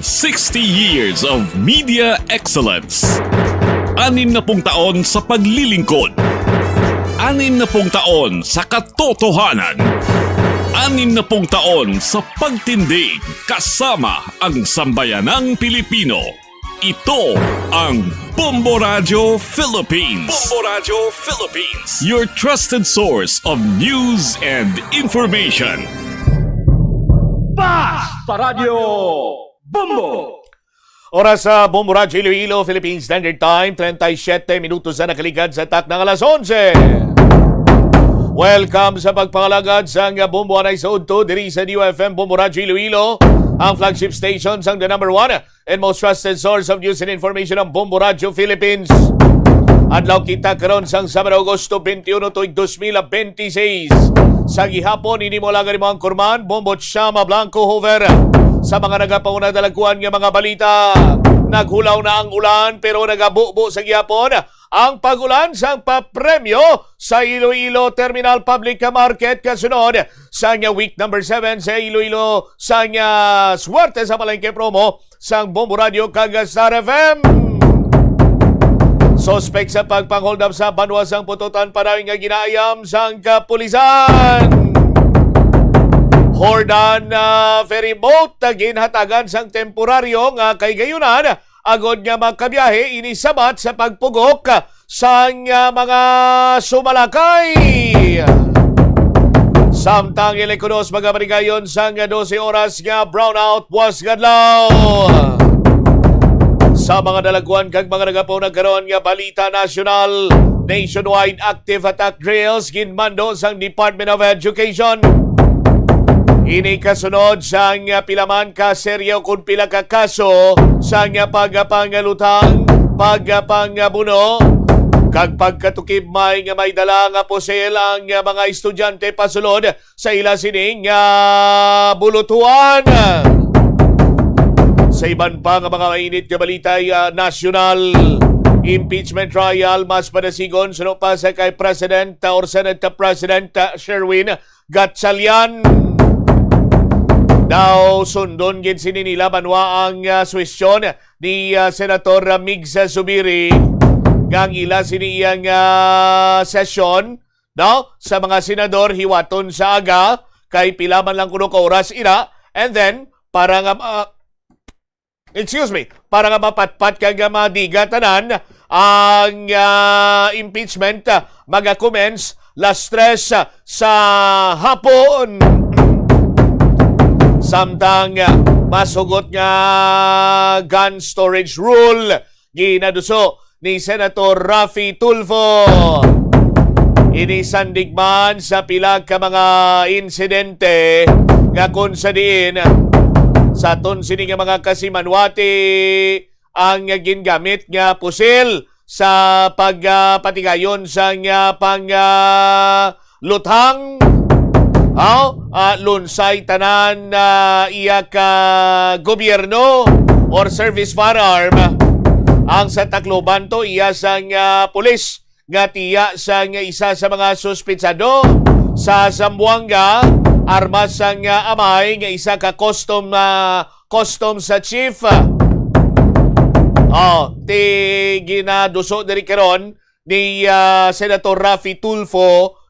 years of media excellence. 60 taon sa paglilingkod. 60 taon sa katotohanan. 60 taon sa pagtindig kasama ang sambayanang Pilipino. Ito ang Bombo Radio Philippines. Bombo Radio Philippines. Your trusted source of news and information. Basta Radio Bombo! Oras sa Bombo Radio Iloilo, Philippine Standard Time, 37 minutos na nakaligad sa tak ng alas 11. Welcome sa pagpangalagad sa Bombo Anay sa Udto, diri sa UFM Bombo Radio Iloilo, ang flagship station sang the number one and most trusted source of news and information ng Bombo Radio Philippines. Adlaw kita karon sang Sabado, Agosto 21, tuig 2026. Sa gihapon, ini mo lang mo ang kurman, Bombo Chama Blanco Hover. Sa mga nagapauna dalaguan nga mga balita, naghulaw na ang ulan pero nagabubo sa gihapon ang pagulan sang papremyo sa Iloilo Terminal Public Market kasunod sa week number 7 sa Iloilo sa swerte sa palengke promo sang Bombo Radio kag Star FM. Suspect sa pagpang-hold up sa banwasang pututan parawing nga ginaayam sang kapulisan. Hordan ferry boat ginhatagan sang temporaryo nga kay gayunan agod nga magkabiyahe inisabat sa pagpugok sang mga sumalakay. Samtang ilekunos magabarigayon sang 12 oras nga brownout was gadlaw. Sa mga dalaguan kag mga nagapaw nagkaroon nga balita nasyonal, nationwide active attack drills ginmando sang Department of Education. Ini kasunod sang pilaman ka seryo kung pila ka kaso sang pagpangalutang, pagpangabuno, kag pagkatukib may dala nga posel ang mga estudyante pasulod sa ila sining bulutuan. Sa iban pa nga mga mainit nga balita national impeachment trial mas padasigon suno pa sa kay President or Senate President Sherwin Gatchalian. Daw sundon gid sini nila banwa ang suwestyon ni Senator Migs Zubiri ngang ila sini iyang session sa mga senador hiwaton sa aga kay pila man lang kuno ka oras ina and then para nga para nga mapatpat kag madiga tanan ang impeachment maga-commence last 3 sa hapon. Samtang masugot nga gun storage rule ginaduso ni Senator Raffy Tulfo. Inisandigman sa pila ka mga insidente nga kung sa diin sa ton sini nga mga kasimanwati ang gingamit nga pusil sa pagpatigayon sa luthang lunsay tanan iya ka gobyerno or service firearm ang sa Tacloban to iya sang pulis nga tiya sang isa sa mga suspitsado sa Zamboanga armas sang amay nga isa ka custom sa chief. Ti ginaduso diri karon ni Senator Raffy Tulfo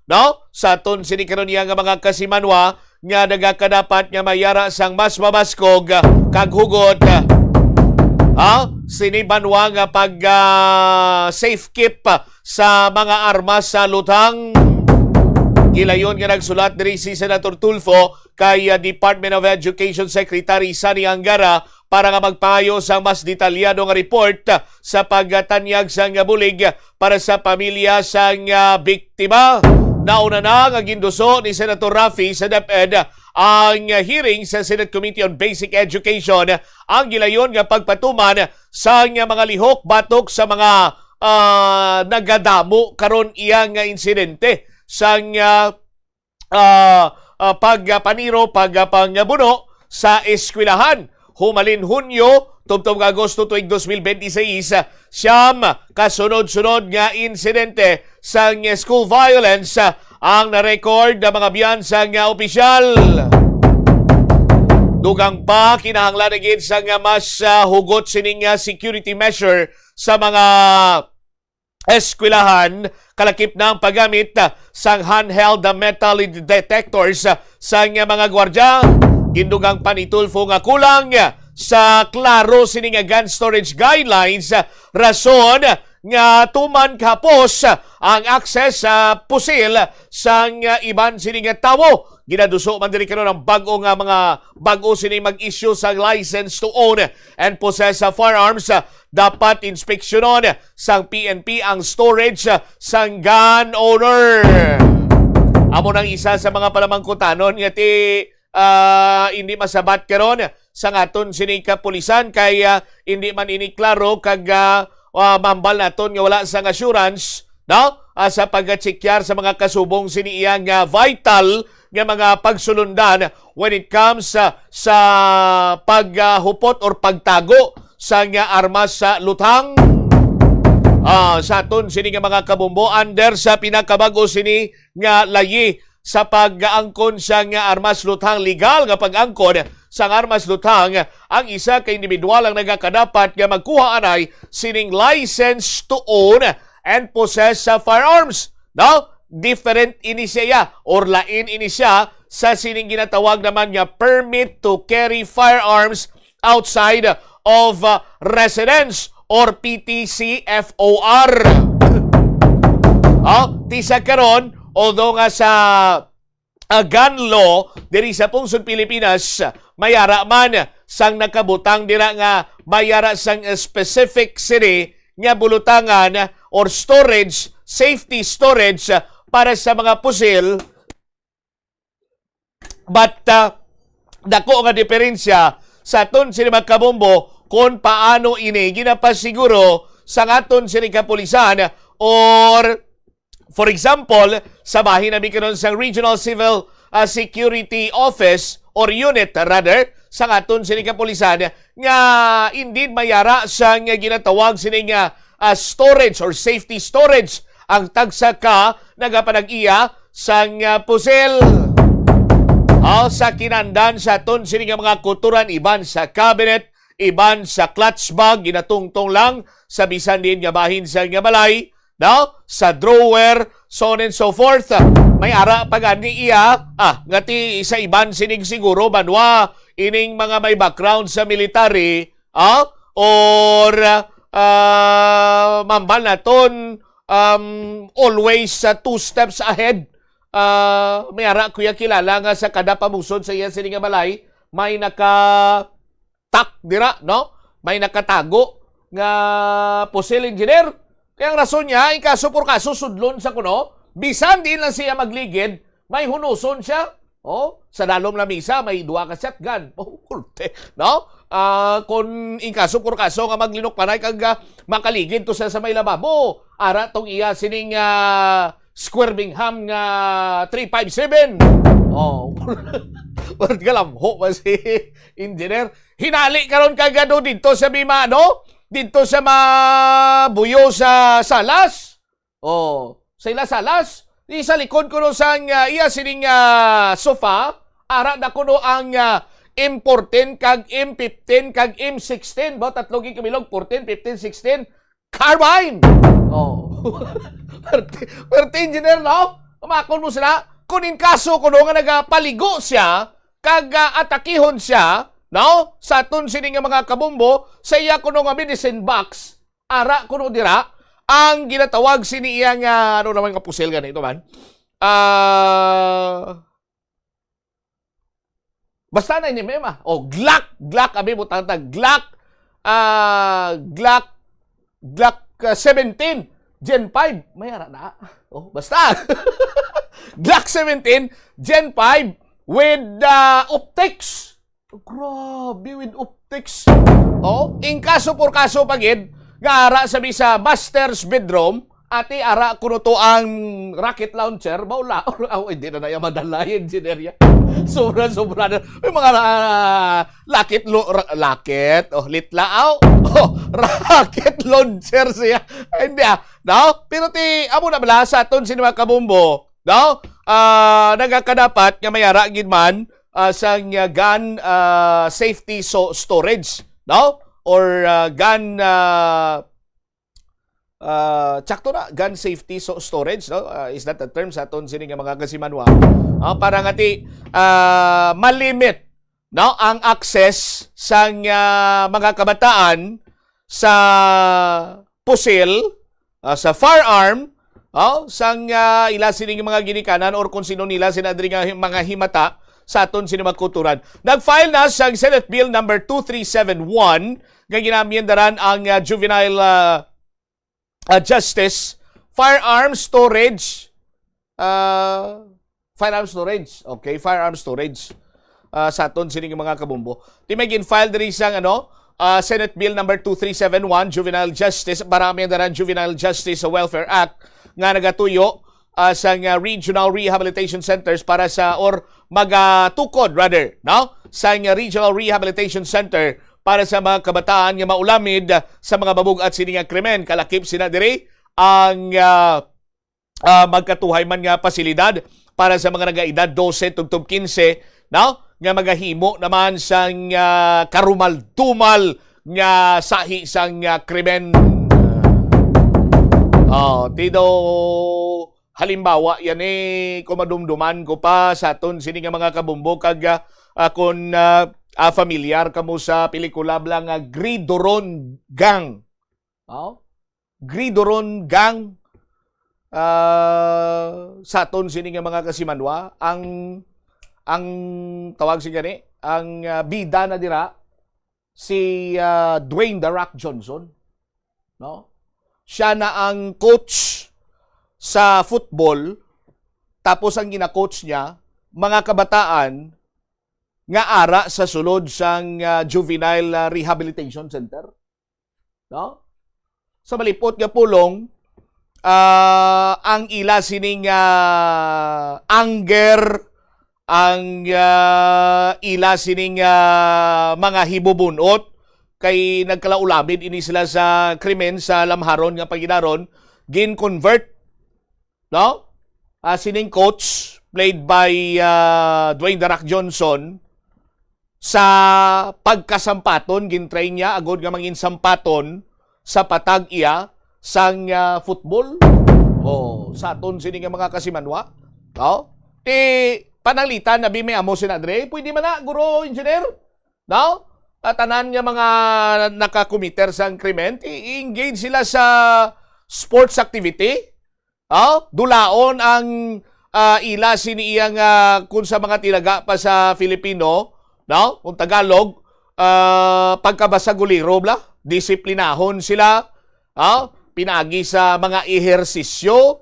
sa ton sini karon niya nga mga kasimanwa nga nagakadapat nga mayara sang mas mabaskog kag hugot. Sinibanwa nga pag safe keep sa mga armas sa lutang. Gilayon nga nagsulat diri si Senator Tulfo kay Department of Education Secretary Sani Angara para nga magpayo sa mas detalyado nga report sa pagtanyag sang bulig para sa pamilya sang biktima. Nauna na nga ginduso ni Senator Raffy sa DepEd ang hearing sa Senate Committee on Basic Education ang gilayon nga pagpatuman sa mga lihok batok sa mga nagadamo karon iyang insidente sang pagpaniro, pagpangabuno sa eskwelahan. Humalin Hunyo, tubtong Agosto tuig 2026, siyam kasunod-sunod nga insidente sang school violence ang na-record ng mga biyansang opisyal. Dugang pa kinahanglan gid sa nga mas hugot sining security measure sa mga eskwelahan, kalakip na ang paggamit sang handheld metal detectors sa mga gwardya. Gindugang panitulfo nga kulang sa klaro sining gun storage guidelines, rason nga tuman kapos ang access sa pusil sang iban sining tawo. Ginaduso man diri karon ang bago sining mag-issue sa license to own and possess firearms. Dapat inspeksyonon sang PNP ang storage sang gun owner. Amo nang isa sa mga palamangkutanon nga hindi masabat karon sa aton sining kapulisan kay hindi man ini klaro kag mambal naton nga wala sang assurance, no? Sa pagchekyar sa mga kasubong siniyang vital nga mga pagsulundan when it comes sa paghupot or pagtago sa armas sa lutang. Sa aton sini nga mga kabumbo under sa pinakabago sini nga layi sa pag-angkon sa armas lutang, legal nga pag-angkon sa armas lutang, ang isa ka individual ang nagakadapat nga magkuha anay sining license to own and possess firearms. No? Different ini siya or lain ini siya sa sining ginatawag naman nga permit to carry firearms outside of residence or PTCFOR. Tisa karon, although nga sa gun law diri sa pungsod Pilipinas, mayara man sang nakabutang dira nga mayara sang specific city nga bulutangan or storage, safety storage para sa mga pusil. But dako nga diferensya sa aton sini magkabombo kung paano ini ginapasiguro sa aton sini kapulisan or for example, sa bahin namin karon sa Regional Civil Security Office or unit rather, sa aton sining kapulisan nga indeed mayara sa nga ginatawag sining storage or safety storage ang tagsa ka nagapanag-iya sa pusil. Sa kinandan sa aton sining mga kulturan, iban sa cabinet, iban sa clutch bag, ginatungtong lang sa bisan din nga bahin sa nga balay, no? Sa drawer, so on and so forth. May ara pagani iya, ngati sa iban sining siguro banwa ining mga may background sa military, or mambal naton always two steps ahead. May ara kuya kilala nga sa kada pamusod sa iya sining nga balay, may naka-tak dira, no? May nakatago nga pusil engineer. Kaya ang rason niya, kaso por kaso sudlon sa kuno, bisan din lang siya magligid, may hunuson siya. Sa dalom lamisa, may duwa ka shotgun. Kulte, no? Kung kaso por kaso nga maglinok panay kag makaligid to sa may lababo, ara tong iya sining Square Bingham nga 357. Wala galamho pa si engineer. Hinali karon kagado dito sa Bima, no? Dito sa mabuyo sa Salas. Sa ila Salas. Sa likod ko no sang iya sining sofa. Ara na kuno ang M14 kag M15 kag M16. Ba tatlong kabilog 14, 15, 16. Carbine. Perte engineer, no? Umakon mo sila. Kunin kaso kuno nga nagapaligo siya kag atakihon siya, no? Sa aton sining mga kabumbo, sa iya kuno nga medicine box, ara kuno dira ang ginatawag sini iya nga ano naman nga pusil ganito man. Basta na ini mema. Glock abi mo tantag Glock 17 Gen 5 may ara na. Basta. Glock 17 Gen 5 with optics. Grabe, with optics. In kaso por kaso pagid, nga ara sabi sa master's bedroom, ati ara kuno to ang rocket launcher, baula. Hindi na naya madalay engineer. Sobra na. May mga rocket launcher siya. Hindi no? Pero amo na bala sa aton sinima kabumbo, no? Nagakadapat nga mayara gid man sang gun safety storage, no? Or gun tsakto na gun safety storage, no? Is that the term sa aton sini nga mga kasimanwa? Para ngati malimit, no, ang access sang mga kabataan sa pusil, sa firearm, sang ila sining mga ginikanan or kung sino nila sinadri nga mga himata sa aton sini magkuturan. Nag-file na sa Senate Bill number 2371 nga ginamiendaran ang juvenile justice firearm storage. Okay, firearm storage sa aton sini mga kabumbo. Timay file diri sang Senate Bill number 2371 Juvenile Justice para amiendaran Juvenile Justice Welfare Act nga nagatuyo sa regional rehabilitation centers para sa or magatukod rather, no, sa regional rehabilitation center para sa mga kabataan nga maulamid sa mga babug at sini nga krimen. Kalakip sina diri ang magkatuhay man nga pasilidad para sa mga nagaedad 12 tugtog 15, no, nga magahimo naman sang karumal-tumal nga sahi sang krimen. Tido halimbawa yan kumadumduman ko pa sa aton sini nga mga kabumbo kag kung familiar kamo sa pelikula blang Gridoron Gang. Gridoron Gang sa aton sini nga mga kasimanwa ang tawag si gani ang bida na dira si Dwayne The Rock Johnson, no? Siya na ang coach sa football, tapos ang gina-coach niya mga kabataan nga ara sa sulod sang juvenile rehabilitation center, no? Sa malipot nga pulong ang ila sining anger, ang ila sining mga hibubunot kay nagkalaulamid ini sila sa krimen sa lamharon nga paginaron gin-convert, no? Sining coach played by Dwayne The Rock Johnson sa pagkasampaton gin-train niya agod nga mangin sampaton sa patag iya sang football sa aton sini nga mga kasimanwa, no? Pananglitan na may amo si Andre, pwede man na, guro, engineer, no? Tanan nga mga nakakomiter sa krimen, i-engage sila sa sports activity, dulaon ang ila siniyang kung sa mga tilaga pa sa Filipino, no? Kung Tagalog, pagkabasaguliro bla, disiplinahon sila, pinagi sa mga ehersisyo,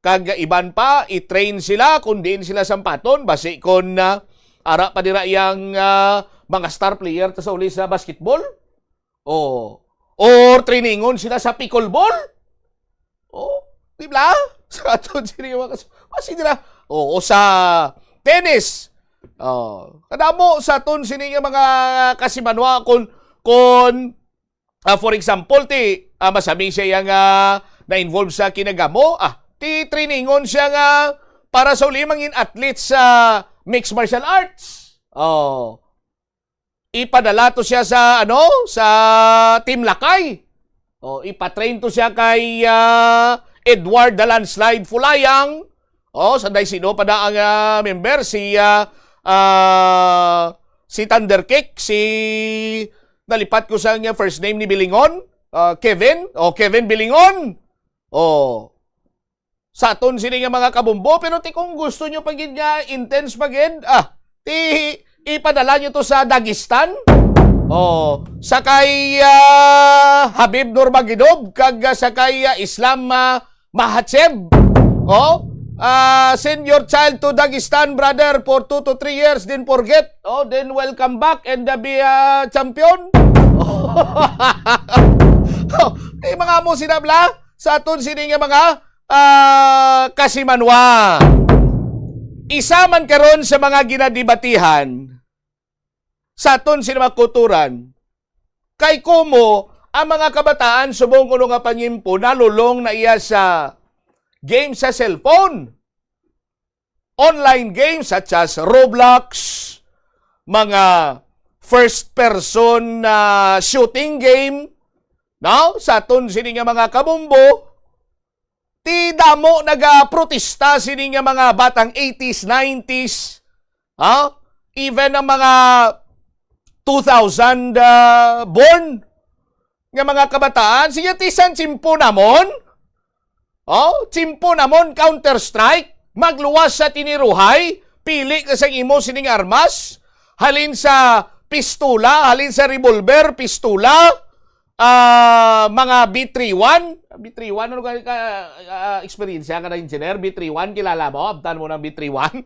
kag iban pa, i-train sila kung diin sila sampaton, basi kung ara pa dira yang mga star player ta sa uli sa basketball, or trainingon sila sa pickleball, di ba? Sa aton sini basi dira, o sa tennis, kadamo sa aton sini nga mga kasimanwa kung for example masabi siya yang na-involve sa kinagamo, trainingon siya nga para sa ulimangin athlete sa mixed martial arts. Ipadala to siya sa sa Team Lakay. Ipatrain to siya kay Edward the Landslide Fulayang. Sanday sino pa na ang member si Thunderkick, si nalipat ko sa first name ni Bilingon, Kevin Bilingon. Sa aton sini nga mga kabumbo, pero kung gusto nyo pagin nga intense pagin, ipadala nyo to sa Dagestan. Sakay Habib Nurmagomedov kag sakay Islam Makhachev. Send your child to Dagestan, brother, for 2 to 3 years, then forget. Then welcome back and be a champion. Mga mo sinabla sa aton sini nga mga kasimanwa. Isa man karon sa mga ginadibatihan sa aton sinamakuturan kay kumo ang mga kabataan subong kuno nga panyimpo nalulong na iya sa game sa cellphone. Online games such as Roblox, mga first person shooting game, no? Sa aton sini nga mga kabumbo, ti damo nagaprotesta sini nga mga batang 80s, 90s, even ang mga 2000 born nga mga kabataan, siya tisan simpo namon, simpo namon Counter-Strike, magluwas sa tiniruhay, pili ka sa imo sining armas, halin sa pistola, halin sa revolver, pistola, mga B31, ano ka experience ka na engineer? B31, kilala mo? Abtan mo ng B31.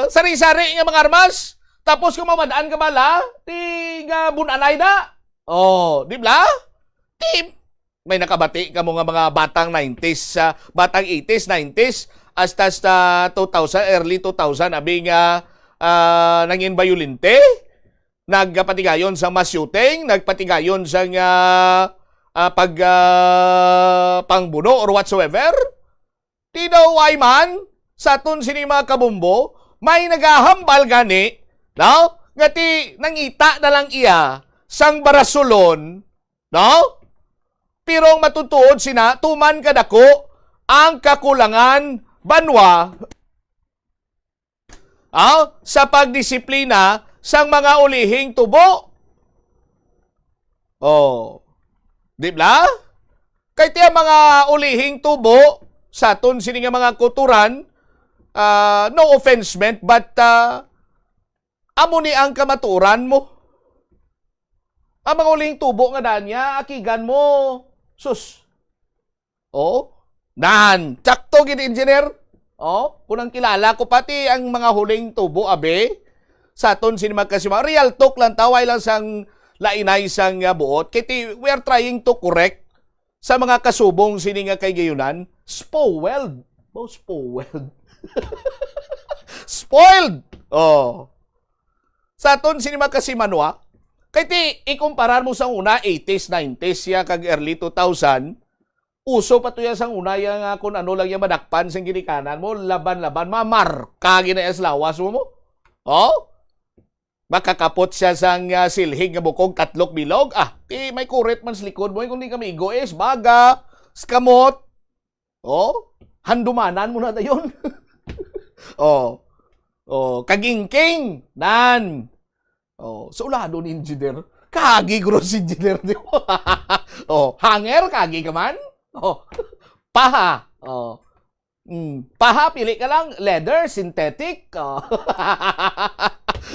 Sari-sari nga mga armas. Tapos kung mamadaan ka bala, tiga bunanay na. Di ba? May nakabati ka mo nga mga batang 90s, batang 80s, 90s, hasta sa 2000, early 2000, abing nangin bayulinte, nagpatigayon sa mass shooting, nagpatigayon sa pangbuno or whatsoever. Di daw ay man, sa aton sini mga kabumbo, may nagahambal gani, no? Ngati nangita na lang iya sang barasulon, no? Pero ang matutuod sina, tuman kadako ang kakulangan banwa sa pagdisiplina sang mga ulihing tubo. Di ba? Kaya tiya mga ulihing tubo sa aton sini nga mga kuturan, no offense meant, but amo ni ang kamaturan mo. Ang mga ulihing tubo nga danya, akigan mo. Sus. Tsakto gid engineer. Kunang kilala ko pati ang mga huling tubo, abe. Sa aton sini magkasima. Real talk lang, taway lang sang lainay sang buot. Kaya we are trying to correct sa mga kasubong sini nga kay gayunan. Spoiled. Spoiled. Spoiled. Sa aton sini magkasimanwa, kaya ikumparar mo sa una, 80s, 90s, ya kag early 2000, uso pa to ya sang una, ya nga kung ano lang yung madakpan sa ginikanan mo, laban-laban, mamarka ginayas lawas mo. Makakapot siya sang silhig nga bukog, katlok bilog. May kuret man sa likod mo, kung di ka maigo, baga, skamot. Handumanan mo na dayon. Kagingking, nan. So ulado ni engineer. Kagi gross engineer di mo. Hanger kagi ka man. Paha. Paha pili ka lang leather synthetic.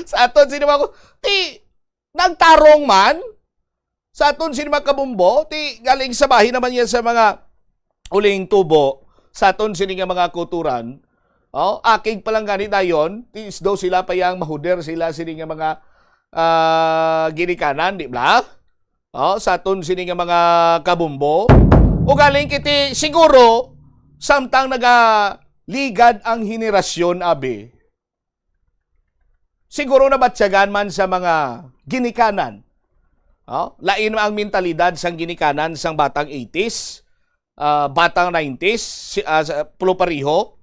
Sa aton sinima ko, nagtarong man. Sa aton sinima kabumbo, galing sa bahay naman yan sa mga uling tubo. Sa aton sininga mga kuturan. Akig palang ganit dayon, daw sila pa yang mahuder sila sininga mga ginikanan, di ba? Sa aton sininga mga kabumbo. O galing kiti siguro samtang nagaligad ang henerasyon, abi. Siguro nabatsyagan man sa mga ginikanan. Lain ang mentalidad sang ginikanan sang batang 80s, batang 90s, pulo pariho,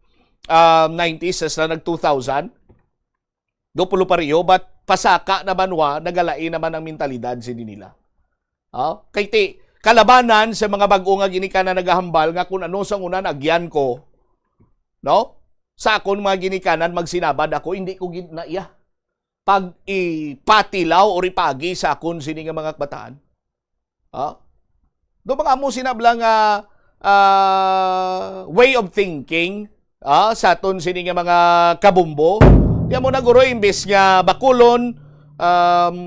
90s sa nag 2000. Do pulo pariho, but pasaka na banwa, nagalain naman ang mentalidad sini nila. Kaya kalabanan sa mga bago nga ginikanan nagahambal nga kung ano sang una nagyan ko, no? Sa akon mga ginikanan magsinabad ako, hindi ko gid na iya pag ipatilaw o ipagi sa akon sini nga mga kabataan. Do mga amo sinablang way of thinking sa aton sini nga mga kabumbo. Yan mo na guro, imbes nga bakulon,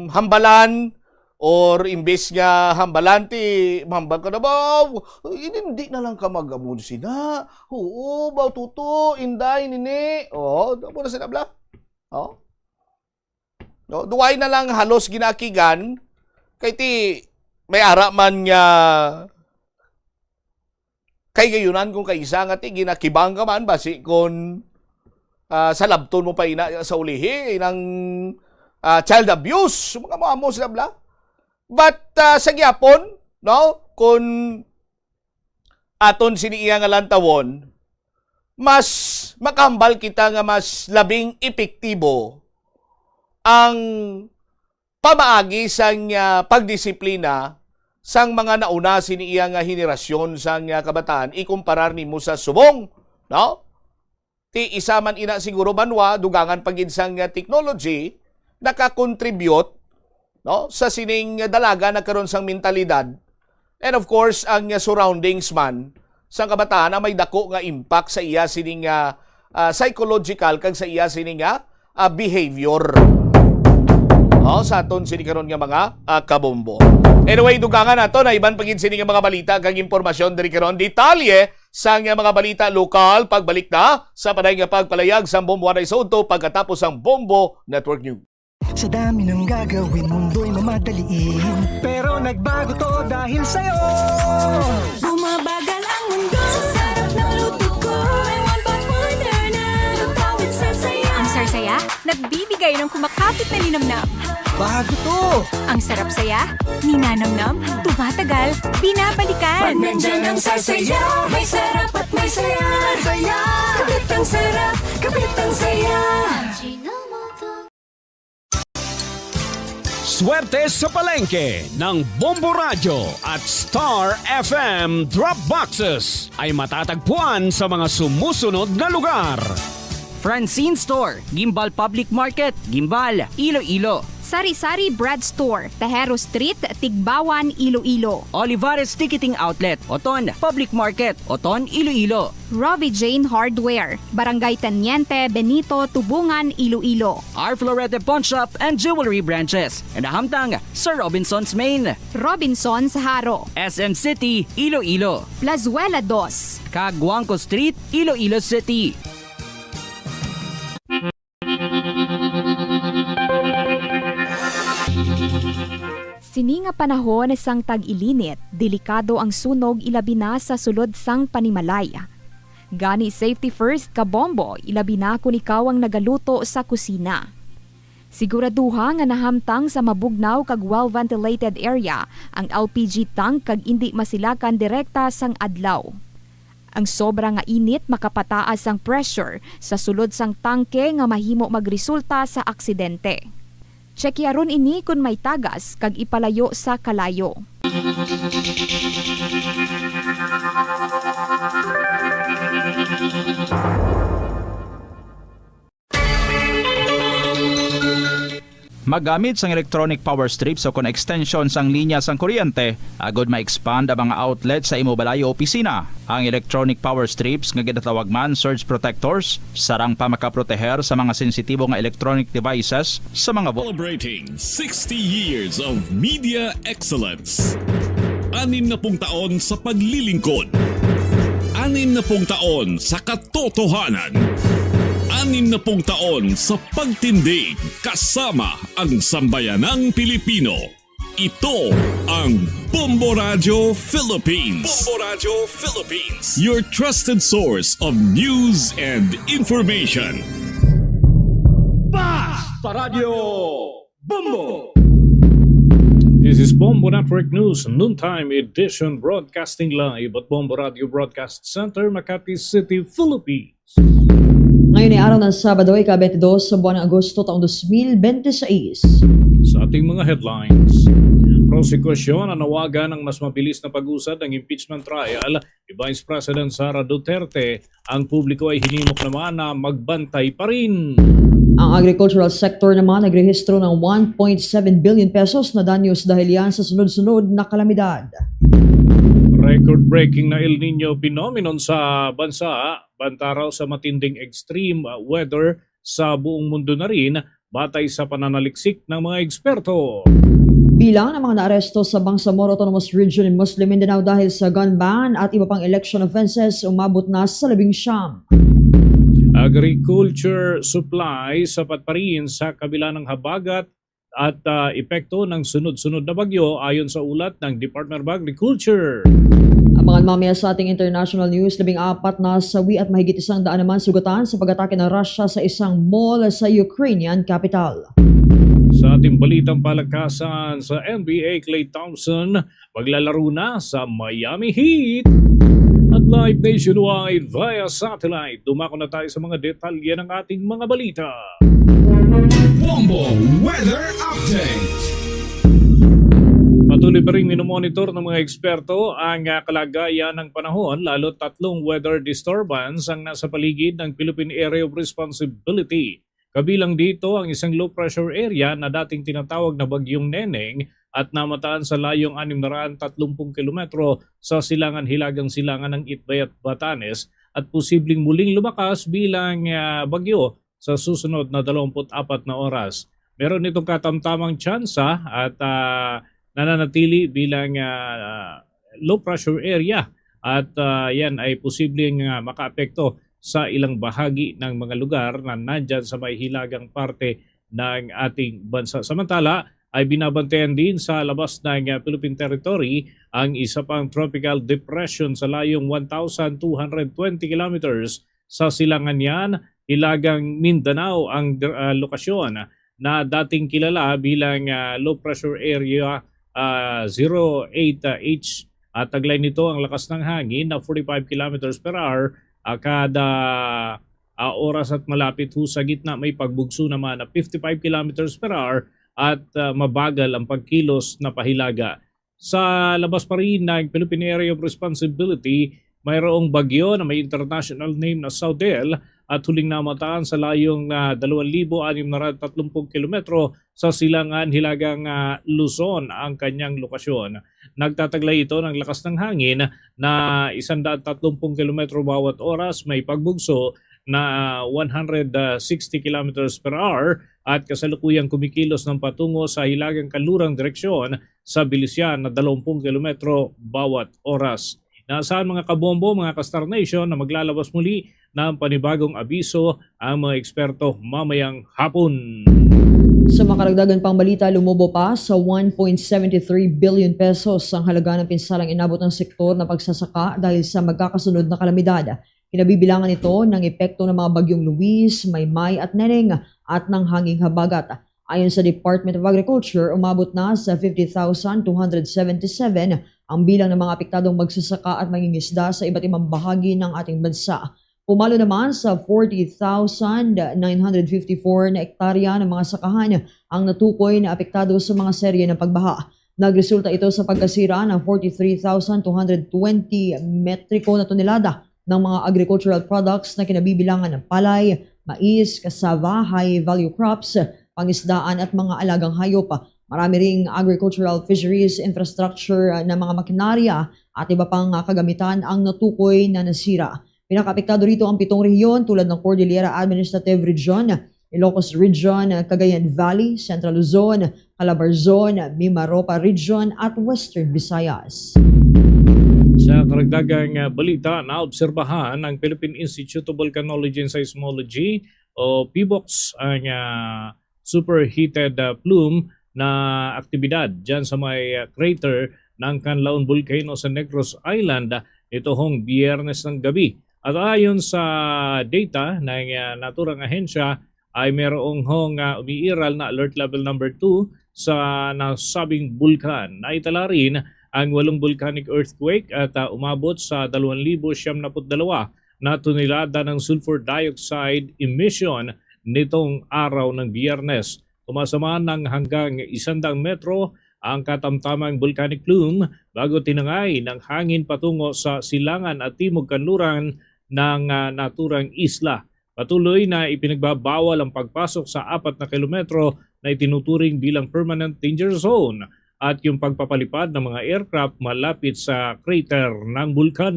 hambalan, or imbes nga hambalan, hambal ka na ba? Hindi na lang ka magamon sina. Oo, baw tuto, inday, nini. Dapo na sinabla. Duway na lang halos ginakigan, kay may ara man nga kay gayunan kung kaisa nga ginakibang ka man basi kon sa labton mo pa ina sa ulihi ng child abuse mga mo sila bla. But sa gyapon, no, kung aton siniiya nga lantawon, mas makambal kita nga mas labing epektibo ang pamaagi sang pagdisiplina sang mga nauna siniya nga henerasyon sang kabataan ikumparar nimo sa subong, no? Ti isa man ina siguro banwa dugangan pagid sang technology nakakontribute, no, sa sining dalaga nagkaroon sang mentalidad. And of course ang surroundings man sang kabataan na may dako nga impact sa iya sining psychological kag sa iya sining behavior. Sa aton sini karon nga mga kabombo. Anyway, dugangan nato na iban pagin sini nga mga balita kag impormasyon diri karon detalye sang mga balita lokal pagbalik na sa paday nga pagpalayag sa Bombo Anay Soto pagkatapos ang Bombo Network News. Sa dami ng gagawin, mundo'y mamadaliin, pero nagbago to dahil sa'yo. Bumabagal ang mundo sa sarap ng luto ko. May one pot wonder na lutawid sa saya. Ang sarsaya, nagbibigay ng kumakapit na linamnam. Bago to! Ang sarap saya, ninanamnam, tumatagal, binabalikan. Pag nandyan ang sarsaya, may sarap at may saya. Saya! Kapit ang sarap, kapit ang saya. Swerte sa palengke ng Bombo Radio at Star FM Drop Boxes ay matatagpuan sa mga sumusunod na lugar. Francine Store, Gimbal Public Market, Gimbal, Iloilo. Sari-Sari Bread Store, Tejero Street, Tigbawan, Iloilo. Olivares Ticketing Outlet, Oton Public Market, Oton, Iloilo. Robbie Jane Hardware, Barangay Teniente, Benito, Tubungan, Iloilo. R. Florete Pawn Shop and Jewelry Branches. And Hamtang, Sir Robinson's Main. Robinson's Haro. SM City, Iloilo. Plazuela 2. Caguanco Street, Iloilo City. Sini nga panahon sang tag-ilinit, delikado ang sunog ilabi na sa sulod sang panimalay. Gani safety first ka bombo, ilabi na kung ikaw ang nagaluto sa kusina. Siguraduha nga nahamtang sa mabugnaw kag well-ventilated area ang LPG tank kag indi masilakan direkta sang adlaw. Ang sobra nga init makapataas ang pressure sa sulod sang tangke nga mahimo magresulta sa aksidente. Tsekyaron ini kung may tagas kag ipalayo sa kalayo. Magamit sang electronic power strips o kon extension sang linya sang kuryente, agod ma-expand ang mga outlet sa imo balayo opisina. Ang electronic power strips nga ginatawag man surge protectors, sarang pa makaproteher sa mga sensitibo nga electronic devices sa mga Celebrating 60 years of media excellence. 60 taon sa paglilingkod. 60 taon sa katotohanan. 60 taon sa pagtindig kasama ang sambayanang Pilipino. Ito ang Bombo Radio Philippines. Bombo Radio Philippines. Your trusted source of news and information. Basta Radio Bombo! This is Bombo Network News, noontime edition broadcasting live at Bombo Radio Broadcast Center, Makati City, Philippines. Ngayon ay araw ng Sabado, ika-22 sa buwan ng Agosto taong 2026. Sa ating mga headlines, prosekusyon nanawagan ng mas mabilis na pag-usad ng impeachment trial ni Vice President Sara Duterte. Ang publiko ay hinimok naman na magbantay pa rin. Ang agricultural sector naman nagrehistro ng 1.7 billion pesos na danyos dahil yan sa sunod-sunod na kalamidad. Record-breaking na El Nino phenomenon sa bansa, banta raw sa matinding extreme weather sa buong mundo na rin, batay sa pananaliksik ng mga eksperto. Bilang ng mga naaresto sa Bangsamoro Autonomous Region in Muslim Mindanao dahil sa gun ban at iba pang election offenses umabot na sa 19. Agriculture supply sapat pa rin sa kabila ng habagat at epekto ng sunod-sunod na bagyo ayon sa ulat ng Department of Agriculture. Abangan mamaya sa ating international news, 14 na sawi at mahigit 100 naman sugatan sa pag-atake ng Russia sa isang mall sa Ukrainian capital. Sa ating balitang palakasan sa NBA, Klay Thompson maglalaro na sa Miami Heat. At live nationwide via satellite, dumako na tayo sa mga detalye ng ating mga balita. Bombo Weather Update. Patuloy pa rin minomonitor ng mga eksperto ang kalagayan ng panahon, lalo tatlong weather disturbance ang nasa paligid ng Philippine Area of Responsibility. Kabilang dito ang isang low pressure area na dating tinatawag na Bagyong Neneng at namataan sa layong 630 kilometro sa silangan-hilagang silangan ng Itbay at Batanes at posibleng muling lumakas bilang bagyo sa susunod na 24 na oras. Meron itong katamtamang tsansa at nananatili bilang low pressure area at yan ay posibleng makaapekto sa ilang bahagi ng mga lugar na nandyan sa may hilagang parte ng ating bansa. Samantala ay binabantayan din sa labas ng Philippine Territory ang isa pang tropical depression sa layong 1,220 kilometers sa silangan niyan. Hilagang Mindanao ang lokasyon na dating kilala bilang low pressure area 08H at taglay nito ang lakas ng hangin na 45 kilometers per hour kada oras at malapit ho sa gitna may pagbugso naman na 55 kilometers per hour at mabagal ang pagkilos na pahilaga. Sa labas pa rin ng Philippine Area of Responsibility, mayroong bagyo na may international name na Saudel at huling namataan sa layong 2,630 kilometro sa silangan hilagang Luzon ang kanyang lokasyon. Nagtataglay ito ng lakas ng hangin na 130 kilometro bawat oras, may pagbugso na 160 kilometers per hour at kasalukuyang kumikilos ng patungo sa hilagang kanlurang direksyon sa bilisyan na 20 kilometro bawat oras. Naasahan mga kabombo, mga ka-Star Nation na maglalabas muli ng panibagong abiso ang mga eksperto mamayang hapon. Sa makaragdagan pang balita, lumubo pa sa 1.73 billion pesos ang halaga ng pinsalang inabot ng sektor na pagsasaka dahil sa magkakasunod na kalamidad. Kinabibilangan ito ng epekto ng mga bagyong Luis, Maymay at Neneng at ng hanging habagat. Ayon sa Department of Agriculture, umabot na sa 50,277 ang bilang ng mga apektadong magsasaka at mangingisda sa iba't ibang bahagi ng ating bansa. Pumalo naman sa 40,954 na ektarya ng mga sakahan ang natukoy na apektado sa mga serye ng pagbaha. Nagresulta ito sa pagkasira ng 43,220 metriko na tonelada ng mga agricultural products na kinabibilangan ng palay, mais, cassava, high-value crops, pangisdaan at mga alagang hayop. Marami ring agricultural fisheries infrastructure na mga makinarya at iba pang kagamitan ang natukoy na nasira. Pinakaapektado rito ang 7 rehiyon tulad ng Cordillera Administrative Region, Ilocos Region, Cagayan Valley, Central Luzon, Calabarzon, Mimaropa Region at Western Visayas. Sa karagdagang balita, naobserbahan ng Philippine Institute of Volcanology and Seismology o PBOX ang superheated plume na aktibidad dyan sa may crater ng Canlaon Volcano sa Negros Island ito hong Biyernes ng gabi. At ayon sa data ng naturang ahensya ay mayroong umiiral na alert level number 2 sa nasabing bulkan. Naitala rin ang 8 volcanic earthquake at umabot sa 2,072 na tonelada ng sulfur dioxide emission nitong araw ng Biyernes. Tumasama ng hanggang 100 metro ang katamtamang volcanic plume bago tinangay ng hangin patungo sa silangan at timog kanluran ng naturang isla. Patuloy na ipinagbabawal ang pagpasok sa 4 na kilometro na itinuturing bilang permanent danger zone at yung pagpapalipad ng mga aircraft malapit sa crater ng bulkan.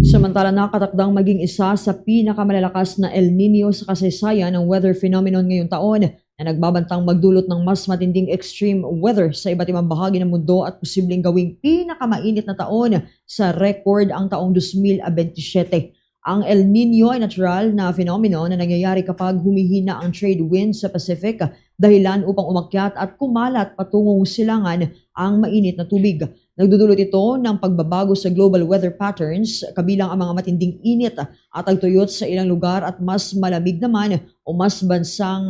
Samantala nakatakdang maging isa sa pinakamalalakas na El Nino sa kasaysayan ng weather phenomenon ngayong taon na nagbabantang magdulot ng mas matinding extreme weather sa iba't ibang bahagi ng mundo at posibleng gawing pinakamainit na taon sa record ang taong 2027. Ang El Nino ay natural na phenomenon na nangyayari kapag humihina ang trade wind sa Pacific, dahilan upang umakyat at kumalat patungong silangan ang mainit na tubig. Nagdudulot ito ng pagbabago sa global weather patterns, kabilang ang mga matinding init at tagtuyot sa ilang lugar at mas malamig naman o mas bansang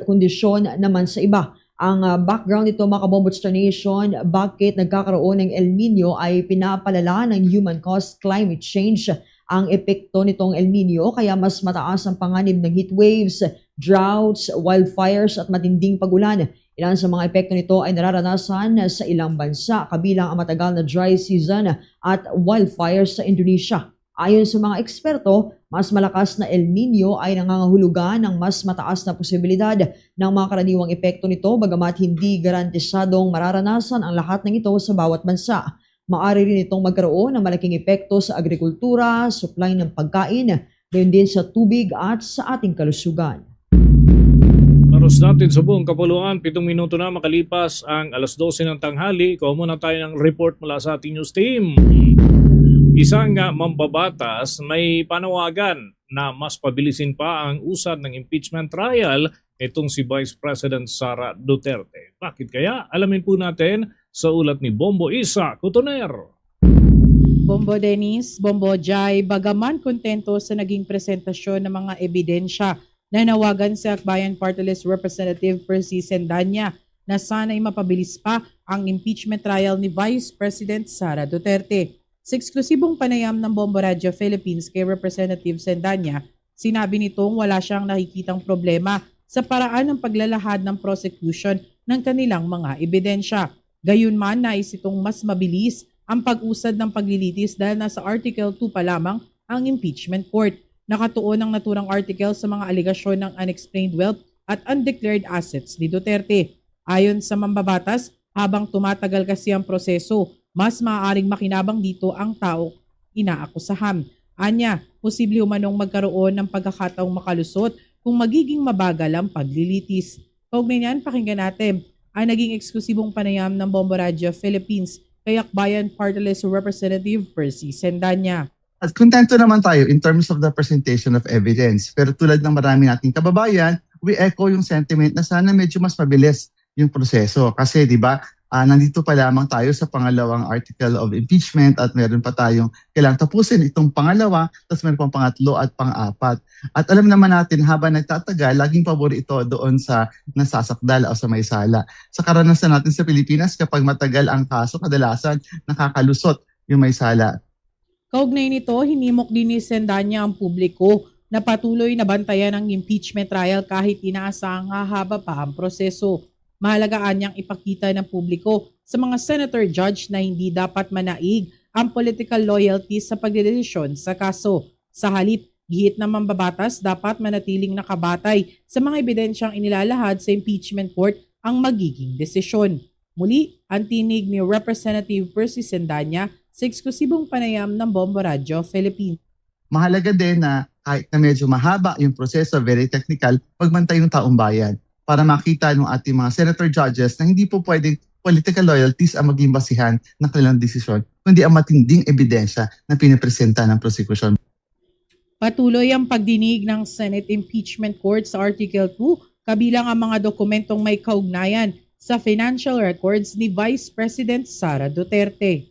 kondisyon naman sa iba. Ang background nito mga kabombo Star Nation, bakit nagkakaroon ng El Nino ay pinapalala ng human-caused climate change ang epekto nitong El Nino kaya mas mataas ang panganib ng heat waves, droughts, wildfires at matinding pag-ulan. Ilan sa mga epekto nito ay nararanasan sa ilang bansa kabilang ang matagal na dry season at wildfires sa Indonesia. Ayon sa mga eksperto, mas malakas na El Nino ay nangangahulugan ng mas mataas na posibilidad ng mga karaniwang epekto nito bagamat hindi garantisadong mararanasan ang lahat ng ito sa bawat bansa. Maaari rin itong magkaroon ng malaking epekto sa agrikultura, supply ng pagkain, gayon din sa tubig at sa ating kalusugan. Oras natin sa buong kapuluan, 7 minuto na makalipas ang alas 12 ng tanghali. Ikaw muna tayo ng report mula sa ating news team. Isang mambabatas may panawagan na mas pabilisin pa ang usad ng impeachment trial itong si Vice President Sara Duterte. Bakit kaya? Alamin po natin sa ulat ni Bombo Isa Cotoner. Bombo Dennis, Bombo Jai, bagaman kontento sa naging presentasyon ng mga ebidensya na nawagan sa Akbayan Party List Representative Percy Sendanya na sana'y mapabilis pa ang impeachment trial ni Vice President Sara Duterte. Sa eksklusibong panayam ng Bombo Radio Philippines kay Representative Sendanya, sinabi nitong wala siyang nakikitang problema sa paraan ng paglalahad ng prosecution ng kanilang mga ebidensya. Gayunman, nais itong mas mabilis ang pag-usad ng paglilitis dahil nasa Article 2 pa lamang ang impeachment court. Nakatuon ang naturang article sa mga aligasyon ng unexplained wealth at undeclared assets ni Duterte. Ayon sa mambabatas, habang tumatagal kasi ang proseso, mas maaaring makinabang dito ang tao inaakusahan. Anya, posible umanong magkaroon ng pagkakataong makalusot kung magiging mabagal ang paglilitis. Kaugnay niyan, pakinggan natin ang naging eksklusibong panayam ng Bombo Radio Philippines kay Akbayan Party List Representative Percy Sendanya. At kontento naman tayo in terms of the presentation of evidence. Pero tulad ng marami nating kababayan, we echo yung sentiment na sana medyo mas mabilis yung proseso. Kasi di ba, nandito pa lamang tayo sa pangalawang article of impeachment at meron pa tayong kailangang tapusin itong pangalawa, tapos meron pang pangatlo at pang-apat. At alam naman natin habang nagtatagal, laging pabor ito doon sa nasasakdal o sa may sala. Sa karanasan natin sa Pilipinas, kapag matagal ang kaso, kadalasan nakakalusot yung may sala. Kaugnay nito, hinimok din ni Sendanya ang publiko na patuloy na bantayan ang impeachment trial kahit inaasahang hahaba pa ang proseso. Mahalagaan niyang ipakita ng publiko sa mga senator judge na hindi dapat manaig ang political loyalty sa pagdedesisyon sa kaso. Sa halip, gihit ng mambabatas dapat manatiling nakabatay sa mga ebidensyang inilalahad sa impeachment court ang magiging desisyon. Muli, ang tinig ni Representative Percy Sendanya sa eksklusibong panayam ng Bombo Radio Philippines. Mahalaga din na kahit na medyo mahaba yung proseso, very technical, pagbantay yung taong bayan para makita ng ating mga senator judges na hindi po pwedeng political loyalties ang maging basihan ng kanilang desisyon, kundi ang matinding ebidensya na pinipresenta ng prosecution. Patuloy ang pagdinig ng Senate Impeachment Court sa Article 2, kabilang ang mga dokumentong may kaugnayan sa financial records ni Vice President Sara Duterte.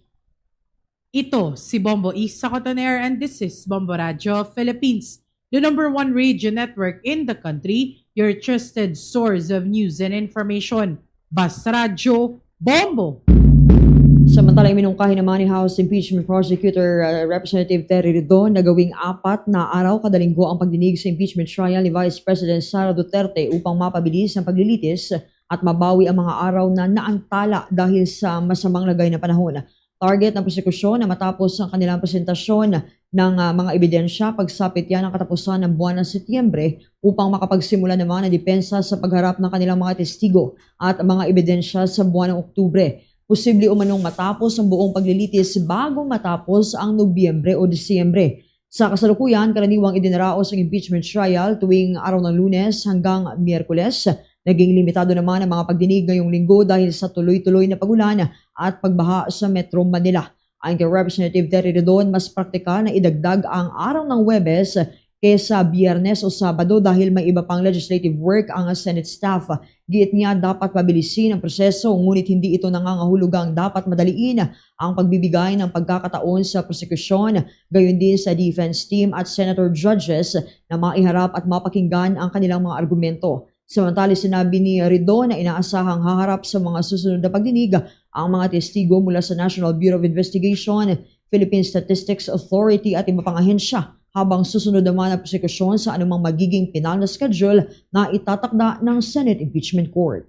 Ito si Bombo Isa Cotoner and this is Bombo Radio Philippines, the #1 radio network in the country, your trusted source of news and information. Basta Radio Bombo! Samantala, minungkahi naman ni House Impeachment Prosecutor Representative Terry Ridon na gawing 4 na araw kada linggo ang pagdinig sa impeachment trial ni Vice President Sara Duterte upang mapabilis ang paglilitis at mabawi ang mga araw na naantala dahil sa masamang lagay na panahon. Target ng prosekusyon na matapos ang kanilang presentasyon ng mga ebidensya pagsapit yan ang katapusan ng buwan ng Setyembre upang makapagsimula naman ang depensa sa pagharap ng kanilang mga testigo at mga ebidensya sa buwan ng Oktubre. Posible umanong matapos ang buong paglilitis bago matapos ang Nobyembre o Disyembre. Sa kasalukuyan, karaniwang idinaraos ang impeachment trial tuwing araw ng Lunes hanggang Miyerkules. Naging limitado naman ang mga pagdinig ngayong linggo dahil sa tuloy-tuloy na pagulan at pagbaha sa Metro Manila. Ayon kay Representative Terry Ridon, mas praktikal na idagdag ang araw ng Huwebes kaysa Biyernes o Sabado dahil may iba pang legislative work ang Senate staff. Giit niya dapat pabilisin ang proseso ngunit hindi ito nangangahulugang dapat madaliin ang pagbibigay ng pagkakataon sa prosekusyon, gayon din sa defense team at senator judges na maiharap at mapakinggan ang kanilang mga argumento. Samantala, sinabi ni Ridon na inaasahang haharap sa mga susunod na pagdinig ang mga testigo mula sa National Bureau of Investigation, Philippine Statistics Authority at iba pang ahensya, habang susunod naman ang prosekusyon sa anumang magiging pinal na schedule na itatakda ng Senate Impeachment Court.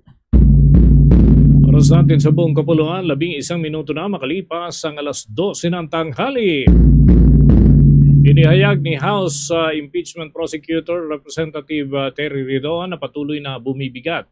Oras natin sa buong kapuluan, 11 minuto na makalipas ang alas 12 ng tanghali. Inihayag ni House Impeachment Prosecutor Representative Terry Ridon na patuloy na bumibigat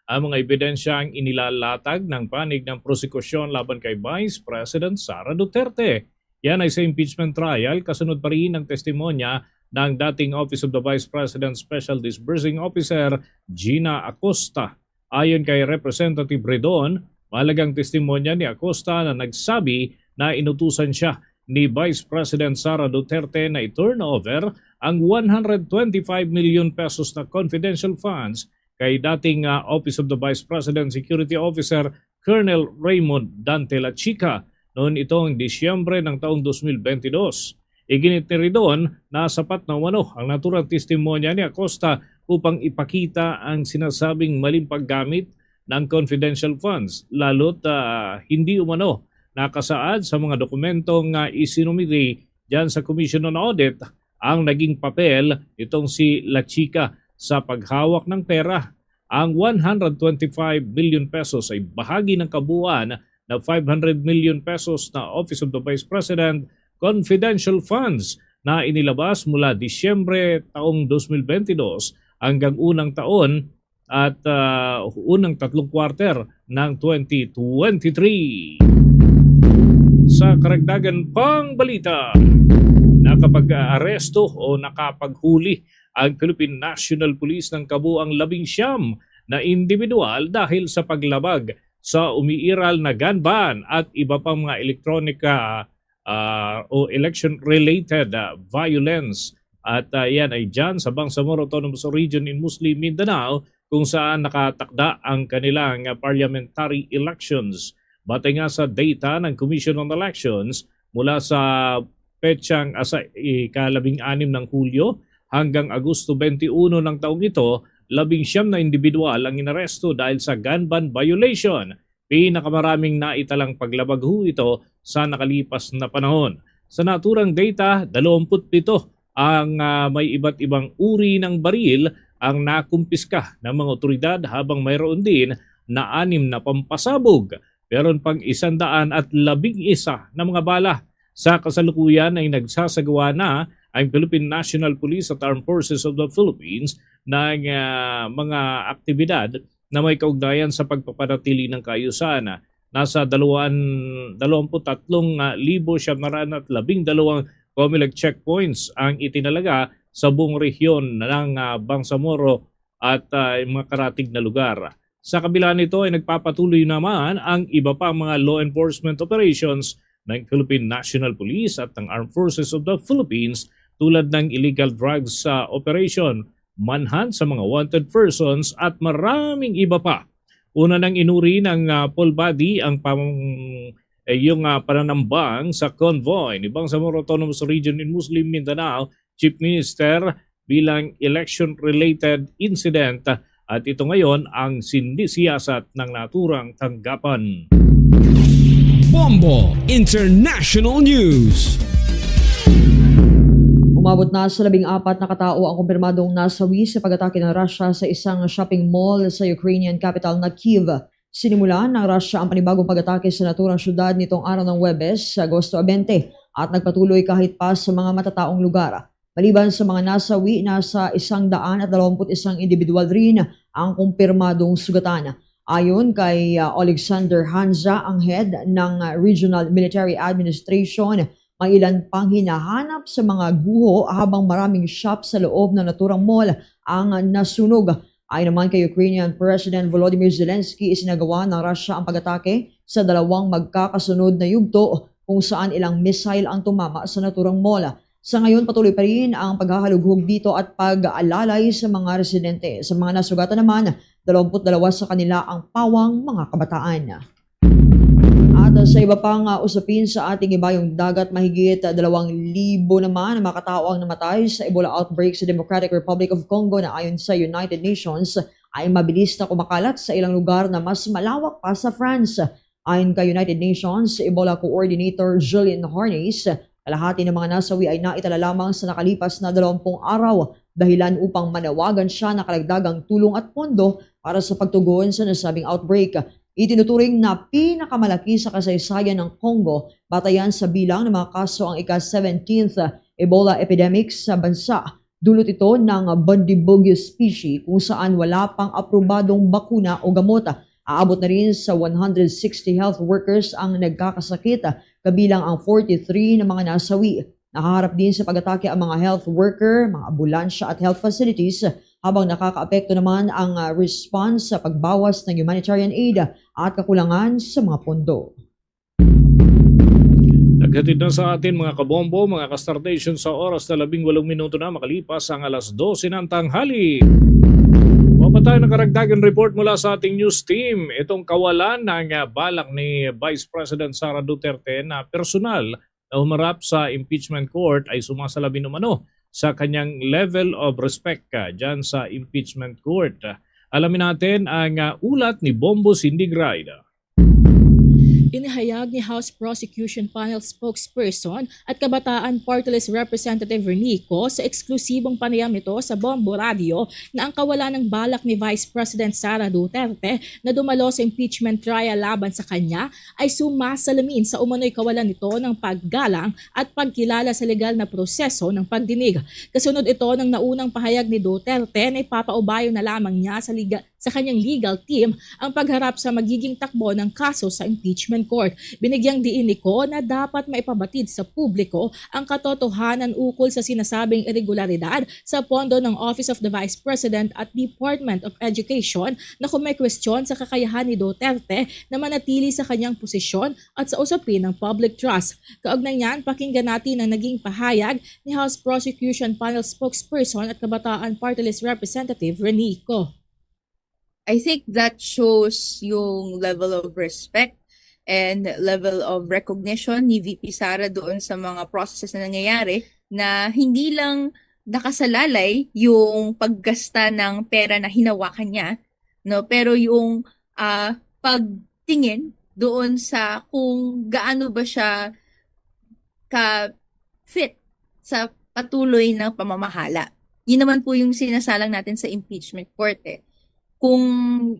ang mga ebidensyang inilalatag ng panig ng prosekusyon laban kay Vice President Sara Duterte. Yan ay sa impeachment trial, kasunod pa rin ang testimonya ng dating Office of the Vice President Special Disbursing Officer Gina Acosta. Ayon kay Representative Ridon, mahalagang testimonya ni Acosta na nagsabi na inutusan siya ni Vice President Sara Duterte na i-turn over ang 125 million pesos na confidential funds kay dating Office of the Vice President Security Officer Colonel Raymond Dante La Chica noon itong Disyembre ng taong 2022. Iginit ni Ridon na sapat na umano ang naturang testimonya ni Acosta upang ipakita ang sinasabing maling paggamit ng confidential funds, lalo't hindi umano nakasaad sa mga dokumentong isinumiti dyan sa Commission on Audit ang naging papel itong si La Chica sa paghawak ng pera. Ang 125 million pesos ay bahagi ng kabuuan na 500 million pesos na Office of the Vice President confidential funds na inilabas mula Disyembre taong 2022 hanggang unang taon at unang tatlong quarter ng 2023. Sa karagdagan pang balita, nakapag-aresto o nakapaghuli ang Philippine National Police ng kabuuang 19 na individual dahil sa paglabag sa umiiral na gun ban at iba pang mga electronic o election-related violence. At yan ay dyan sa Bangsamoro Autonomous Region in Muslim Mindanao kung saan nakatakda ang kanilang parliamentary elections. Batay nga sa data ng Commission on Elections mula sa petsang sa ika-16 ng Hulyo hanggang Agosto 21 ng taong ito, 19 na individual ang inaresto dahil sa gun ban violation. Pinakamaraming naitalang paglabag ito sa nakalipas na panahon. Sa naturang data, 27 ang may iba't ibang uri ng baril ang nakumpiska ng mga otoridad habang mayroon din na 6 na pampasabog. Meron pang 111 na mga bala. Sa kasalukuyan ay nagsasagawa na ang Philippine National Police at Armed Forces of the Philippines ng mga aktibidad na may kaugnayan sa pagpapanatili ng kaayusan. Nasa 23,712 COMELEC checkpoints ang itinalaga sa buong rehiyon ng Bangsamoro at mga karatig na lugar. Sa kabila nito ay nagpapatuloy naman ang iba pa mga law enforcement operations ng Philippine National Police at ng Armed Forces of the Philippines tulad ng illegal drugs operation, manhunt sa mga wanted persons at maraming iba pa. Una nang inuri ng full body ang pananambang sa convoy ni Bangsamoro Autonomous Region in Muslim Mindanao Chief Minister bilang election-related incident at ito ngayon ang sinisiyasat ng naturang tanggapan. Bombo International News. Umabot na sa 14 na katao ang kumpirmadong nasawi sa pag-atake ng Russia sa isang shopping mall sa Ukrainian capital na Kyiv. Sinimulan ng Russia ang panibagong pag-atake sa naturang syudad nitong araw ng Huwebes, Agosto 20 at nagpatuloy kahit pa sa mga matataong lugar. Maliban sa mga nasawi, nasa 121 individual rin ang kumpirmadong sugatan. Ayon kay Alexander Hanza, ang head ng Regional Military Administration, may ilan pang hinahanap sa mga guho habang maraming shop sa loob ng naturang mall ang nasunog. Ayon naman kay Ukrainian President Volodymyr Zelensky, isinagawa ng Russia ang pag-atake sa dalawang magkakasunod na yugto kung saan ilang missile ang tumama sa naturang mall. Sa ngayon, patuloy pa rin ang paghahalughog dito at pag-aalalay sa mga residente. Sa mga nasugatan naman, 22 sa kanila ang pawang mga kabataan. At sa iba pang usapin sa ating ibayong dagat, mahigit 2,000 naman ang mga katao ang namatay sa Ebola outbreak sa Democratic Republic of Congo na ayon sa United Nations ay mabilis na kumakalat sa ilang lugar na mas malawak pa sa France. Ayon kay United Nations Ebola Coordinator Julian Harness, kalahati ng mga nasawi ay naitala lamang sa nakalipas na 20 araw, dahilan upang manawagan siya na karagdagang tulong at pondo para sa pagtugon sa nasabing outbreak. Itinuturing na pinakamalaki sa kasaysayan ng Congo batayan sa bilang ng mga kaso ang ika-17th Ebola epidemic sa bansa. Dulot ito ng Bundibugyo species kung saan wala pang aprobadong bakuna o gamot. Aabot na rin sa 160 health workers ang nagkakasakit, kabilang ang 43 na mga nasawi. Nakaharap din sa pag-atake ang mga health worker, mga ambulansya at health facilities, habang nakakaapekto naman ang response sa pagbawas ng humanitarian aid at kakulangan sa mga pondo. Naghatid na sa atin mga kabombo, mga ka-startation sa oras na 18 minuto na makalipas ang alas 12 ng tanghali. Mapa tayo ng karagdagan report mula sa ating news team. Itong kawalan ng balak ni Vice President Sara Duterte na personal na humarap sa impeachment court ay sumasalabi umano sa kanyang level of respect dyan sa impeachment court. Alamin natin ang ulat ni Bombo Sindigraida. Inihayag ni House Prosecution Panel spokesperson at Kabataan Party List Representative Vernico sa eksklusibong panayam nito sa Bombo Radio na ang kawalan ng balak ni Vice President Sara Duterte na dumalo sa impeachment trial laban sa kanya ay sumasalamin sa umano'y kawalan nito ng paggalang at pagkilala sa legal na proseso ng pagdinig. Kasunod ito ng naunang pahayag ni Duterte na ipapaubayo na lamang niya sa kanyang legal team ang pagharap sa magiging takbo ng kaso sa impeachment court. Binigyang diin ni Ko na dapat maipabatid sa publiko ang katotohanan ukol sa sinasabing irregularidad sa pondo ng Office of the Vice President at Department of Education na kung may kwestiyon sa kakayahan ni Duterte na manatili sa kanyang posisyon at sa usapin ng public trust. Kaugnay niyan, pakinggan natin ang naging pahayag ni House Prosecution Panel spokesperson at Kabataan Party List Representative Vernico. I think that shows yung level of respect and level of recognition ni VP Sara doon sa mga processes na nangyayari na hindi lang nakasalalay yung paggasta ng pera na hinawakan niya, no? Pero yung pagtingin doon sa kung gaano ba siya ka-fit sa patuloy na pamamahala. Yun naman po yung sinasalang natin sa impeachment court eh. Kung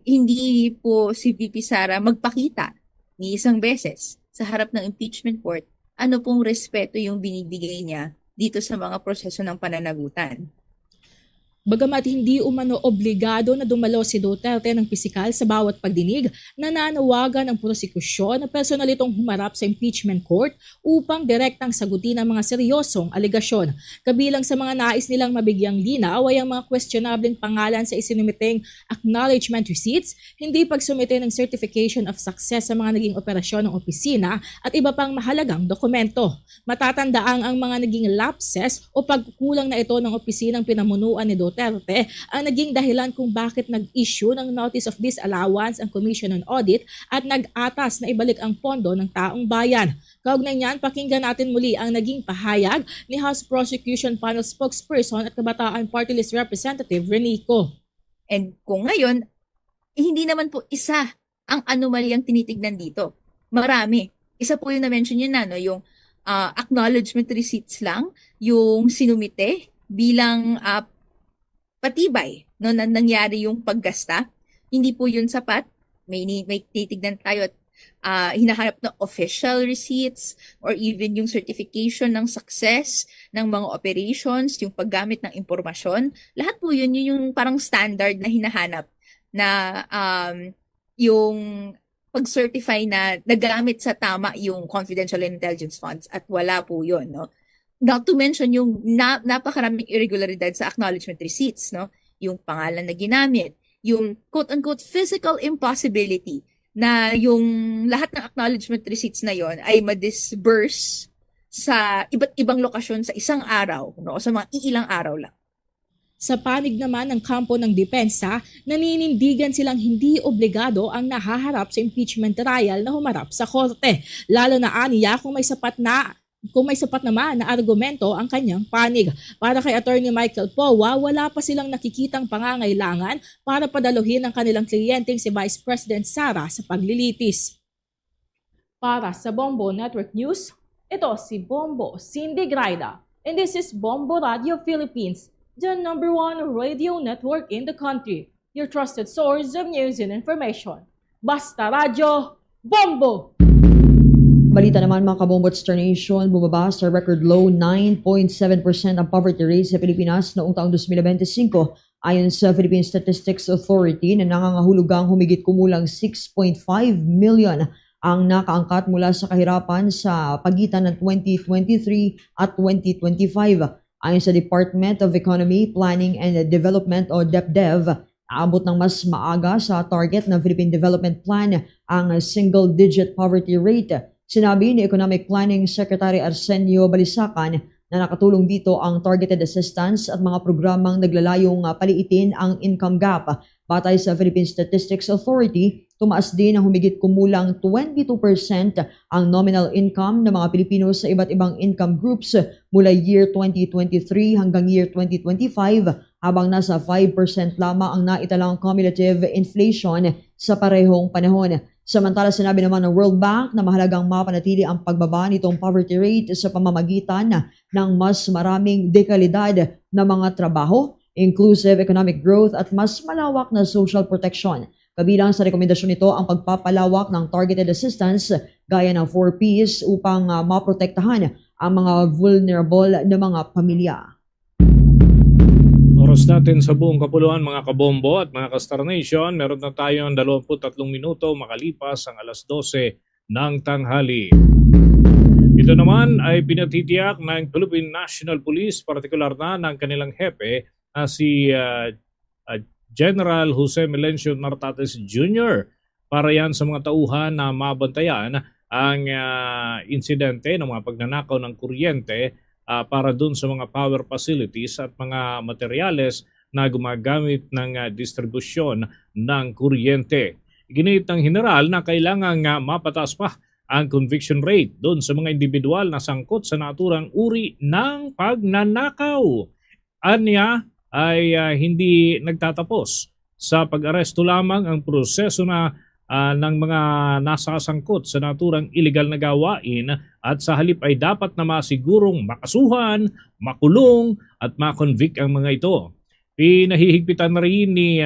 hindi po si VP Sara magpakita ni isang beses sa harap ng impeachment court, ano pong respeto yung binibigay niya dito sa mga proseso ng pananagutan? Bagamat hindi umano obligado na dumalo si Duterte ng pisikal sa bawat pagdinig, nananawagan ang prosekusyon na personal itong humarap sa impeachment court upang direktang sagutin ang mga seryosong aligasyon. Kabilang sa mga nais nilang mabigyang linaw ay ang mga questionableng pangalan sa isinumiteng acknowledgement receipts, hindi pagsumite ng certification of success sa mga naging operasyon ng opisina at iba pang mahalagang dokumento. Matatandaang ang mga naging lapses o pagkukulang na ito ng opisinang pinamunuan ni Duterte ang naging dahilan kung bakit nag-issue ng Notice of Disallowance ang Commission on Audit at nag-atas na ibalik ang pondo ng taong bayan. Kaugnay niyan, pakinggan natin muli ang naging pahayag ni House Prosecution Panel spokesperson at Kabataan Party List Representative Vernico. And kung ngayon, hindi naman po isa ang anomalyang tinitignan dito. Marami. Isa po yung na-mention yun na, no? Yung acknowledgement receipts lang, yung sinumite bilang patibay no, na nangyari yung paggasta. Hindi po yun sapat. May titignan tayo at hinahanap ng official receipts or even yung certification ng success ng mga operations, yung paggamit ng impormasyon. Lahat po yun yung parang standard na hinahanap na yung pag-certify na nagamit sa tama yung confidential intelligence funds at wala po yun. No? Not to mention yung napakaraming irregularidad sa acknowledgement receipts, no? Yung pangalan na ginamit, yung quote-unquote physical impossibility na yung lahat ng acknowledgement receipts na yon ay ma-disburse sa iba't ibang lokasyon sa isang araw, no? O sa mga iilang araw lang. Sa panig naman ng kampo ng depensa, naninindigan silang hindi obligado ang nahaharap sa impeachment trial na humarap sa korte. Lalo na aniya kung may sapat naman na argumento ang kanyang panig. Para kay Attorney Michael Powa, wala pa silang nakikitang pangangailangan para padaluhin ang kanilang kliyenteng si Vice President Sara sa paglilitis. Para sa Bombo Network News, ito si Bombo Cindy Graida. And this is Bombo Radio Philippines, the #1 radio network in the country. Your trusted source of news and information. Basta Radio Bombo! Balita naman mga kabombo at Star Nation, bumaba sa record low 9.7% ang poverty rate sa Pilipinas noong taong 2025 ayon sa Philippine Statistics Authority na nangangahulugang humigit kumulang 6.5 million ang nakaangkat mula sa kahirapan sa pagitan ng 2023 at 2025. Ayon sa Department of Economy, Planning and Development o DepDev, aabot ng mas maaga sa target ng Philippine Development Plan ang single-digit poverty rate. Sinabi ni Economic Planning Secretary Arsenio Balisacan na nakatulong dito ang targeted assistance at mga programang naglalayong paliitin ang income gap. Batay sa Philippine Statistics Authority, tumaas din ang humigit kumulang 22% ang nominal income ng mga Pilipino sa iba't ibang income groups mula year 2023 hanggang year 2025, habang nasa 5% lamang ang naitalang cumulative inflation sa parehong panahon. Samantala, sinabi naman ng World Bank na mahalagang mapanatili ang pagbaba nitong poverty rate sa pamamagitan ng mas maraming dekalidad na mga trabaho, inclusive economic growth at mas malawak na social protection. Kabilang sa rekomendasyon nito ang pagpapalawak ng targeted assistance gaya ng 4Ps upang maprotektahan ang mga vulnerable na mga pamilya. Oras natin sa buong kapuluan mga kabombo at mga ka-Star Nation, meron na tayong 23 minuto makalipas ang alas 12 ng tanghali. Ito naman ay pinatitiyak ng Philippine National Police, partikular na ng kanilang hepe na si General Jose Melencio Nartates Jr. para yan sa mga tauhan na mabantayan ang insidente ng mga pagnanakaw ng kuryente para dun sa mga power facilities at mga materyales na gumagamit ng distribusyon ng kuryente. Ginit ng general na kailangan mapataas pa ang conviction rate dun sa mga individual na sangkot sa naturang uri ng pagnanakaw. Anya ay hindi nagtatapos sa pag-aresto lamang ang proseso ng mga nasasangkot sa naturang illegal na gawain at sa halip ay dapat na masigurong makasuhan, makulong at makonvict ang mga ito. Pinahihigpitan na rin ni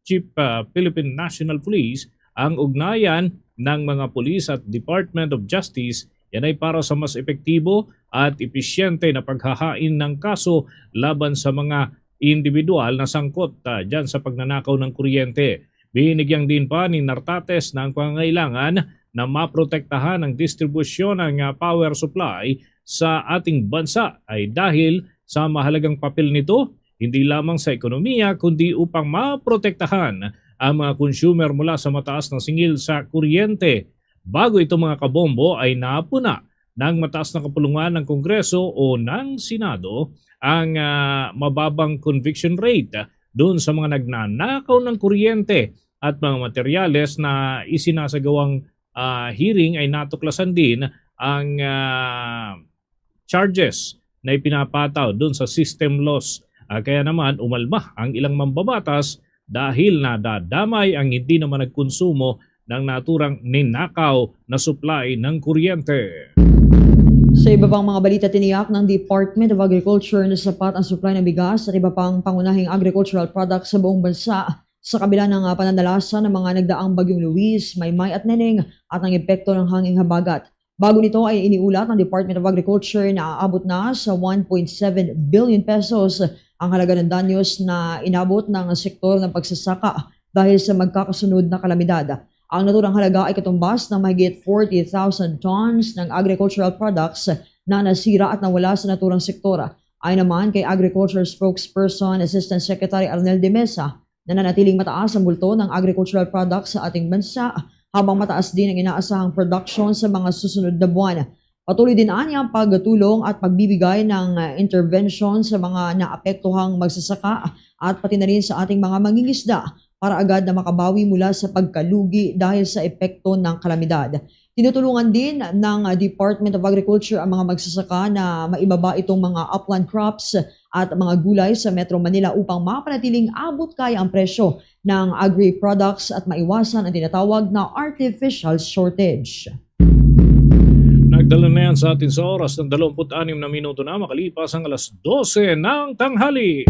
Chief Philippine National Police ang ugnayan ng mga pulis at Department of Justice. Yan ay para sa mas epektibo at episyente na paghahain ng kaso laban sa mga individual na sangkot dyan sa pagnanakaw ng kuryente. Binigyan din pa ni Nartates ng pangangailangan na maprotektahan ang distribusyon ng power supply sa ating bansa ay dahil sa mahalagang papel nito hindi lamang sa ekonomiya kundi upang maprotektahan ang mga consumer mula sa mataas na singil sa kuryente. Bago ito mga kabombo ay napuna ng mataas na kapulungan ng Kongreso o ng Senado ang mababang conviction rate doon sa mga nagnanakaw ng kuryente at mga materyales na isinasagawang hearing ay natuklasan din ang charges na ipinapataw doon sa system loss. Kaya naman umalma ang ilang mambabatas dahil nadadamay ang hindi naman nagkonsumo ng naturang ninakaw na supply ng kuryente. Sa iba pang mga balita, tiniyak ng Department of Agriculture na sapat ang supply ng bigas at iba pang pangunahing agricultural products sa buong bansa sa kabila ng pananalasa ng mga nagdaang bagyong Luis, Maymay at Neneng at ang epekto ng hanging habagat. Bago nito ay iniulat ng Department of Agriculture na aabot na sa 1.7 billion pesos ang halaga ng danyos na inabot ng sektor ng pagsasaka dahil sa magkakasunod na kalamidad. Ang naturang halaga ay katumbas ng mahigit 40,000 tons ng agricultural products na nasira at nawala sa naturang sektor. Ayon naman kay Agriculture Spokesperson Assistant Secretary Arnel de Mesa, nananatiling mataas ang bulto ng agricultural products sa ating bansa habang mataas din ang inaasahang production sa mga susunod na buwan. Patuloy din niya ang pagtulong at pagbibigay ng intervention sa mga naapektuhang magsasaka at pati na rin sa ating mga mangingisda para agad na makabawi mula sa pagkalugi dahil sa epekto ng kalamidad. Tinutulungan din ng Department of Agriculture ang mga magsasaka na maibaba itong mga upland crops at mga gulay sa Metro Manila upang mapanatiling abot kaya ang presyo ng agri-products at maiwasan ang tinatawag na artificial shortage. Dala na yan sa atin sa oras ng 26 na minuto na makalipas ang alas 12 ng tanghali.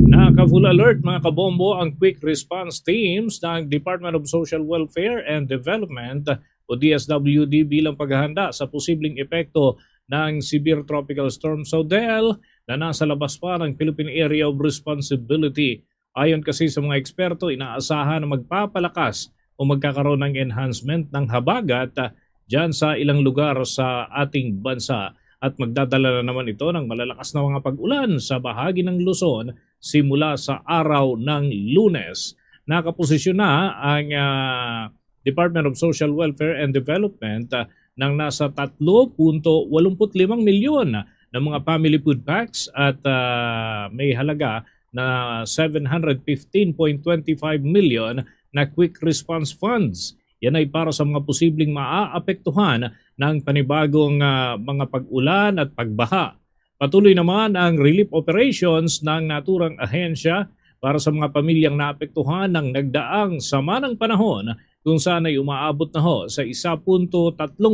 Naka-full alert mga kabombo ang quick response teams ng Department of Social Welfare and Development o DSWD bilang paghahanda sa posibleng epekto ng severe tropical storm Saudel na nasa labas pa ng Philippine Area of Responsibility. Ayon kasi sa mga eksperto, inaasahan na magpapalakas o magkakaroon ng enhancement ng habagat dyan sa ilang lugar sa ating bansa at magdadala na naman ito ng malalakas na mga pag-ulan sa bahagi ng Luzon simula sa araw ng Lunes. Nakaposisyon na ang Department of Social Welfare and Development ng nasa 3.85 milyon ng mga family food packs at may halaga na 715.25 million na quick response funds. Yan ay para sa mga posibleng maaapektuhan ng panibagong mga pag-ulan at pagbaha. Patuloy naman ang relief operations ng naturang ahensya para sa mga pamilyang naapektuhan ng nagdaang sama ng panahon kung saan ay umaabot na ho sa 1.3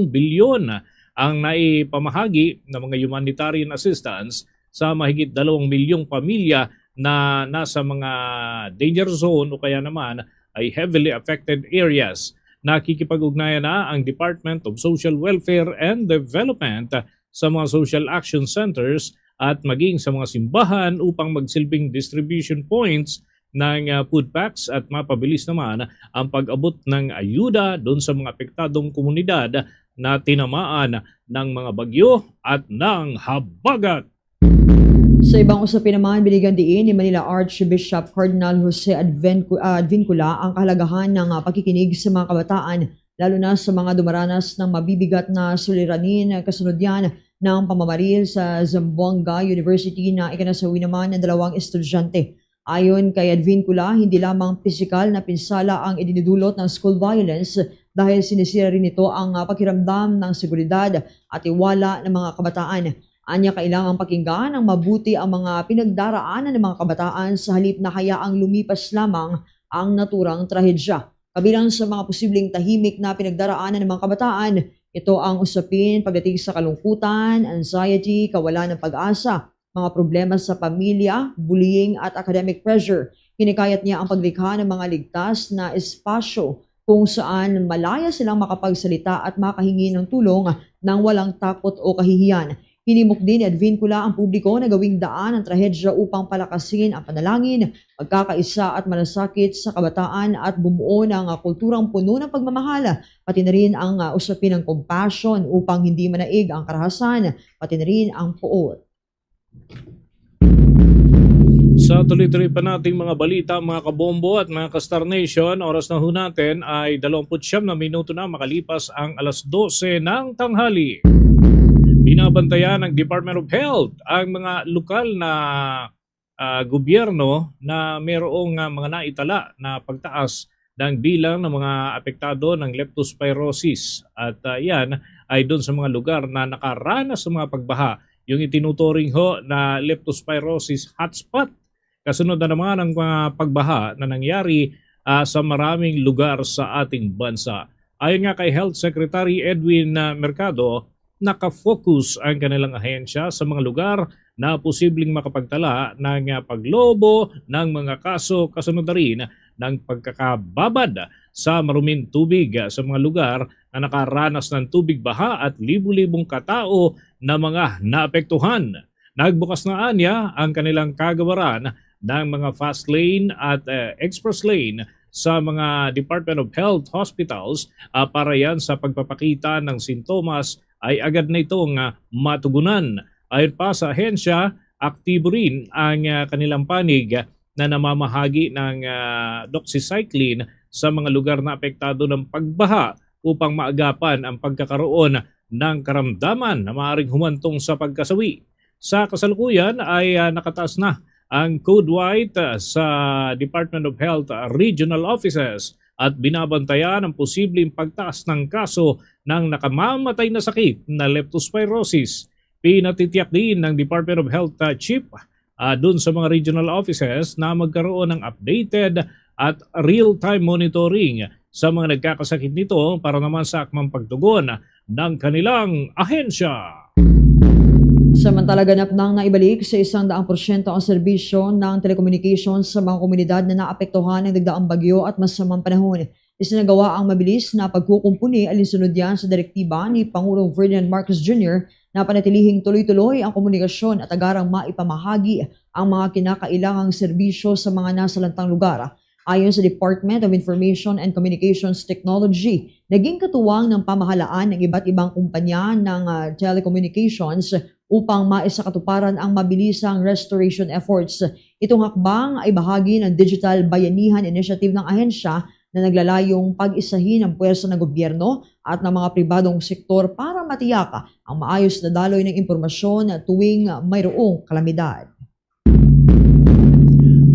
bilyon ang naipamahagi ng mga humanitarian assistance sa mahigit 2 milyong pamilya na nasa mga danger zone o kaya naman ay heavily affected areas. Nakikipag-ugnayan na ang Department of Social Welfare and Development sa mga social action centers at maging sa mga simbahan upang magsilbing distribution points ng food packs at mapabilis naman ang pag-abot ng ayuda doon sa mga apektadong komunidad na tinamaan ng mga bagyo at ng habagat. Sa ibang usapin naman, binigyan diin ni Manila Archbishop Cardinal Jose Advincula ang kahalagahan ng pakikinig sa mga kabataan, lalo na sa mga dumaranas ng mabibigat na suliranin kasunod yan ng pamamaril sa Zamboanga University na ikinasawi naman ng 2 estudyante. Ayon kay Advincula, hindi lamang pisikal na pinsala ang idinudulot ng school violence dahil sinisira rin ito ang pakiramdam ng seguridad at tiwala ng mga kabataan. Anya kailangang pakinggan ng mabuti ang mga pinagdaraanan ng mga kabataan sa halip na hayaang lumipas lamang ang naturang trahedya. Kabilang sa mga posibleng tahimik na pinagdaraanan ng mga kabataan, ito ang usapin pagdating sa kalungkutan, anxiety, kawalan ng pag-asa, mga problema sa pamilya, bullying at academic pressure. Hinikayat niya ang paglikha ng mga ligtas na espasyo kung saan malaya silang makapagsalita at makahingi ng tulong nang walang takot o kahihiyan. Hinimok din ni Advincula ang publiko na gawing daan ang trahedya upang palakasin ang panalangin, pagkakaisa at malasakit sa kabataan at bumuo ng kulturang puno ng pagmamahal, pati na rin ang usapin ng compassion upang hindi manaig ang karahasan, pati na rin ang puot. Sa tuloy-tuloy pa nating mga balita, mga kabombo at mga ka-Star Nation, oras na ho natin ay 29 na minuto na makalipas ang alas 12 ng tanghali. Binabantayan ng Department of Health ang mga lokal na gobyerno na mayroong mga naitala na pagtaas ng bilang ng mga apektado ng leptospirosis. At yan ay doon sa mga lugar na nakaranas ng mga pagbaha. Yung itinuturing ho na leptospirosis hotspot. Kasunod na naman ang mga pagbaha na nangyari sa maraming lugar sa ating bansa. Ayon nga kay Health Secretary Edwin Mercado, nakafocus ang kanilang ahensya sa mga lugar na posibleng makapagtala ng paglobo ng mga kaso kasunod na rin ng pagkakababad sa maruming tubig sa mga lugar na nakaranas ng tubig baha at libu-libong katao na mga naapektuhan. Nagbukas na anya ang kanilang kagawaran ng mga fast lane at express lane sa mga Department of Health hospitals para yan sa pagpapakita ng sintomas ay agad na itong matugunan. Ayon pa sa ahensya, aktibo rin ang kanilang panig na namamahagi ng doxycycline sa mga lugar na apektado ng pagbaha upang maagapan ang pagkakaroon ng karamdaman na maaaring humantong sa pagkasawi. Sa kasalukuyan ay nakataas na ang Code White sa Department of Health Regional Offices at binabantayan ang posibleng pagtaas ng kaso ng nakamamatay na sakit na leptospirosis. Pinatitiyak din ng Department of Health Chief doon sa mga regional offices na magkaroon ng updated at real-time monitoring sa mga nagkakasakit nito para naman sa akmang pagtugon ng kanilang ahensya. Samantala, ganap nang naibalik sa 100% ang serbisyo ng telecommunications sa mga komunidad na naapektuhan ng dagdaang bagyo at masamang panahon. Isinagawa ang mabilis na pagkukumpuni alinsunod yan sa direktiba ni Pangulong Ferdinand Marcos Jr. na panatilihing tuloy-tuloy ang komunikasyon at agarang maipamahagi ang mga kinakailangang serbisyo sa mga nasalantang lugar. Ayon sa Department of Information and Communications Technology, naging katuwang ng pamahalaan ng iba't ibang kumpanya ng telecommunications upang maisakatuparan ang mabilisang restoration efforts. Itong hakbang ay bahagi ng Digital Bayanihan Initiative ng ahensya na naglalayong pag-isahin ang puwersa ng gobyerno at ng mga pribadong sektor para matiyak ang maayos na daloy ng impormasyon tuwing mayroong kalamidad.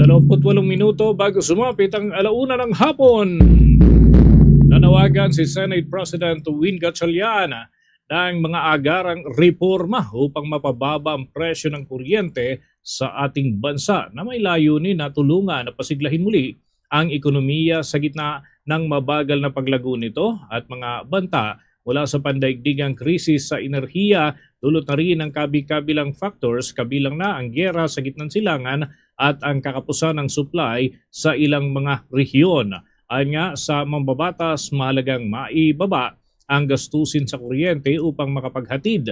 28 minuto bago sumapit ang 1:00 ng hapon. Nanawagan si Senate President Win Gatchalian ng mga agarang reforma upang mapababa ang presyo ng kuryente sa ating bansa na may layunin na tulungan na pasiglahin muli ang ekonomiya sa gitna ng mabagal na paglago nito at mga banta mula sa pandaigdigang krisis sa enerhiya, dulot na rin ang kabi-kabilang factors kabilang na ang giyera sa gitnang silangan at ang kakapusan ng supply sa ilang mga rehiyon. Ayon nga sa mambabatas, mahalagang maibaba ang gastusin sa kuryente upang makapaghatid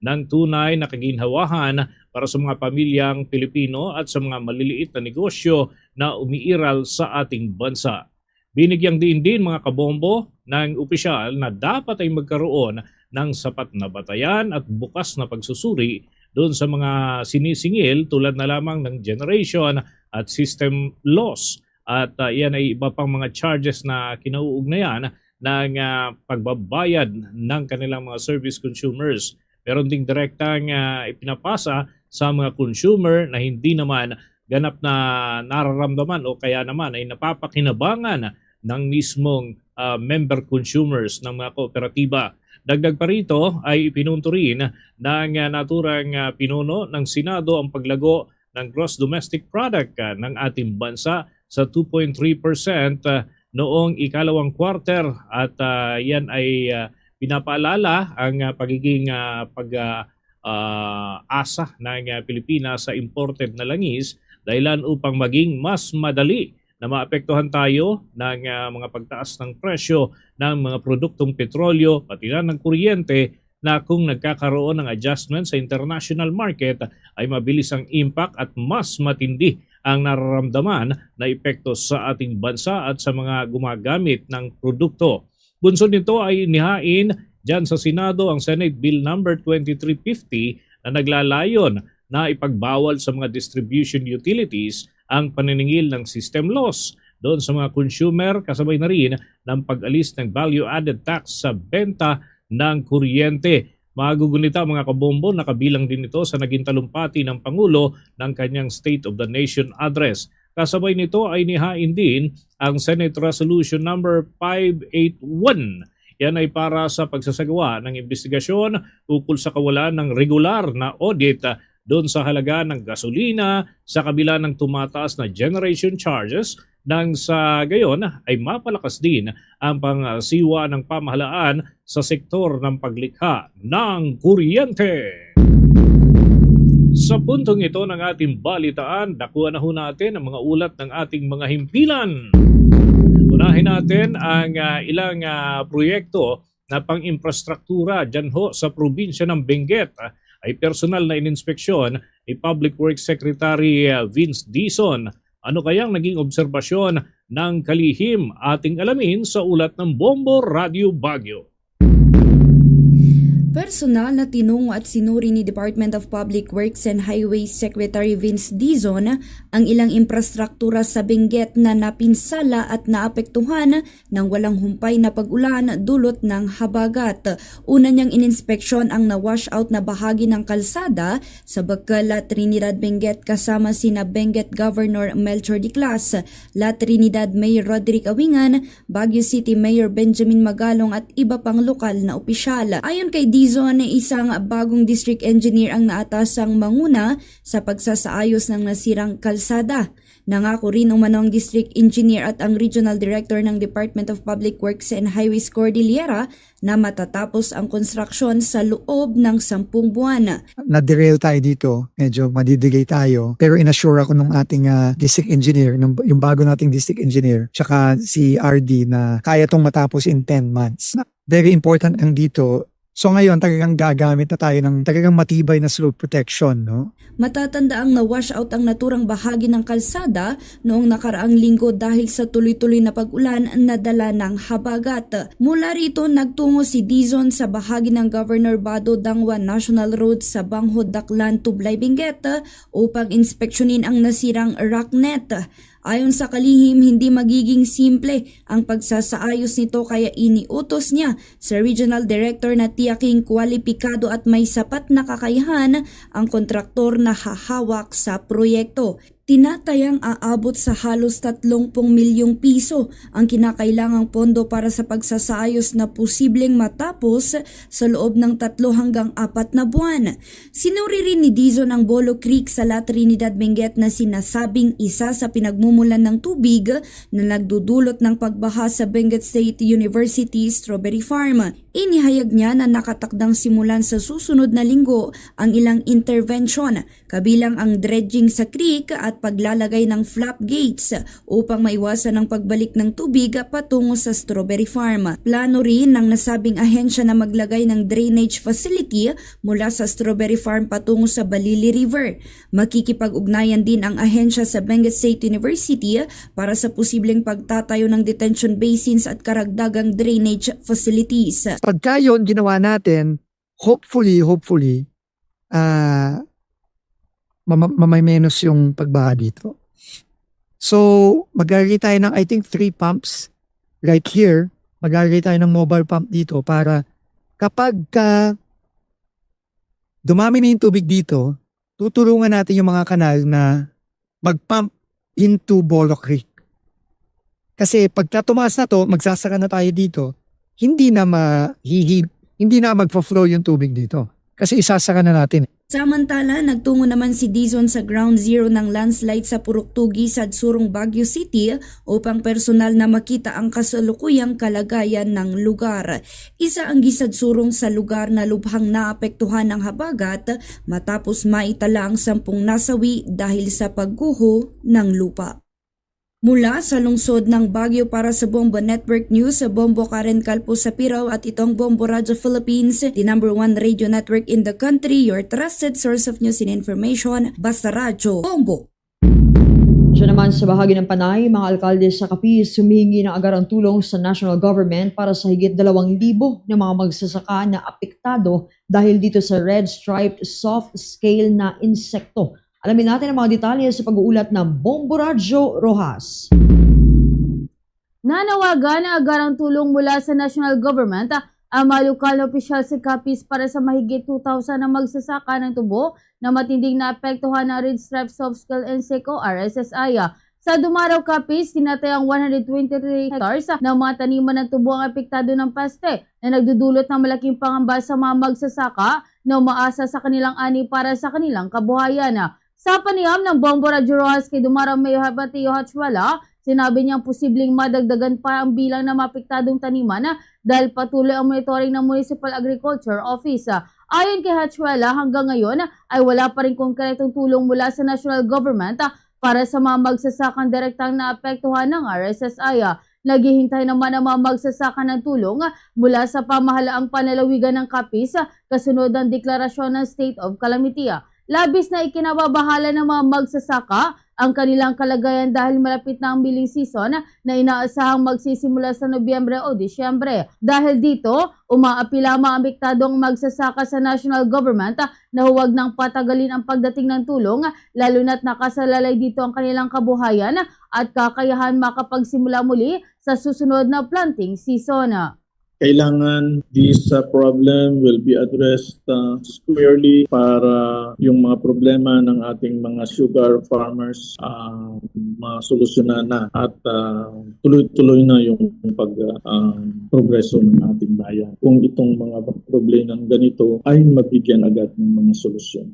ng tunay na kaginhawahan para sa mga pamilyang Pilipino at sa mga maliliit na negosyo na umiiral sa ating bansa. Binigyang diin din mga kabombo ng opisyal na dapat ay magkaroon ng sapat na batayan at bukas na pagsusuri doon sa mga sinisingil tulad na lamang ng generation at system loss. At yan ay iba pang mga charges na kinauugnayan ng pagbabayad ng kanilang mga service consumers. Meron ding direktang ipinapasa sa mga consumer na hindi naman ganap na nararamdaman o kaya naman ay napapakinabangan ng mismong member consumers ng mga kooperatiba. Dagdag pa rito ay ipinunto rin ng naturang pinuno ng Senado ang paglago ng gross domestic product ng ating bansa sa 2.3% noong ikalawang quarter at yan ay pinapaalala ang pagiging asa ng Pilipinas sa imported na langis dahilan upang maging mas madali na maapektuhan tayo ng mga pagtaas ng presyo ng mga produktong petrolyo pati na ng kuryente na kung nagkakaroon ng adjustment sa international market ay mabilis ang impact at mas matindi ang nararamdaman na epekto sa ating bansa at sa mga gumagamit ng produkto. Bunsod nito ay inihain dyan sa Senado ang Senate Bill number 2350 na naglalayon na ipagbawal sa mga distribution utilities ang paniningil ng system loss doon sa mga consumer kasabay na rin ng pag-alis ng value-added tax sa benta ng kuryente. Magugunita mga kabombo na kabilang din ito sa naging talumpati ng Pangulo ng kanyang State of the Nation address. Kasabay nito ay nihain din ang Senate Resolution number 581. Yan ay para sa pagsasagawa ng investigasyon ukol sa kawalan ng regular na audit doon sa halaga ng gasolina sa kabila ng tumataas na generation charges nang sa gayon ay mapalakas din ang pangasiwa ng pamahalaan sa sektor ng paglikha ng kuryente. Sa puntong ito ng ating balitaan, nakuha na ho natin ang mga ulat ng ating mga himpilan. Unahin natin ang ilang proyekto na pang-infrastruktura dyan ho sa probinsya ng Benguet. Ay personal na ininspeksyon ni Public Works Secretary Vince Dizon. Ano kayang naging obserbasyon ng kalihim ating alamin sa ulat ng Bombo Radio Baguio. Personal na tinungo at sinuri ni Department of Public Works and Highways Secretary Vince Dizon ang ilang infrastruktura sa Benguet na napinsala at naapektuhan ng walang humpay na pag-ulan dulot ng habagat. Una niyang ininspeksyon ang na-wash out na bahagi ng kalsada sa Bacala, Trinidad, Benguet kasama sina Benguet Governor Melchor Diclas, La Trinidad Mayor Roderick Awingan, Baguio City Mayor Benjamin Magalong at iba pang lokal na opisyal. Ayon kay Dizon, isang bagong district engineer ang naatasang manguna sa pagsasaayos ng nasirang kalsada. Nangako rin umano ang District Engineer at ang Regional Director ng Department of Public Works and Highways Cordillera na matatapos ang konstruksyon sa loob ng 10 buwan. Na-derail tayo dito, medyo madidigay tayo. Pero inassure ako ng ating district engineer, yung bago nating district engineer, tsaka si RD na kaya itong matapos in 10 months. Very important ang dito. So ngayon, talagang gagamit na tayo ng talagang matibay na slope protection, no? Matatanda ang na-wash out ang naturang bahagi ng kalsada noong nakaraang linggo dahil sa tuloy-tuloy na pag-ulan na dala ng habagat. Mula rito, nagtungo si Dizon sa bahagi ng Governor Bado Dangwa National Road sa Banghod, Daklan, Tublay, Benguet upang inspeksyonin ang nasirang rocknet. Ayon sa kalihim, hindi magiging simple ang pagsasaayos nito kaya iniutos niya sa Regional Director na tiyaking kwalipikado at may sapat na kakayahan ang kontraktor na hahawak sa proyekto. Tinatayang aabot sa halos 30 milyong piso ang kinakailangang pondo para sa pagsasaayos na posibleng matapos sa loob ng 3 hanggang 4 na buwan. Sinuri rin ni Dizon ang Bolo Creek sa La Trinidad, Benguet na sinasabing isa sa pinagmumulan ng tubig na nagdudulot ng pagbaha sa Benguet State University Strawberry Farm. Inihayag niya na nakatakdang simulan sa susunod na linggo ang ilang intervention, kabilang ang dredging sa creek at paglalagay ng flap gates upang maiwasan ang pagbalik ng tubig patungo sa Strawberry Farm. Plano rin ng nasabing ahensya na maglagay ng drainage facility mula sa Strawberry Farm patungo sa Balili River. Makikipag-ugnayan din ang ahensya sa Benguet State University para sa posibleng pagtatayo ng detention basins at karagdagang drainage facilities. Pagka yun ginawa natin, hopefully, mamay-menos yung pagbaha dito. So, maglagay tayo ng I think 3 pumps right here. Maglagay tayo ng mobile pump dito para kapag dumami na yung tubig dito, tutulungan natin yung mga kanal na mag-pump into Bolo Creek. Kasi pagka tumaas na to, magsasaka na tayo dito, hindi na magpa-flow yung tubig dito. Kasi isasaka na natin. Samantala, nagtungo naman si Dizon sa ground zero ng landslide sa Puruktugi sa Surong, Baguio City upang personal na makita ang kasalukuyang kalagayan ng lugar. Isa ang gisadsurong sa lugar na lubhang naapektuhan ng habagat matapos maitala ang 10 nasawi dahil sa pagguho ng lupa. Mula sa lungsod ng Baguio para sa Bombo Network News, Bombo Karen Calpo Sapiraw at itong Bombo Radio Philippines, the #1 radio network in the country, your trusted source of news and information, basta radyo, Bombo. Diyan naman sa bahagi ng Panay, mga alkalde sa Capiz humihingi ng agarang tulong sa national government para sa higit 2,000 na mga magsasaka na apektado dahil dito sa red striped soft scale na insekto. Alamin natin ang mga detalye sa pag-uulat ng Bombo Radio Rojas. Nanawagan ang agarang tulong mula sa national government ang mga lokal na opisyal sa Capiz para sa mahigit 2,000 na magsasaka ng tubo na matinding naapektuhan ng red striped soft scale insect o RSSI. Sa Dumaraw, Capiz, tinatayang 123 hectares ng mga taniman ng tubo ang apektado ng paste na nagdudulot ng malaking pangamba sa mga magsasaka na umaasa sa kanilang ani para sa kanilang kabuhayan. Sa panayam ng Bombo Radio Rojas kay Dumaraw Mayor Batio Hatchwala, sinabi niyang posibleng madagdagan pa ang bilang ng mapektadong taniman dahil patuloy ang monitoring ng Municipal Agriculture Office. Ayon kay Hatchwala, hanggang ngayon ay wala pa rin konkretong tulong mula sa national government para sa mga magsasakang direktang naapektuhan ng RSSI. Naghihintay naman ang mga magsasaka ng tulong mula sa pamahalaang panlalawigan ng Capiz kasunod ng deklarasyon ng State of Calamity. Labis na ikinababahala ng mga magsasaka ang kanilang kalagayan dahil malapit na ang milling season na inaasahang magsisimula sa Nobyembre o Disyembre. Dahil dito, umaapila mga apektadong magsasaka sa national government na huwag nang patagalin ang pagdating ng tulong lalo na't nakasalalay dito ang kanilang kabuhayan at kakayahan makapagsimula muli sa susunod na planting season. Kailangan this problem will be addressed squarely para yung mga problema ng ating mga sugar farmers masolusyonan na at tuloy-tuloy na yung progreso ng ating bayan. Kung itong mga problema ng ganito ay mabigyan agad ng mga solusyon.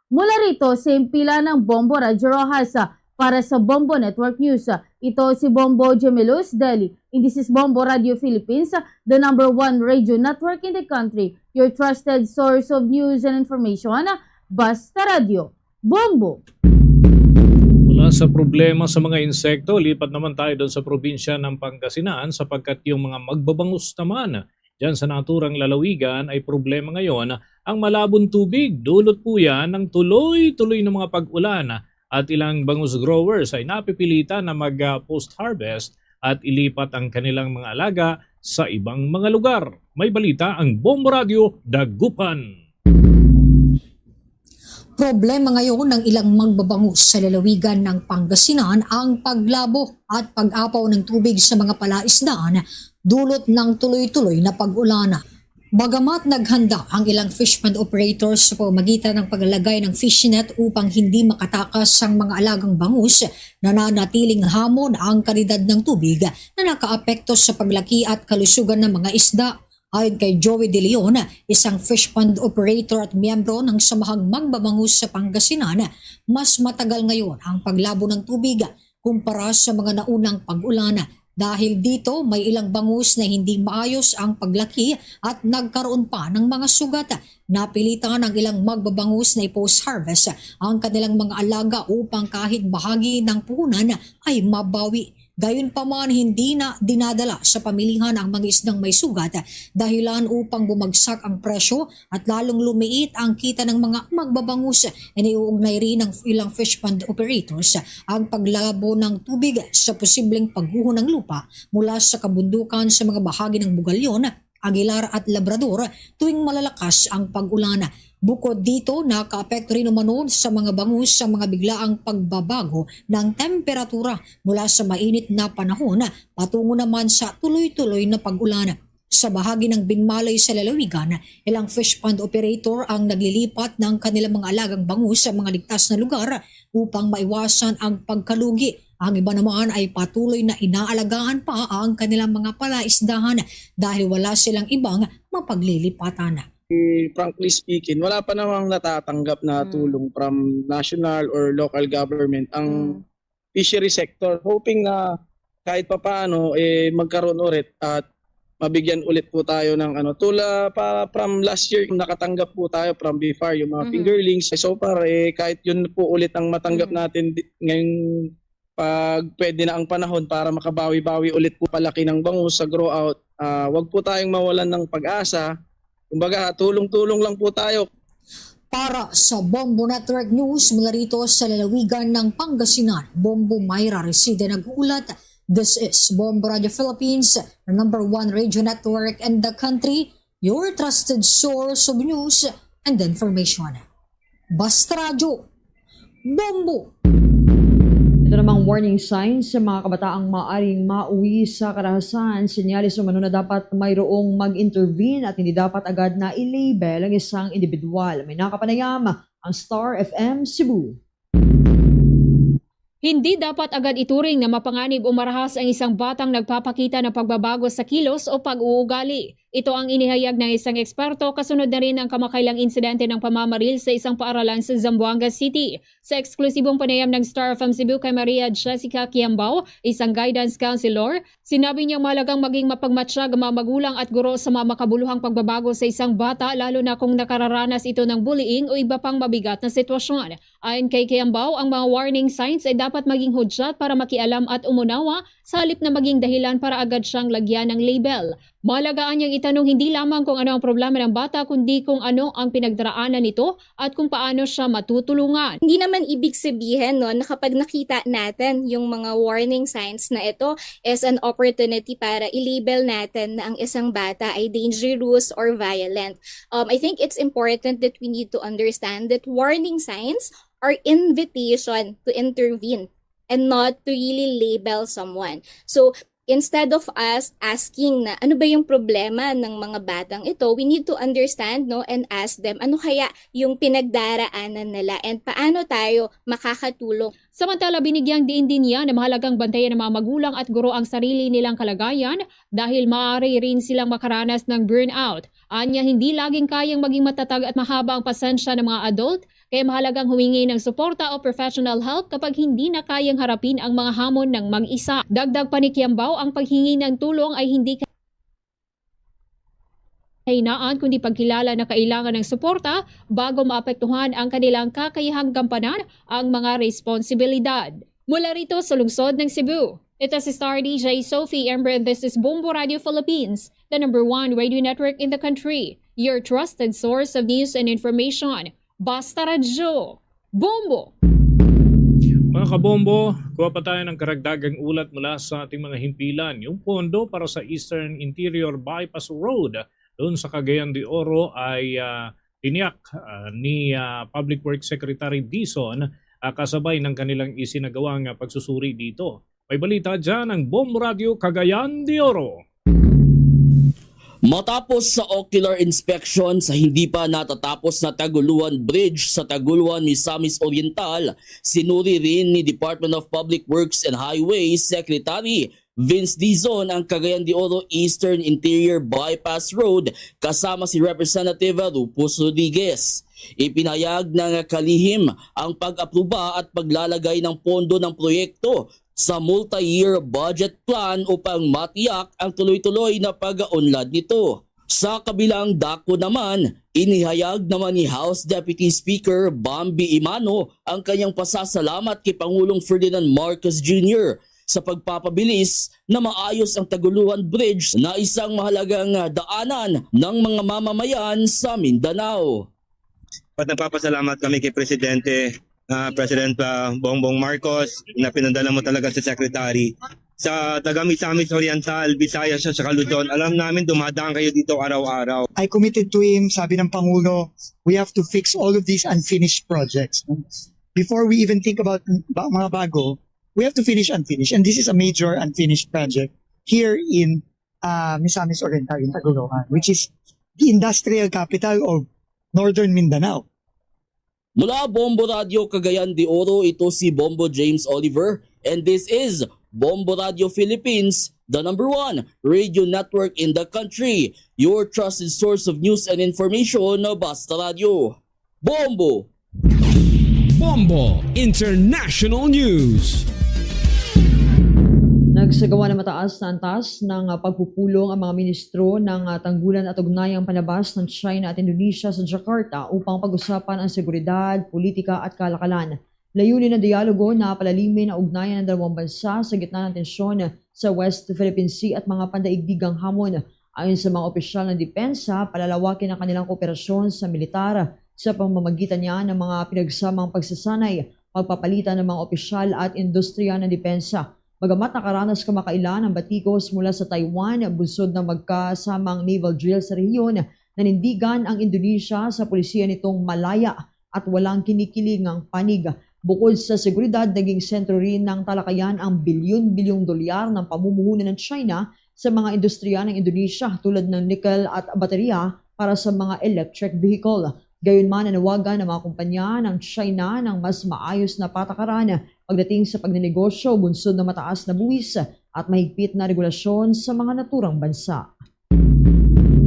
Mula rito sa impila ng Bombo Radio Rojas, Para sa Bombo Network News, ito si Bombo Gemelos Delhi. And this is Bombo Radio Philippines, the #1 radio network in the country. Your trusted source of news and information, Basta Radio. Bombo! Mula sa problema sa mga insekto, lipat naman tayo doon sa probinsya ng Pangasinan sapagkat yung mga magbabangus naman dyan sa naturang lalawigan ay problema ngayon ang malabong tubig. Dulot po yan ng tuloy-tuloy ng mga pag-ulan at ilang bangus growers ay napipilitan na mag-post-harvest at ilipat ang kanilang mga alaga sa ibang mga lugar. May balita ang Bombo Radio Dagupan. Problema ngayon ng ilang magbabangus sa lalawigan ng Pangasinan ang paglabo at pag-apaw ng tubig sa mga palaisdaan dulot ng tuloy-tuloy na pag-ulan. Bagamat naghanda ang ilang fish pond operators sa pamamagitan ng paglalagay ng fish net upang hindi makatakas ang mga alagang bangus, nananatiling hamon ang kalidad ng tubig na nakaapekto sa paglaki at kalusugan ng mga isda. Ayon kay Joey De Leon, isang fish pond operator at miyembro ng Samahang Magbabangus sa Pangasinan, mas matagal ngayon ang paglabo ng tubig kumpara sa mga naunang pag-ulan. Dahil dito may ilang bangus na hindi maayos ang paglaki at nagkaroon pa ng mga sugat. Napilitan ang ilang magbabangus na i-post-harvest ang kanilang mga alaga upang kahit bahagi ng puhunan ay mabawi. Gayunpaman hindi na dinadala sa pamilihan ang mga isdang may sugat dahilan upang bumagsak ang presyo at lalong lumiit ang kita ng mga magbabangus. Iniuugnay rin ng ilang fish pond operators ang paglabo ng tubig sa posibleng pagguho ng lupa mula sa kabundukan sa mga bahagi ng Bugalyon, Aguilar at Labrador tuwing malalakas ang pag-ulan. Bukod dito, nakaapekto rin umano sa mga bangus sa mga biglaang pagbabago ng temperatura mula sa mainit na panahon patungo naman sa tuloy-tuloy na pag-ulan. Sa bahagi ng Binmalay sa lalawigan, ilang fish pond operator ang naglilipat ng kanilang mga alagang bangus sa mga ligtas na lugar upang maiwasan ang pagkalugi. Ang iba naman ay patuloy na inaalagaan pa ang kanilang mga palaisdahan dahil wala silang ibang mapaglilipatan. Frankly speaking, wala pa namang natatanggap na tulong from national or local government ang fishery sector. Hoping na kahit papaano magkaroon ulit at mabigyan ulit po tayo ng from last year nakatanggap po tayo from BFAR yung mga fingerlings. So far kahit yun po ulit ang matanggap natin ngayong pag pwede na ang panahon para makabawi-bawi ulit po palaki ng bangus sa grow out. Wag po tayong mawalan ng pag-asa. Kumbaga, tulong-tulong lang po tayo. Para sa Bombo Network News mula rito sa lalawigan ng Pangasinan, Bombo Mayra Reside nag-uulat. This is Bombo Radio Philippines, the #1 radio network in the country, your trusted source of news and information. Basta Radio, Bombo! Ito namang warning signs sa mga kabataang maaaring mauwi sa karahasan. Sinyalis umano na dapat mayroong mag-intervene at hindi dapat agad na i-label ang isang individual. May nakapanayam ang Star FM Cebu. Hindi dapat agad ituring na mapanganib o marahas ang isang batang nagpapakita ng pagbabago sa kilos o pag-uugali. Ito ang inihayag ng isang eksperto kasunod na rin ang kamakailang insidente ng pamamaril sa isang paaralan sa Zamboanga City. Sa eksklusibong panayam ng Star FM Cebu kay Maria Jessica Kiambao, isang guidance counselor, sinabi niyang mahalagang maging mapagmatsyag ang mga magulang at guro sa mga makabuluhang pagbabago sa isang bata lalo na kung nakararanas ito ng bullying o iba pang mabigat na sitwasyon. Ayon kay Kiambao, ang mga warning signs ay dapat maging hudyat para makialam at umunawa sa halip na maging dahilan para agad siyang lagyan ng label. Mahalagaan niyang itanong hindi lamang kung ano ang problema ng bata kundi kung ano ang pinagdaraanan nito at kung paano siya matutulungan. Hindi naman ibig sabihin na kapag nakita natin yung mga warning signs na ito is an opportunity para i-label natin na ang isang bata ay dangerous or violent. I think it's important that we need to understand that warning signs are invitation to intervene and not to really label someone. So, instead of us asking na ano ba yung problema ng mga batang ito, we need to understand and ask them ano kaya yung pinagdaraanan nila and paano tayo makakatulong. Samantala, binigyang diin din niya na mahalagang bantayan ng mga magulang at guro ang sarili nilang kalagayan dahil maaari rin silang makaranas ng burnout. Anya, hindi laging kayang maging matatag at mahaba ang pasensya ng mga adult, Kaya mahalagang humingi ng suporta o professional help kapag hindi na kayang harapin ang mga hamon ng mag-isa. Dagdag pa ni Kiambao, ang paghingi ng tulong ay hindi kahinaan kundi pagkilala na kailangan ng suporta bago maapektuhan ang kanilang kakayahang gampanan ang mga responsibilidad. Mula rito sa lungsod ng Cebu, ito si Star DJ Sophie Ember and this is Bombo Radio Philippines, the #1 radio network in the country. Your trusted source of news and information. Basta Radyo. Bombo! Mga kabombo, kuha pa tayo ng karagdagang ulat mula sa ating mga himpilan. Yung pondo para sa Eastern Interior Bypass Road doon sa Cagayan de Oro ay tiniyak ni Public Works Secretary Dizon kasabay ng kanilang isinagawang pagsusuri dito. May balita dyan ang Bombo Radio Cagayan de Oro. Matapos sa ocular inspection sa hindi pa natatapos na Taguluan Bridge sa Taguluan, Misamis Oriental, sinuri rin ni Department of Public Works and Highways Secretary Vince Dizon ang Cagayan de Oro Eastern Interior Bypass Road kasama si Representative Rufus Rodriguez. Ipinayag ng kalihim ang pag-apruba at paglalagay ng pondo ng proyekto sa multi-year budget plan upang matiyak ang tuloy-tuloy na pag-unlad nito. Sa kabilang dako naman, inihayag naman ni House Deputy Speaker Bambi Imano ang kanyang pasasalamat kay Pangulong Ferdinand Marcos Jr. sa pagpapabilis na maayos ang Taguluan Bridge na isang mahalagang daanan ng mga mamamayan sa Mindanao. At nagpapasalamat kami kay Presidente Bongbong Marcos na pinadala mo talaga sa Secretary. Sa Misamis Oriental, Visayas at Luzon, alam namin dumadaan kayo dito araw-araw. I committed to him, sabi ng Pangulo, we have to fix all of these unfinished projects. Before we even think about mga bago, we have to finish unfinished. And this is a major unfinished project here in Misamis Oriental in Tagoloan, which is the industrial capital of Northern Mindanao. Mula Bombo Radio Cagayan de Oro, ito si Bombo James Oliver and this is Bombo Radio Philippines, the #1 radio network in the country. Your trusted source of news and information, Basta Radio. Bombo! Bombo International News. Nagsagawa ng mataas na antas ng pagpupulong ang mga ministro ng tanggulan at ugnayang panlabas ng China at Indonesia sa Jakarta upang pag-usapan ang seguridad, politika at kalakalan. Layunin ng dialogo na palalimin ang ugnayan ng dalawang bansa sa gitna ng tensyon sa West Philippine Sea at mga pandaigdigang hamon. Ayon sa mga opisyal ng depensa, palalawakin ang kanilang kooperasyon sa militar sa pamamagitan niya ng mga pinagsamang pagsasanay, pagpapalitan ng mga opisyal at industriya ng depensa. Bagamat nakaranas kamakailan ang batikos mula sa Taiwan, bunsod ng magkasamang naval drill sa rehiyon, nanindigan ang Indonesia sa pulisiya nitong malaya at walang kinikilingang panig. Bukod sa seguridad, naging sentro rin ng talakayan ang bilyon-bilyong dolyar ng pamumuhunan ng China sa mga industriya ng Indonesia tulad ng nickel at baterya para sa mga electric vehicle. Gayunman, nanawagan ng mga kumpanya ng China ng mas maayos na patakaran pagdating sa pagnenegosyo, bunsod na mataas na buwis at mahigpit na regulasyon sa mga naturang bansa.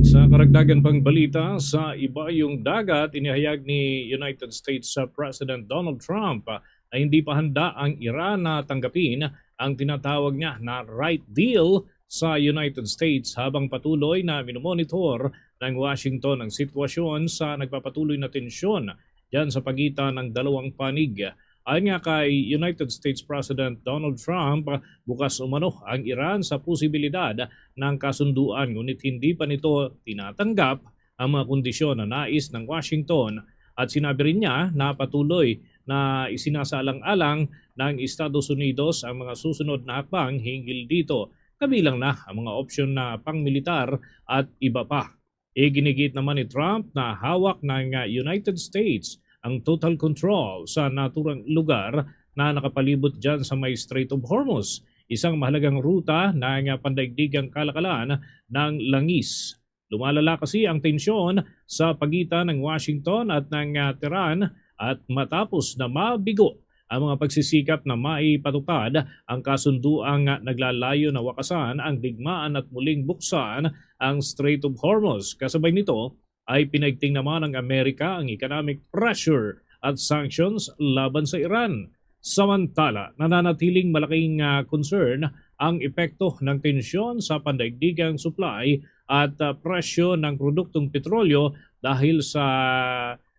Sa karagdagan pang balita, sa iba yung dagat, inihayag ni United States President Donald Trump na hindi pa handa ang Iran na tanggapin ang tinatawag niya na right deal sa United States habang patuloy na minomonitor ng Washington ang sitwasyon sa nagpapatuloy na tensyon diyan sa pagitan ng dalawang panig. Ayon nga kay United States President Donald Trump, bukas umano ang Iran sa posibilidad ng kasunduan ngunit hindi pa nito tinatanggap ang mga kondisyon na nais ng Washington at sinabi rin niya na patuloy na isinasaalang-alang ng Estados Unidos ang mga susunod na hakbang hinggil dito, kabilang na ang mga opsyon na pangmilitar at iba pa. Iginigit naman ni Trump na hawak ng United States ang total control sa naturang lugar na nakapalibot dyan sa may Strait of Hormuz, isang mahalagang ruta ng pandaigdigang kalakalan ng langis. Lumalala kasi ang tensyon sa pagitan ng Washington at ng Tehran at matapos na mabigo ang mga pagsisikap na maipatupad ang kasunduang naglalayo na wakasan ang digmaan at muling buksan ang Strait of Hormuz. Kasabay nito ay pinaigting naman ng Amerika ang economic pressure at sanctions laban sa Iran. Samantala, nananatiling malaking concern ang epekto ng tensyon sa pandaigdigang supply at presyo ng produktong petrolyo dahil sa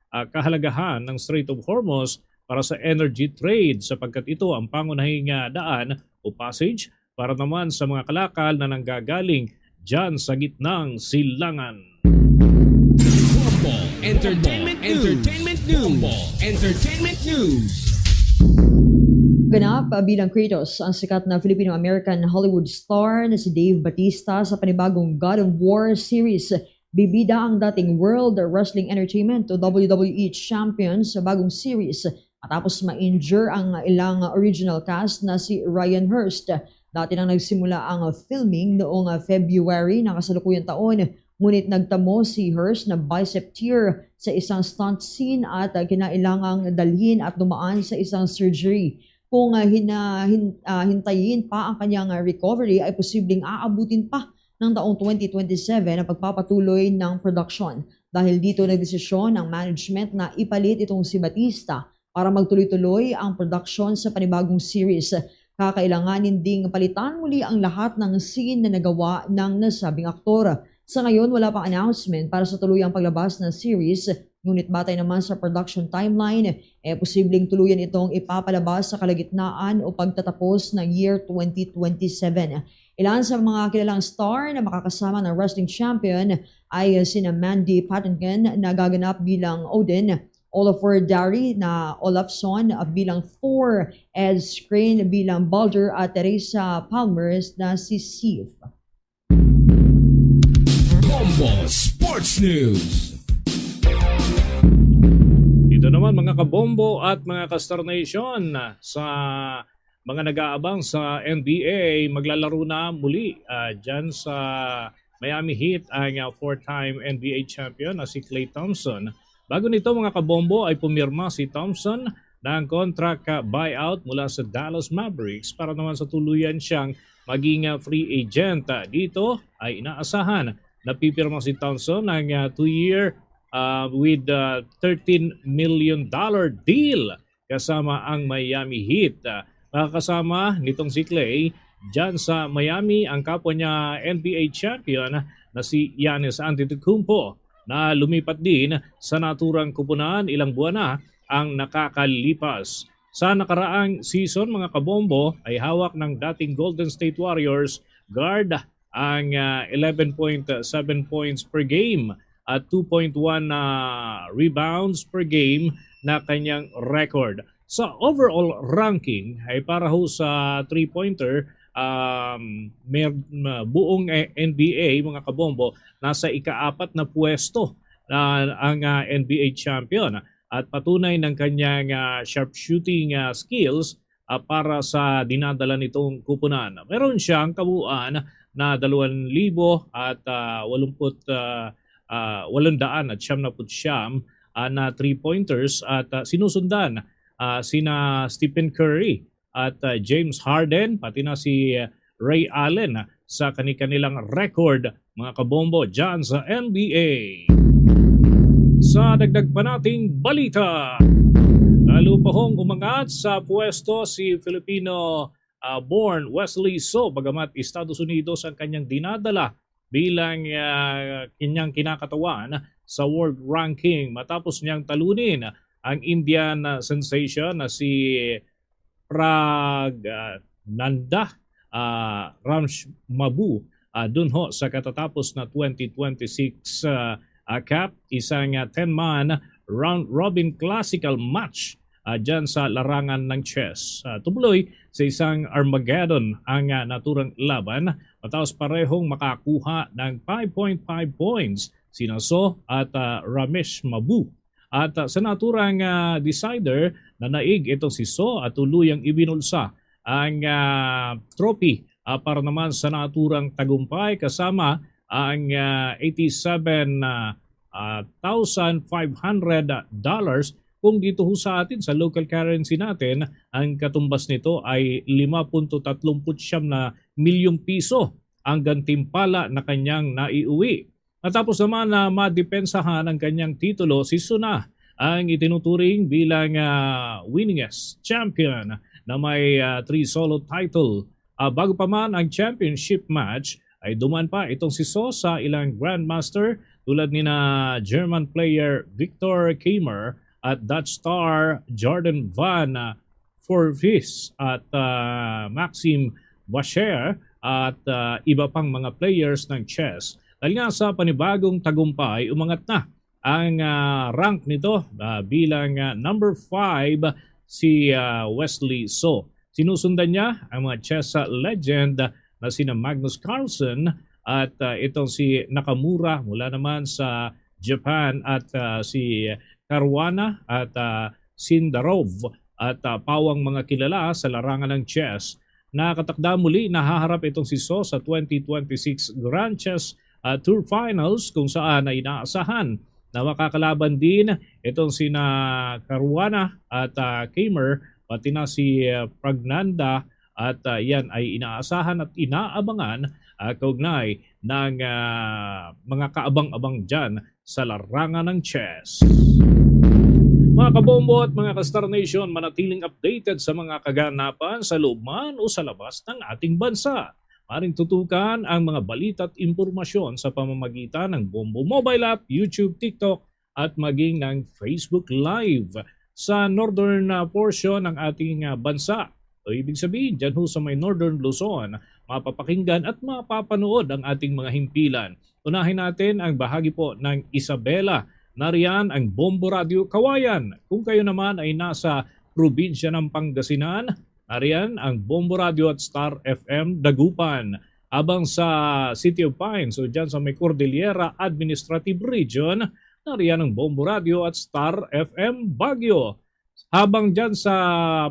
kahalagahan ng Strait of Hormuz para sa energy trade sapagkat ito ang pangunahing daan o passage para naman sa mga kalakal na nanggagaling dyan sa gitnang silangan. Entertainment News. Ganap bilang Kratos ang sikat na Filipino-American Hollywood star na si Dave Bautista sa panibagong God of War series. Bibida ang dating World Wrestling Entertainment o WWE champion sa bagong series matapos ma-injure ang ilang original cast na si Ryan Hurst. Dati nang nagsimula ang filming noong February ng kasalukuyang taon, ngunit nagtamo si Hurst na bicep tear sa isang stunt scene at kinailangang dalhin at dumaan sa isang surgery. Kung hintayin pa ang kanyang recovery ay posibleng aabutin pa ng taong 2027 ang pagpapatuloy ng production. Dahil dito nagdesisyon ang management na ipalit itong si Bautista para magtuloy-tuloy ang production sa panibagong series. Kakailanganin ding palitan muli ang lahat ng scene na nagawa ng nasabing aktor. Sa ngayon, wala pang announcement para sa tuluyang paglabas ng series, ngunit batay naman sa production timeline, posibleng tuluyan itong ipapalabas sa kalagitnaan o pagtatapos ng year 2027. Ilan sa mga kilalang star na makakasama ng wrestling champion ay sina Mandy Patinkin na gaganap bilang Odin, Olafur Darry na Olafson bilang Thor, Ed Skrein bilang Baldur at Teresa Palmer na si Sif. Bombo Sports News. Dito naman mga kabombo at mga ka-Star Nation, sa mga nag-aabang sa NBA, maglalaro na muli dyan sa Miami Heat ang four-time NBA champion na si Klay Thompson. Bago nito mga kabombo ay pumirma si Thompson ng contract buyout mula sa Dallas Mavericks para naman sa tuluyan siyang maging free agent. Dito ay inaasahan na pipirma si Thompson ng 2-year with $13 million deal kasama ang Miami Heat. Makakasama nitong si Klay dyan sa Miami ang kapwa niya NBA champion na si Giannis Antetokounmpo na lumipat din sa naturang kupunan ilang buwan na ang nakakalipas. Sa nakaraang season mga kabombo ay hawak ng dating Golden State Warriors guard ang 11.7 points per game at 2.1 rebounds per game na kanyang record. Sa overall ranking ay para ho sa 3-pointer, buong NBA mga kabombo, nasa ika-4 na pwesto ang NBA champion at patunay ng kanyang sharpshooting skills para sa dinadala nitong kupunan. Meron siyang kabuuan na 2,879 na 3-pointers at sinusundan sina Stephen Curry at James Harden pati na si Ray Allen sa kanilang record mga kabombo dyan sa NBA. Sa dagdag pa nating balita, lalo pa hong umangat sa pwesto si Filipino-born Wesley So bagamat Estados Unidos ang kanyang dinadala bilang kanyang kinakatawan sa world ranking matapos niyang talunin ang Indian sensation na si Pragnanda Ramshmabu dun ho sa katatapos na 2026 Cup, isang 10-man round-robin classical match dyan sa larangan ng chess. Tumuloy sa isang Armageddon ang naturang laban matapos parehong makakuha ng 5.5 points sina So at Ramesh Mabu. At sa naturang decider na naig itong si So at tuluyang ibinulsa ang trophy para naman sa naturang tagumpay kasama ang $87,500 kung dito ho sa atin sa local currency natin ang katumbas nito ay 5.39 milyong piso ang gantimpala na kanyang naiuwi. Natapos naman na madepensahan ang kanyang titulo si Suna ang itinuturing bilang winningest champion na may 3 solo title. Bago pa man ang championship match, ay duman pa itong si So sa ilang grandmaster tulad ni na German player Victor Kamer at Dutch star Jordan van Voorvis at Maxim Vacher at iba pang mga players ng chess. Dahil nga sa panibagong tagumpay, umangat na ang rank nito bilang number 5 si Wesley So. Sinusundan niya ang mga chess legend na sina Magnus Carlsen at itong si Nakamura mula naman sa Japan at si Caruana at Sindarov at pawang mga kilala sa larangan ng chess. Nakatakda muli na haharap itong si So sa 2026 Grand Chess Tour Finals kung saan ay inaasahan na makakalaban din itong sina Caruana at Kamer pati na si Pragnanda at yan ay inaasahan at inaabangan kaugnay ng mga kaabang-abang dyan sa larangan ng chess. Mga kabombo at mga ka-Star Nation, manatiling updated sa mga kaganapan sa loob man o sa labas ng ating bansa. Maring tutukan ang mga balita at impormasyon sa pamamagitan ng Bombo Mobile App, YouTube, TikTok at maging ng Facebook Live sa northern portion ng ating bansa. So, ibig sabihin, dyan ho sa may Northern Luzon, mapapakinggan at mapapanood ang ating mga himpilan. Unahin natin ang bahagi po ng Isabela. Nariyan ang Bombo Radio Kawayan. Kung kayo naman ay nasa probinsya ng Pangasinan, nariyan ang Bombo Radio at Star FM Dagupan. Abang sa City of Pines, so dyan sa may Cordillera Administrative Region, nariyan ang Bombo Radio at Star FM Baguio. Habang dyan sa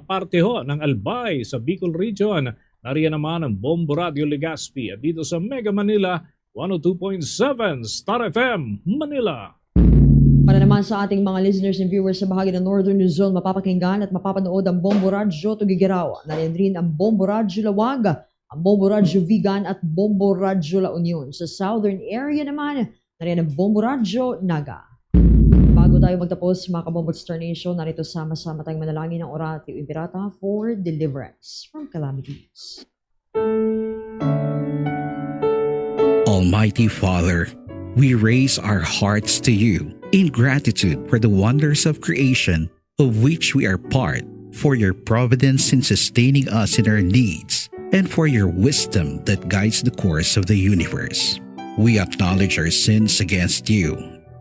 parte ho ng Albay sa Bicol Region, nariyan naman ang Bombo Radio Legazpi. At dito sa Mega Manila, 102.7 Star FM Manila. Para naman sa ating mga listeners and viewers sa bahagi ng Northern Luzon, mapapakinggan at mapapanood ang Bombo Radio Tugigaraw. Nariyan rin ang Bombo Radio Lawag, ang Bombo Radio Vigan at Bombo Radio La Union. Sa Southern area naman, nariyan ang Bombo Radio Naga. Bago tayo magtapos, mga kabombo Star Nation, narito sama-sama tayong manalangin ng Oratio Impirata for deliverance from calamities. Almighty Father, we raise our hearts to you in gratitude for the wonders of creation of which we are part, for your providence in sustaining us in our needs, and for your wisdom that guides the course of the universe. We acknowledge our sins against you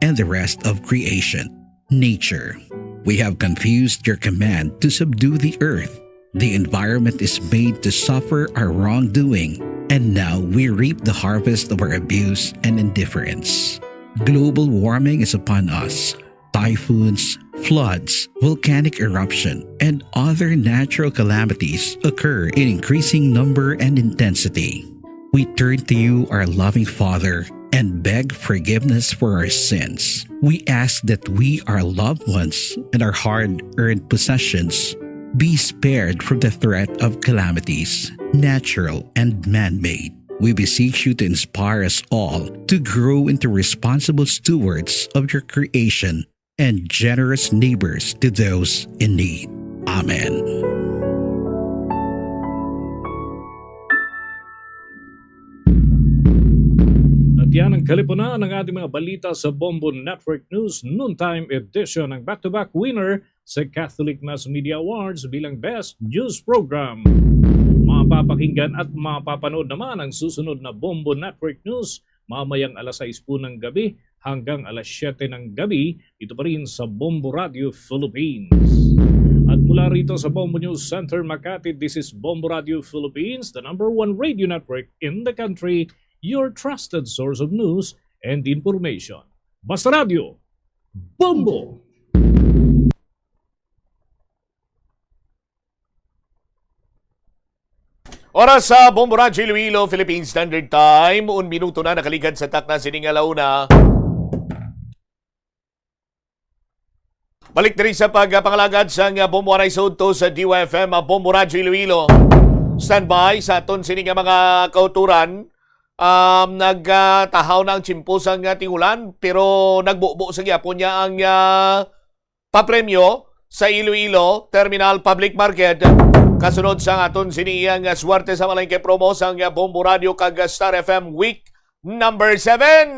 and the rest of creation, nature. We have confused your command to subdue the earth. The environment is made to suffer our wrongdoing, and now we reap the harvest of our abuse and indifference. Global warming is upon us. Typhoons, floods, volcanic eruption, and other natural calamities occur in increasing number and intensity. We turn to you, our loving Father, and beg forgiveness for our sins. We ask that we, our loved ones, and our hard-earned possessions be spared from the threat of calamities, natural and man-made. We beseech you to inspire us all to grow into responsible stewards of your creation and generous neighbors to those in need. Amen. Yan ang kalipunan ng ating mga balita sa Bombo Network News Noontime Edition, ng back-to-back winner sa Catholic Mass Media Awards bilang Best News Program. Mapapakinggan at mapapanood naman ang susunod na Bombo Network News mamayang alas 6 po ng gabi hanggang alas 7 ng gabi, ito pa rin sa Bombo Radio Philippines. At mula rito sa Bombo News Center, Makati, this is Bombo Radio Philippines, the #1 radio network in the country, your trusted source of news and information. Basta Radio, Bombo! Oras sa Bombo Radio Iloilo, Philippine Standard Time. 1 minuto na nakalikan sa takna sining alauna. Balik na rin sa pagpangalagad sa Bombo Aray Soto sa DYFM, Bombo Radio Iloilo. Standby sa aton sining mga kauturan. Nagtahaw na ang chimpusang tingulan pero nagbubo sa gyapon niya ang papremyo sa Iloilo Terminal Public Market. Kasunod sa aton siniyang swerte sa malengke promo sang Bombo Radio kag Star FM Week number 7.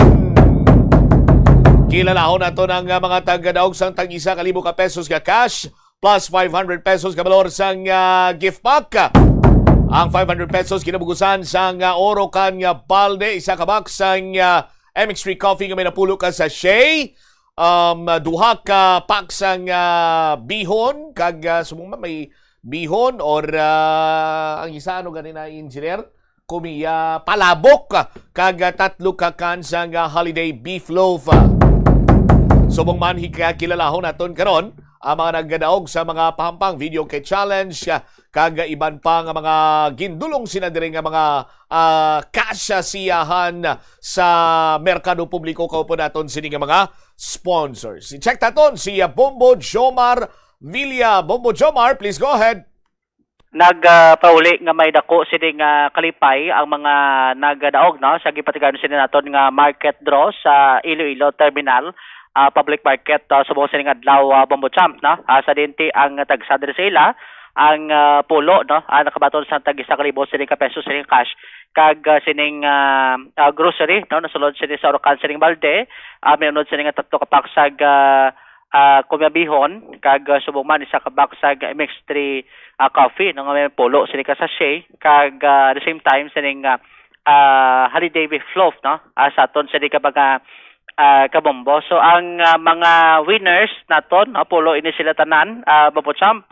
Kilalahon nato ng mga taga-daog sang tag-1,000 ka pesos ka cash plus 500 pesos ka valor sang gift pack. Ang 500 pesos kinabugusan sang oro kan balde, isa ka box sang MX3 coffee nga may napulo ka sa Shea. Duha ka pack sang bihon kag sumuma may bihon or ang isa ano ganina engineer kumiya palabok kag 3 ka kan sang holiday beef loaf. Subong man kilalahon naton karon ang mga naggadaog sa mga pahampang video kay challenge kag iban pa nga mga gindulong sina diri nga mga kasyasiyahan sa merkado publiko kaupo naton sini nga mga sponsors. I-check naton si Bombo Jomar Villa. Bombo Jomar, please go ahead. Nagpauli nga may dako sini nga kalipay ang mga nagdaog no sa gipatigan sini naton nga market draw sa Iloilo Terminal Public Market subong sini nga adlaw Bombo Champ no sa dinti ang tagsadre sa ila ang pulo no nakabaton sa tag 1,000 sini ka pesos sini cash kag sining grocery no nasulod sini sa Orocan sining balde mayunod sini nga 3 ka paksag kumyabihon kag subong man isa ka baksag MX3 coffee no nga may pulo sini ka sachet kag the same time sining holiday beef loaf no sa aton sini ka mga kabombo. So ang mga winners naton pulo ini sila tanan Bombo Champ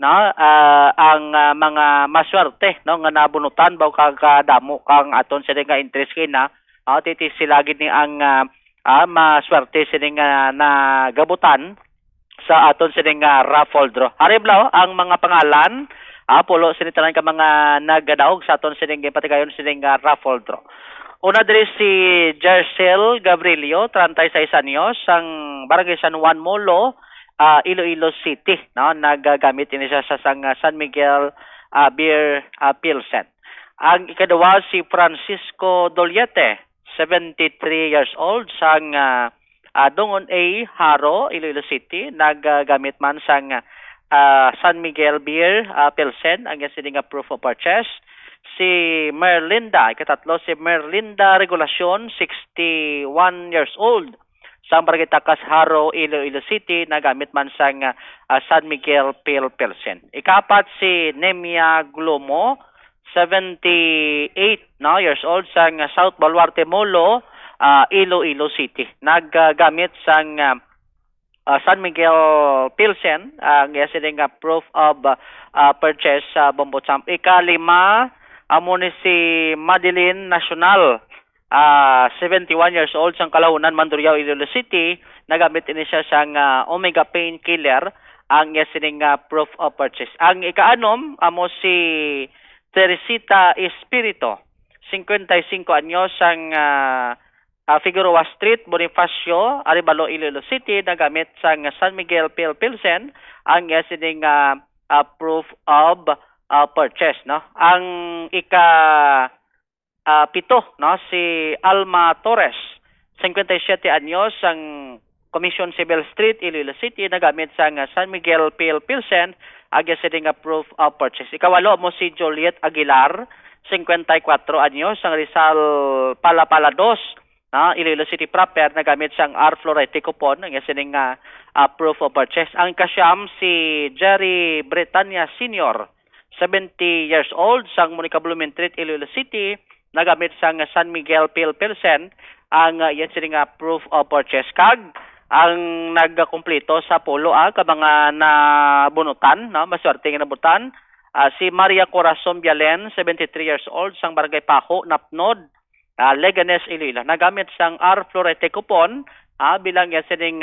no ang mga maswerte no nga nabunutan baw kag damo kang aton sila nga interest kina titi sila gid ni ang maswerte sila nga nagabutan sa aton sila nga raffle draw. Ariblaw ang mga pangalan pulo sila tanan ka mga nagadaog sa aton sila nga patigayon sila nga raffle draw. Una diri si Jercel Gabrielio, 36 anyos, ang Barangay San Juan Molo, Iloilo City. No? Nagagamit ini siya sa San Miguel Beer Pilsen. Ang ikadawa si Francisco Doliete, 73 years old, sang Dongon A. Haro, Iloilo City. Nagagamit man sang San Miguel Beer Pilsen, ang sininga proof of purchase. Si Merlinda, ikatatlo si Merlinda Regulacion, 61 years old. Sa Barangay Takas Haro, Iloilo City, nagamit man sang San Miguel Pilsen. Ikapat si Nemia Glomo, 78 no, years old, sang South Baluarte Molo, Iloilo City. Naggamit sang San Miguel Pilsen, ang sining proof of purchase sa Bombo Champ. Ikalima, amo ni si Madeline Nacional, 71 years old, sang Kalaunan, Mandurriao, Iloilo City. Nagamit ini siya sang Omega Pain Killer, ang sining proof of purchase. Ang ikaanom, amo si Teresita Espirito, 55 anyos, sang Figueroa Street, Bonifacio, Arevalo, Iloilo City. Nagamit sang San Miguel Pilsen, ang sining proof of purchase no. Ang pito no si Alma Torres, 57 anyos, ang Commission Civil Street, Iloilo City. Nagamit sang San Miguel Pilsen, ang sining proof of purchase. Ikawalo mo si Juliet Aguilar, 54 anyos, ang Rizal Palapala 2 no, Iloilo City proper. Nagamit sang R. Florete coupon, ang sining proof of purchase. Ang kasyam si Jerry Bretania Senior, 70 years old, sang Monica Blumentritt, Iloilo City. Nagamit sang San Miguel Pilsen, ang sining proof of purchase. Kag ang nagkumpleto sa pulo ka mga nabunutan no, maswerte nga nabutan si Maria Corazon Bialen, 73 years old, sang Barangay Paco, Napnod, Leganes, Iloilo. Nagamit sang R. Florete coupon bilang sining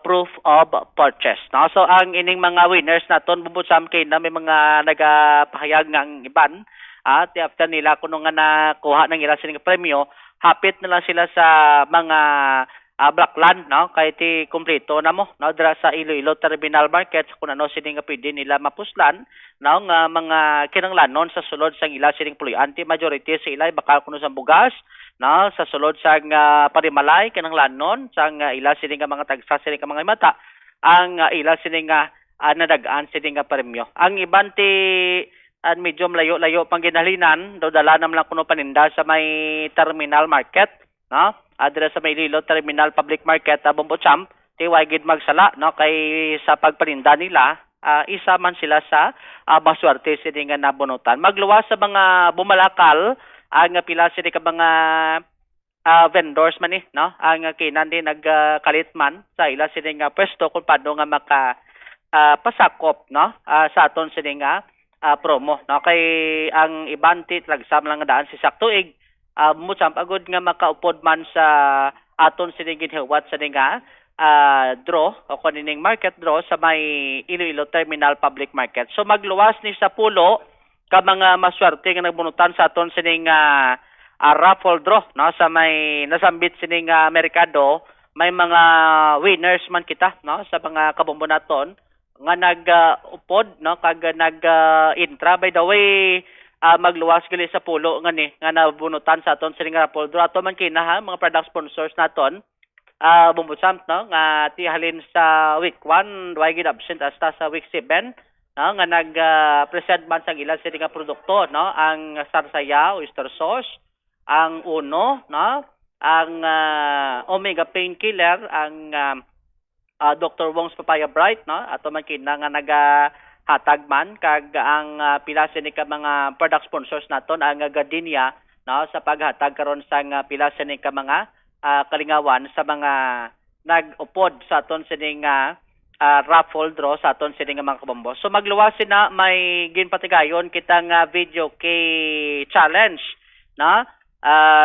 proof of purchase. No? So ang ining mga winners naton Bombo Champ kay na may mga nagapahayag ng iban at after nila kuno nga nakuha ng ila sining premyo, hapit na lang sila sa mga Blackland no kay ti kompleto na mo no dira sa Iloilo Terminal Market kun ano sining nga pwede nila mapuslan no nga mga kinanglanon sa sulod sang ila sining pulian. Ti majority sa ila bakal kuno sa bugas no sa sulod sang parimalay kinanglanon sang ila sining mga tagsa sining mga mata ang ilang sini nga nadagaan sini nga premyo. Ang iban ti medyo layo-layo pang ginhalinan, do dala nam lang kuno paninda sa may terminal market, no? Adre sa may Lilo Terminal Public Market, Bombo-Champ, ti wagid magsala, no? Kay sa pagpaninda nila, isa man sila sa maswerte sini nga nabunutan. Magluwas sa mga bumalakal, ang pila sini ka mga vendors man no? Ang kinan din nagkalit man sa ila sini nga pwesto kung paano nga maka pasakop, no? Sa aton sini nga promo, no? Kay ang iban ti lagsam lang nga daan si saktuig, Bombo-Champ agud nga makaupod man sa aton sini ginhawat sa nga draw o kanining market draw sa may Iloilo Terminal Public Market. So magluwas ni sa pulo ka mga maswerte nga nagbunutan sa aton sining raffle draw, no? Sa may nasambit sining merkado, may mga winners man kita, no? Sa mga kabombo naton nga nag-upod, no? Kag nag-intra. By the way, magluwas gali sa pulo nga ni nga nabunutan sa aton sining raffle draw. Ato man kina ha, mga product sponsors naton. Bombo-Champ, no? Nga tihalin sa week 1, wagid absent hasta sa week 7, no? Nga nag-present man sa ilang sini nga produkto, no? Ang Sarsaya oyster sauce, ang Uno, no? Ang Omega Painkiller, ang Dr. Wong's Papaya Bright, no? Ato man kina nga nagahatag man kag ang pila sini ka mga product sponsors naton, ang Gardenia, no? Sa paghatag karon sa pila sini ka mga kalingawan sa mga nag-upod sa aton sining raffle draw sa aton sining mga kabombo. So magluwas na may ginpatigayon kitang video kay challenge, na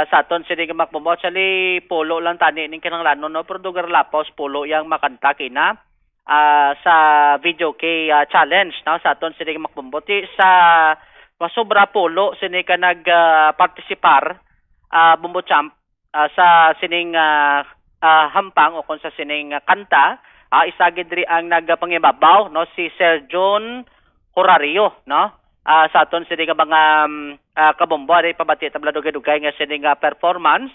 sa aton sining mga kabombo. Actually polo lang tani ning kinahanglanon, no? Pero dugar lapos polo yang makanta kina sa video kay challenge, no? Sa aton sining mga kabombo ti sa masobra polo sini ka nag-participar Bombo-Champ sa sining hampang o kung sa sining kanta, isagid ri ang nagpangibabaw, no? Si Sir John Horario, no? Sa aton sining mga kabombo ri pabati tabla dugay-dugay nga sining performance.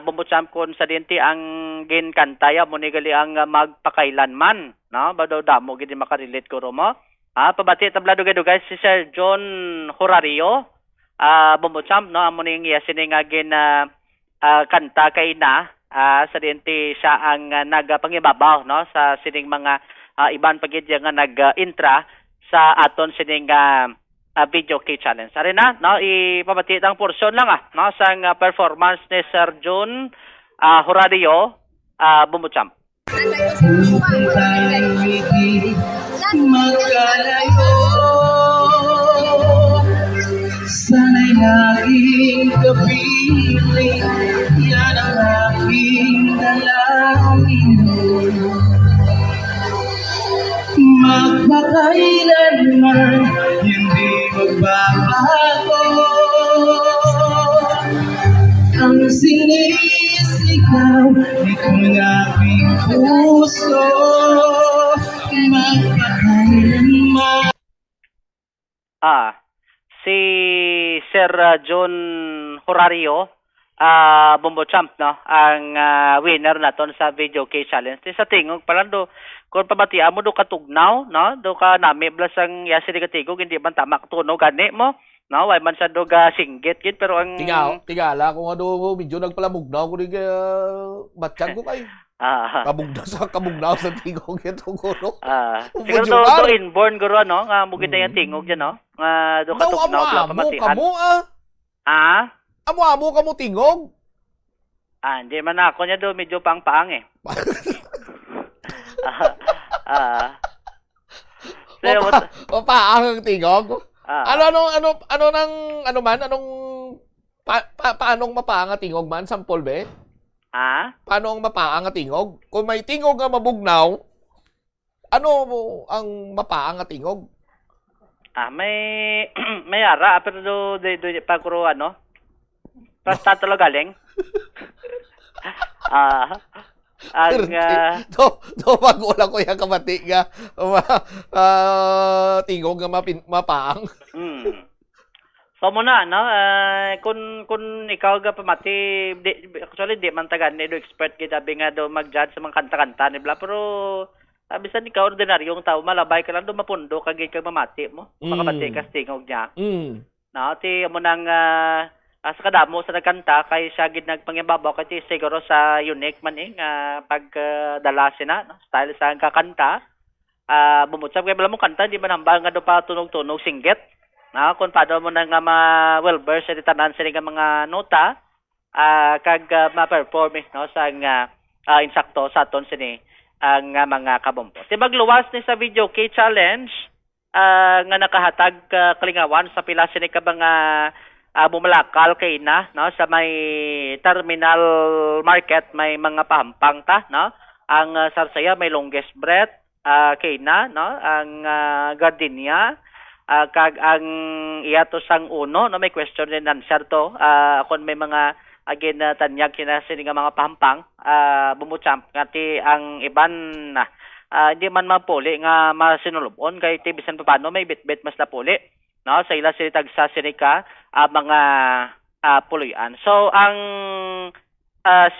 Bombo-Champ kun sa dinti ang ginkantaya mo ni gali ang magpakailanman, no? Badaw damo gid makarelate ko mo. Pabati tabla dugay-dugay si Sir John Horario, Bombo-Champ, no? Amo ning sining gin kanta kay na sa dinti siya ang nagpangibabaw, no? Sa sining mga iban pagid nga nag-intra sa aton sining video kay challenge. Ari na, no? Ipabati ang portion lang no? Sang performance ni Sir John Horario, Bombo-Champ. Sana'y laging kapiling, yan ang aking dalangin. Magpakailanman, hindi magbabago ang sinisigaw nitong aking puso. Magpakailanman. Si Sir John Horario, Bombo-Champ, no? Ang winner naton sa video kay challenge. Sa tingog pala do kung pabatian mo do katugnaw, no? Do ka nami blasang yasi di katigog, hindi man tama tunog gani mo, no? Way man sa do ga singgit gid pero ang tingala kung ano medyo nagpalamugnaw ko di batyan ko kay kabugnaw sa tingog ito guro. Siguro do inborn guro, no? Nga mugid na yung tingog dyan, no? Nga do katugnaw bla pamatian. Amo ka mo tingog? Hindi man ako niya do medyo pang-paang eh. Paang ang tingog? Paanong mapaang ang tingog man? Sampol be? Paano ang mapaang ang tingog? Kung may tingog nga mabugnaw, ano ang mapaang ang tingog? May ara pero do pagkuro ano? Basta talaga galing. Do magulang ko yung kamati nga tingog nga mapaang. So muna, no? Kung ikaw ga pamati, actually di man tagan ni do expert kita nga do mag-judge sa mga kanta-kanta ni bla, pero Bisan ikaw ordinaryong tao, malabay ka lang dumapundo kag kay mamati mo. Makabati ka tingog niya. No, ti mo nang sa kadamo sa nagkanta kay siya gid nagpangyababaw kay ti siguro sa unique man pagdala sina no? Style sa kakanta. Bumutsab kay bala mo kanta di man hambal nga do pa tunog-tunog singgit. Na kung paano mo nang well versed sa tanan sa mga nota kag ma-perform no sa insakto sa aton sini ang mga kabombo. Ti magluwas ni sa video kay challenge nga nakahatag kalingawan sa pila sini ka mga bumalakal kay na no sa may terminal market may mga pahampang ta no ang sarsaya may longest breath kay na no ang gardenia kag ang iyato sang uno no may question and answer to kung may mga again tanyag kina sini nga mga pahampang bumuchamp ngati ang iban hindi man mapuli nga masinulubon kay ti bisan paano may bitbit mas napuli no sa ila sini tagsa sini ka mga puluyan. So ang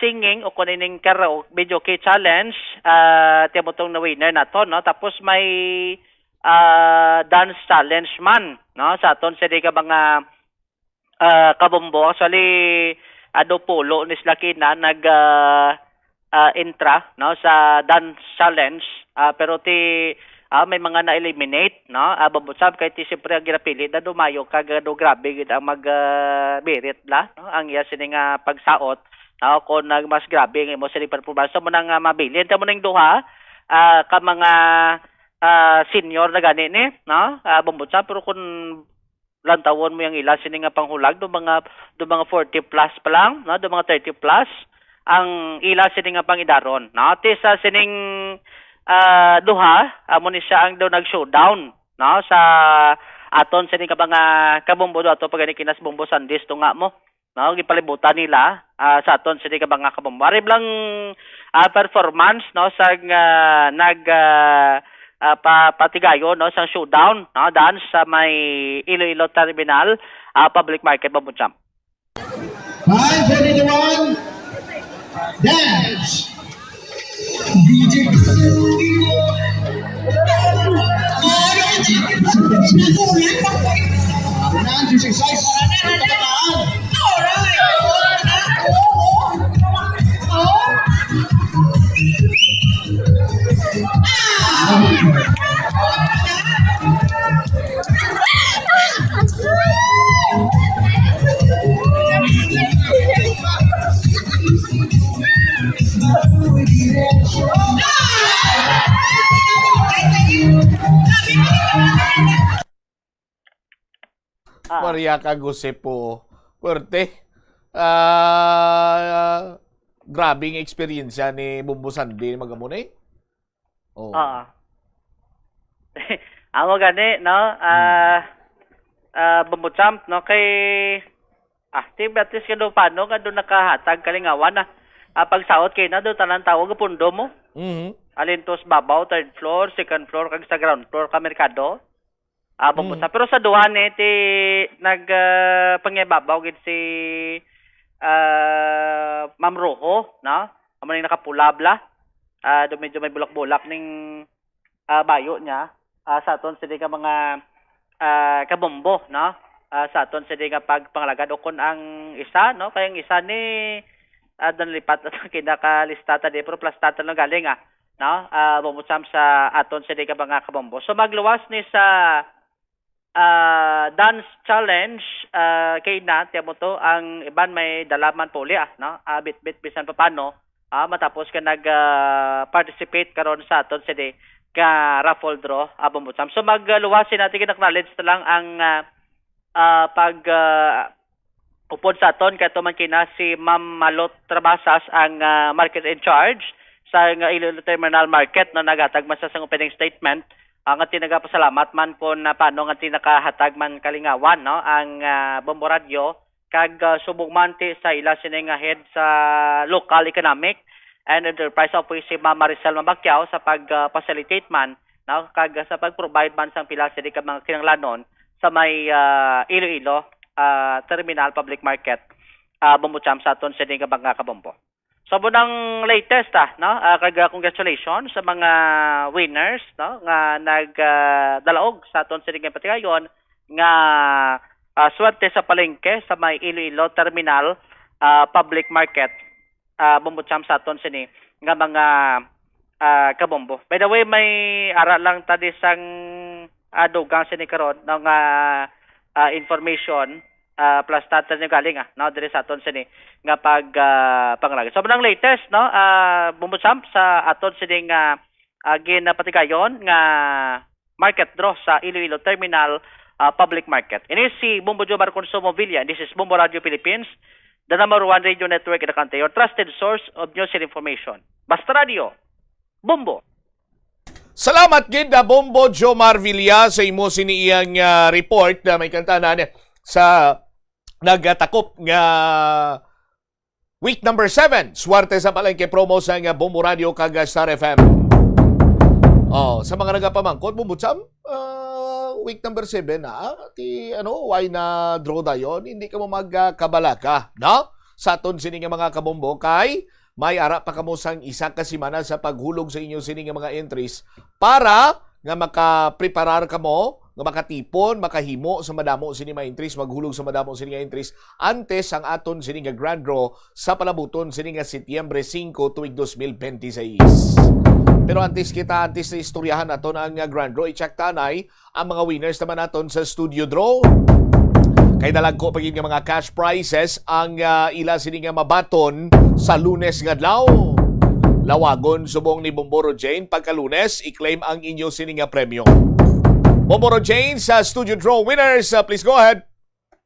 singing o kuning karaoke video kay challenge timotong na winner nato no tapos may dance challenge man no sa aton sini ka mga kabombo actually pulo ni sila kina nag intra no sa dance challenge pero ti may mga na-eliminate no babutsab kay ti siyempre ang ginapili na dumayo kag grabe gid ang magbirit la no ang iya sini nga pagsaot no kon mas grabe ang imo sini performance mo nang mabilin ta mo ning duha ka mga senior na gani ni no babutsab pero kun lantawon mo yung ila sini nga panghulag do mga 40 plus pa lang no do mga 30 plus ang ila sini nga pangidaron no ti sa sining duha amo ni siya ang do nag-showdown no sa aton sini ka mga kabombo do ato pagani kinas bombo sandis to nga mo no gipalibutan nila sa aton sini ka mga kabombo ari lang performance no sa patigayo no sa showdown no dance sa may Iloilo Terminal Public Market Babucham. 5:41 dance DJ Maria Cagosepo. Puerte. Grabing experience ni Bumbo Sandy magamunay. Oh. Amo gani no Bumbo Champ no kay ti batis ka do paano ka do nakahatag kalingawan pagsaot kay na do tanan tawo gapundo mo. Alintos babaw third floor, second floor kag sa ground floor ka merkado. Bumbo Champ pero sa duha ni ti nag pangyababaw gid si Ma'am Rojo no amo ning nakapulabla do medyo may bulak-bulak ning bayo niya sa aton sila ka mga kabombo no sa aton sila ka pagpangalagad o kun ang isa no kay ang isa ni dan lipat at kinakalistata di pero plastata lang galing no bumutsam sa aton sila ka mga kabombo so magluwas ni sa dance challenge kay na tiamo to ang iban may dalaman puli no bit bisan paano matapos ka nag participate karon sa aton sila ka raffle draw bumutsam so magluwasin natin kinaknowledge na lang ang pag upod sa aton kato man kina si Ma'am Malot Trabasas ang market in charge sa Iloilo Terminal Market no nagatag man sa opening statement ang tinagapasalamat man kon paano nga tinakahatag man kalingawan no ang Bombo Radio kag subong man ti sa ila sini nga head sa local economic and enterprise office si Ma'am Maricel Mabakyaw sa pag-facilitate man no kag sa pag-provide man sang pila sini ka mga kinahanglanon sa may Iloilo Terminal Public Market Bumbucham sa aton sini nga mga kabombo. So bunang latest no, congratulations sa mga winners no nga nagdalaog sa aton sining patigayon nga swerte sa palengke sa may Iloilo Terminal Public Market bumutsyam sa aton sini nga mga kabombo. By the way, may ara lang tadi sang dugang sini karon nga information plus tatan yung galing no diri sa aton sini nga panglagay. So bunang latest no bumusamp sa aton sini nga ginapatigayon nga market draw sa Iloilo Terminal Public Market. Ini si Bombo Jomar Consumo Villa. This is Bombo Radio Philippines, the number 1 radio network in the country, your trusted source of news and information. Basta Radio, Bombo. Salamat gid na Bombo Jomar Villa sa imo siniiyang report na may kantanan sa nagatakop nga week number 7 swerte sa palengke promo sa nga Bombo Radio kag Star FM. Sa mga nagapamangkot bumutsam week number 7 why na draw dayon hindi ka mo magkabalaka no sa aton sini nga mga kabombo kay may ara pa kamo sang isa ka semana sa paghulog sa inyo sini nga mga entries para nga makapreparar kamo nga makatipon, makahimo sa madamo sini mga entries, maghulog sa madamo sini nga entries antes ang aton sini nga grand draw sa palabuton sini nga Setyembre 5 tuig 2026. Pero antes na istoryahan naton ang grand draw, i-check tanay ang mga winners naman naton sa studio draw. Kay dalagko pagin nga mga cash prizes ang ila sini nga mabaton sa Lunes nga adlaw. Lawagon subong ni Bomboro Jane pagka Lunes, i-claim ang inyo sini nga premyo. Bomboro Jane sa studio draw winners, please go ahead.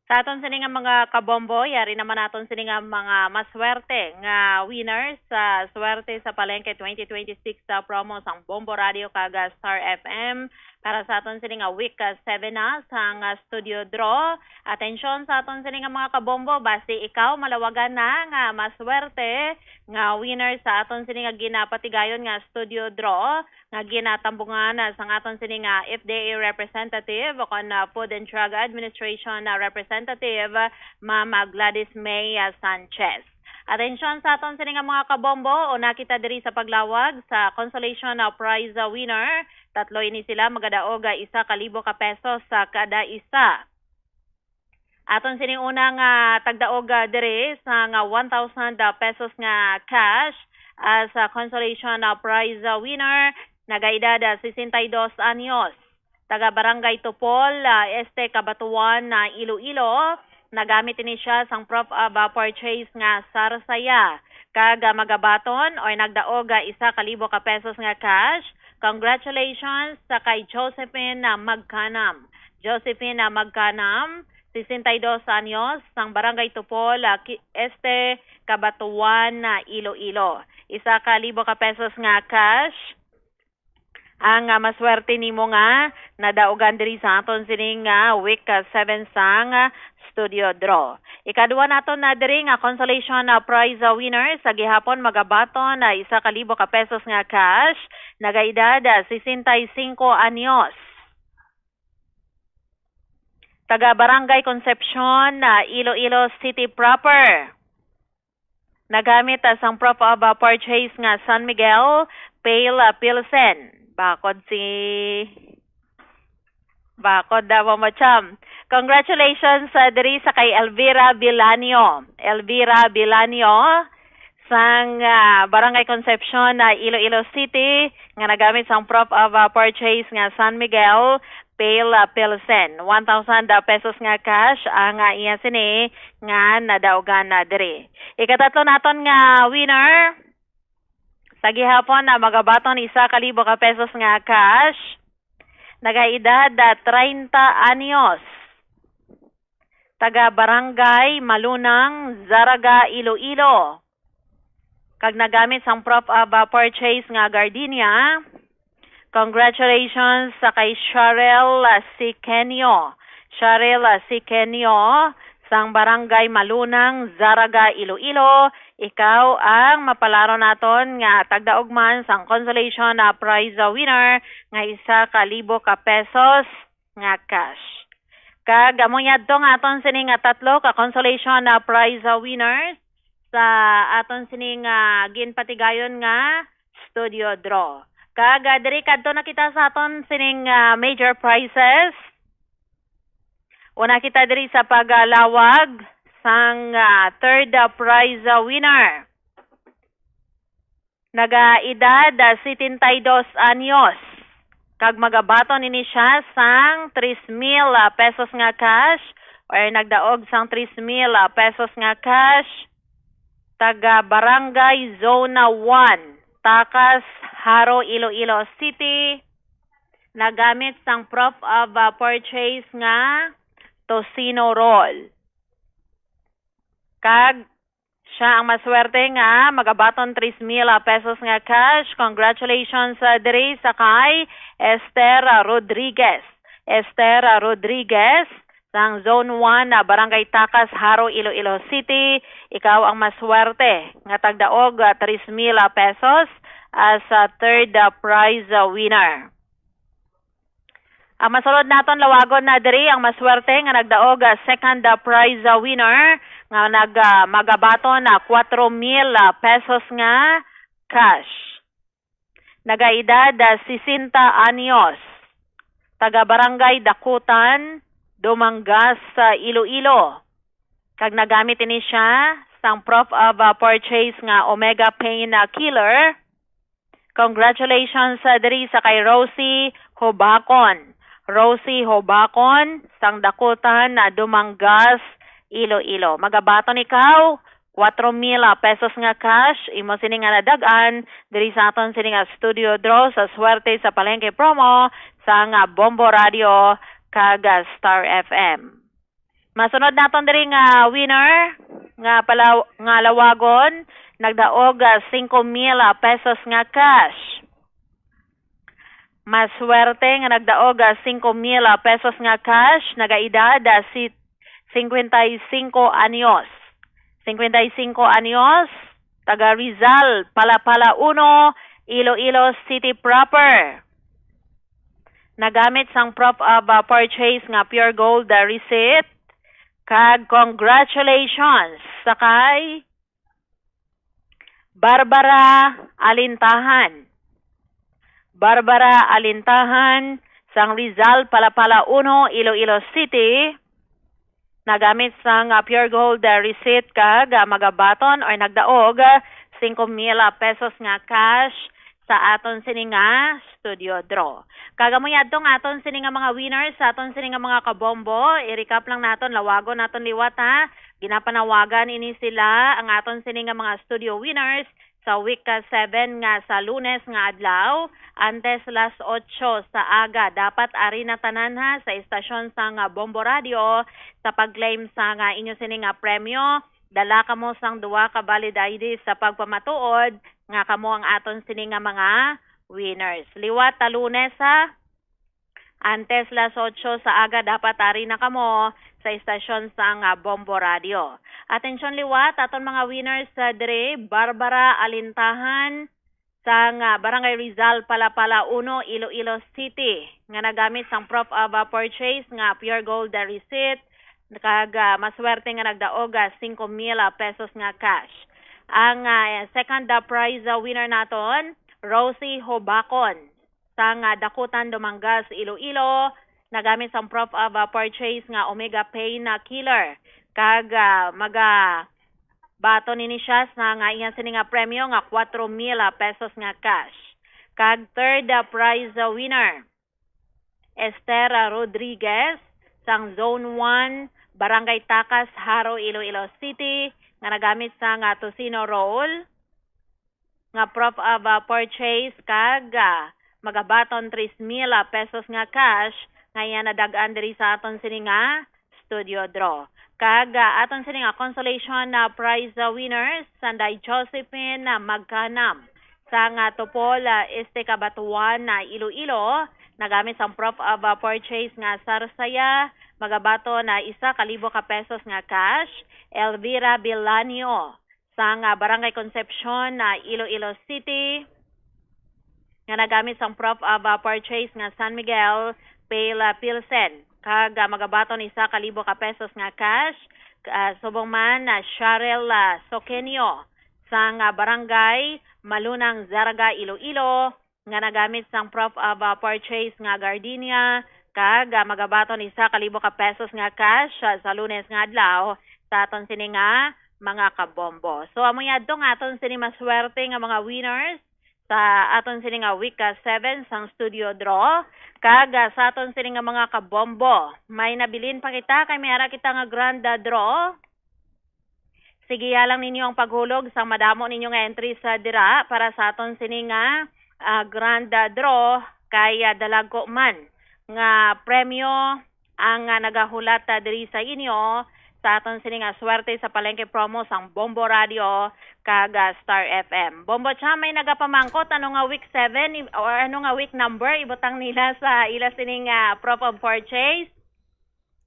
Sa aton sini nga mga kabombo, yari naman naton sini nga mga maswerte nga winners sa swerte sa palengke 2026 sa promo sang Bombo Radio kag Star FM para sa aton sini nga week 7 na sang studio draw. Atensyon sa aton sini nga mga kabombo, basi ikaw malawagan na nga maswerte nga winner sa aton sini nga ginapatigayon nga studio draw nga ginatambungan sa aton sini nga FDA representative o kon Food and Drug Administration representative Mama Gladys May Sanchez. Atensyon sa aton sini nga mga kabombo, una kita diri sa paglawag sa consolation prize winner. Tatlo ini sila magadaog 1,000 ka pesos sa kada isa. Aton sining una nga tagdaog diri sa nga 1,000 pesos nga cash as a consolation prize winner, nagaedad 62 anyos. Taga Barangay Tupol, Cabatuan, Iloilo. Nagamit ni siya sang proof of purchase nga sarsaya. Kag magabaton o nagdaog 1,000 ka pesos nga cash. Congratulations sa kay Josephine Magkanam. Josephine Magkanam, 62 anyos, sang Barangay Tupol, Cabatuan, Iloilo. 1,000 ka pesos nga cash. Ang maswerte nimo nga nadaogan diri sa aton sining week 7 sang studio draw. Ikaduha naton na diri nga consolation prize winner sa gihapon magabaton 1,000 ka pesos nga cash, nagaedad 65 anyos. Taga Barangay Concepcion, Iloilo City proper. Nagamit sang proof of purchase nga San Miguel Pale Pilsen. Bakod daw macham. Congratulations diri sa kay Elvira Bilanio. Elvira Bilanio sang Barangay Concepcion, Iloilo City nga nagamit sang proof of purchase nga San Miguel Pale Pilsen. 1,000 pesos nga cash ang iya sini nga nadaogan na diri. Ikatatlo naton nga winner sa gihapon na magabaton 1,000 ka pesos nga cash, nagaedad 30 anyos. Taga Barangay Malunang, Zaraga, Iloilo. Kag nagamit sang proof of purchase nga gardenia. Congratulations sa kay Sharel Sikenio. Sharel Sikenio sang Barangay Malunang, Zaraga, Iloilo. Ikaw ang mapalaro naton nga tagdaog man sang consolation prize winner nga 1,000 ka pesos nga cash. Kag among yadto nga aton sining nga tatlo ka consolation prize winners sa aton sining ginpatigayon nga studio draw. Kag diri kadto na kita sa aton sining major prizes. Una kita diri sa paglawag sang third prize winner. Nagaedad 72 anyos. Kag magabaton ini siya sang 3,000 pesos nga cash or nagdaog sang 3,000 pesos nga cash. Taga Barangay Zona 1, Takas, Haro, Iloilo City. Nagamit sang proof of purchase nga tocino roll. Kag siya ang maswerte nga magabaton 3,000 pesos nga cash. Congratulations diri sa kay Esther Rodriguez. Esther Rodriguez sang Zone 1 Barangay Takas, Haro, Iloilo City. Ikaw ang maswerte nga tagdaog 3,000 pesos as third prize winner. Ang masulod naton lawagon na diri ang maswerte nga nagdaog second prize winner nga magabaton 4,000 pesos nga cash. Nagaedad 60 anyos. Taga Barangay Dakutan, Dumangas sa Iloilo. Kag nagamit ini siya sang proof of purchase nga Omega Pain Killer. Congratulations diri sa kay Rosie Hobacon. Rosie Hobacon sang Dakutan, Dumangas, Iloilo. Magabaton ikaw 4,000 pesos nga cash. Imo sini nga nadagan diri sa aton sini nga studio draw sa swerte sa palengke promo sa nga Bombo Radio kag Star FM. Masunod naton diri nga winner nga lawagon nagdaog 5,000 pesos nga cash. Maswerte nga nagdaog 5,000 pesos nga cash. Nagaedad 55 anyos. 55 anyos, taga Rizal, Palapala 1, Iloilo City proper. Nagamit sang proof of purchase nga pure gold receipt. Kag congratulations sa kay Barbara Alintahan. Barbara Alintahan sang Rizal, Palapala 1, Iloilo City. Nagamit sang pure gold receipt kag magabaton or nagdaog 5,000 pesos nga cash sa aton sini nga studio draw. Kagamoy adtong aton sini nga mga winners sa aton sini nga mga kabombo. I-recap lang naton, lawagon naton liwat ha. Ginapanawagan ini sila ang aton sini nga mga studio winners sa week 7 nga sa Lunes nga adlaw antes las 8 sa aga. Dapat ari na tanan ha sa istasyon sa nga Bombo Radio sa pag-claim sa nga inyo sini nga premyo. Dala kamo sang duwa ka valid ID sa pagpamatuod nga kamo ang aton sini nga mga winners. Liwat ta Lunes ha. Antes las 8 sa aga dapat ari na kamo sa istasyon sa nga Bombo Radio. Atensyon liwat aton mga winners sa dire Barbara Alintahan sa nga Barangay Rizal, Palapala 1, Iloilo City nga nagamit sang proof of purchase nga pure gold receipt kag maswerte nga nagdaog 5,000 pesos nga cash. Ang second prize winner naton Rosie Hobacon sa nga Dakutan, Dumangas, Iloilo. Nagamit sang proof of purchase nga Omega Pain Killer. Kag baton ini siya sa nga iyan sini nga premyo nga 4,000 pesos nga cash. Kag third prize winner Esther Rodriguez sang Zone 1 Barangay Takas, Haro, Iloilo City nga nagamit sa nga tocino roll nga proof of purchase kag magabaton 3,000 pesos nga cash. Ngayon nadagaan diri sa aton sini nga studio draw. Kag aton sini nga consolation prize winners Sanday Josephine Magkanam sa nga Topol Kabatuan na Iloilo. Nagamit ang proof of purchase nga Sarsaya. Magabato na 1,000 pesos nga cash. Elvira Bilanio sa nga Barangay Concepcion na Iloilo City. Nga nagamit ang proof of purchase nga San Miguel Pale Pilsen. Kag magabaton 1,000 pesos nga cash. subong man Cheryl Sokenio sang barangay Malunang Zaraga, Iloilo nga nagamit sang proof of purchase nga gardenia kag magabaton 1,000 ka pesos nga cash sa Lunes nga adlaw sa aton sini nga mga kabombo. So amo yadto nga aton sini maswerte nga mga winners sa aton sini nga week 7 sang studio draw kag sa aton sini nga mga kabombo. May nabilin pa kita kay may ara kita nga grand draw. Sige lang ninyo ang paghulog sa madamo ninyo nga entry sa dira para sa aton sini nga grand draw kay dalago man nga premyo ang nagahulat diri sa inyo sa aton sini nga swerte sa palengke promo sang Bombo Radio kag Star FM. Bombo cha may nagapamangkot ano nga week 7 or ano nga week number ibutang nila sa ila sini nga proof of purchase.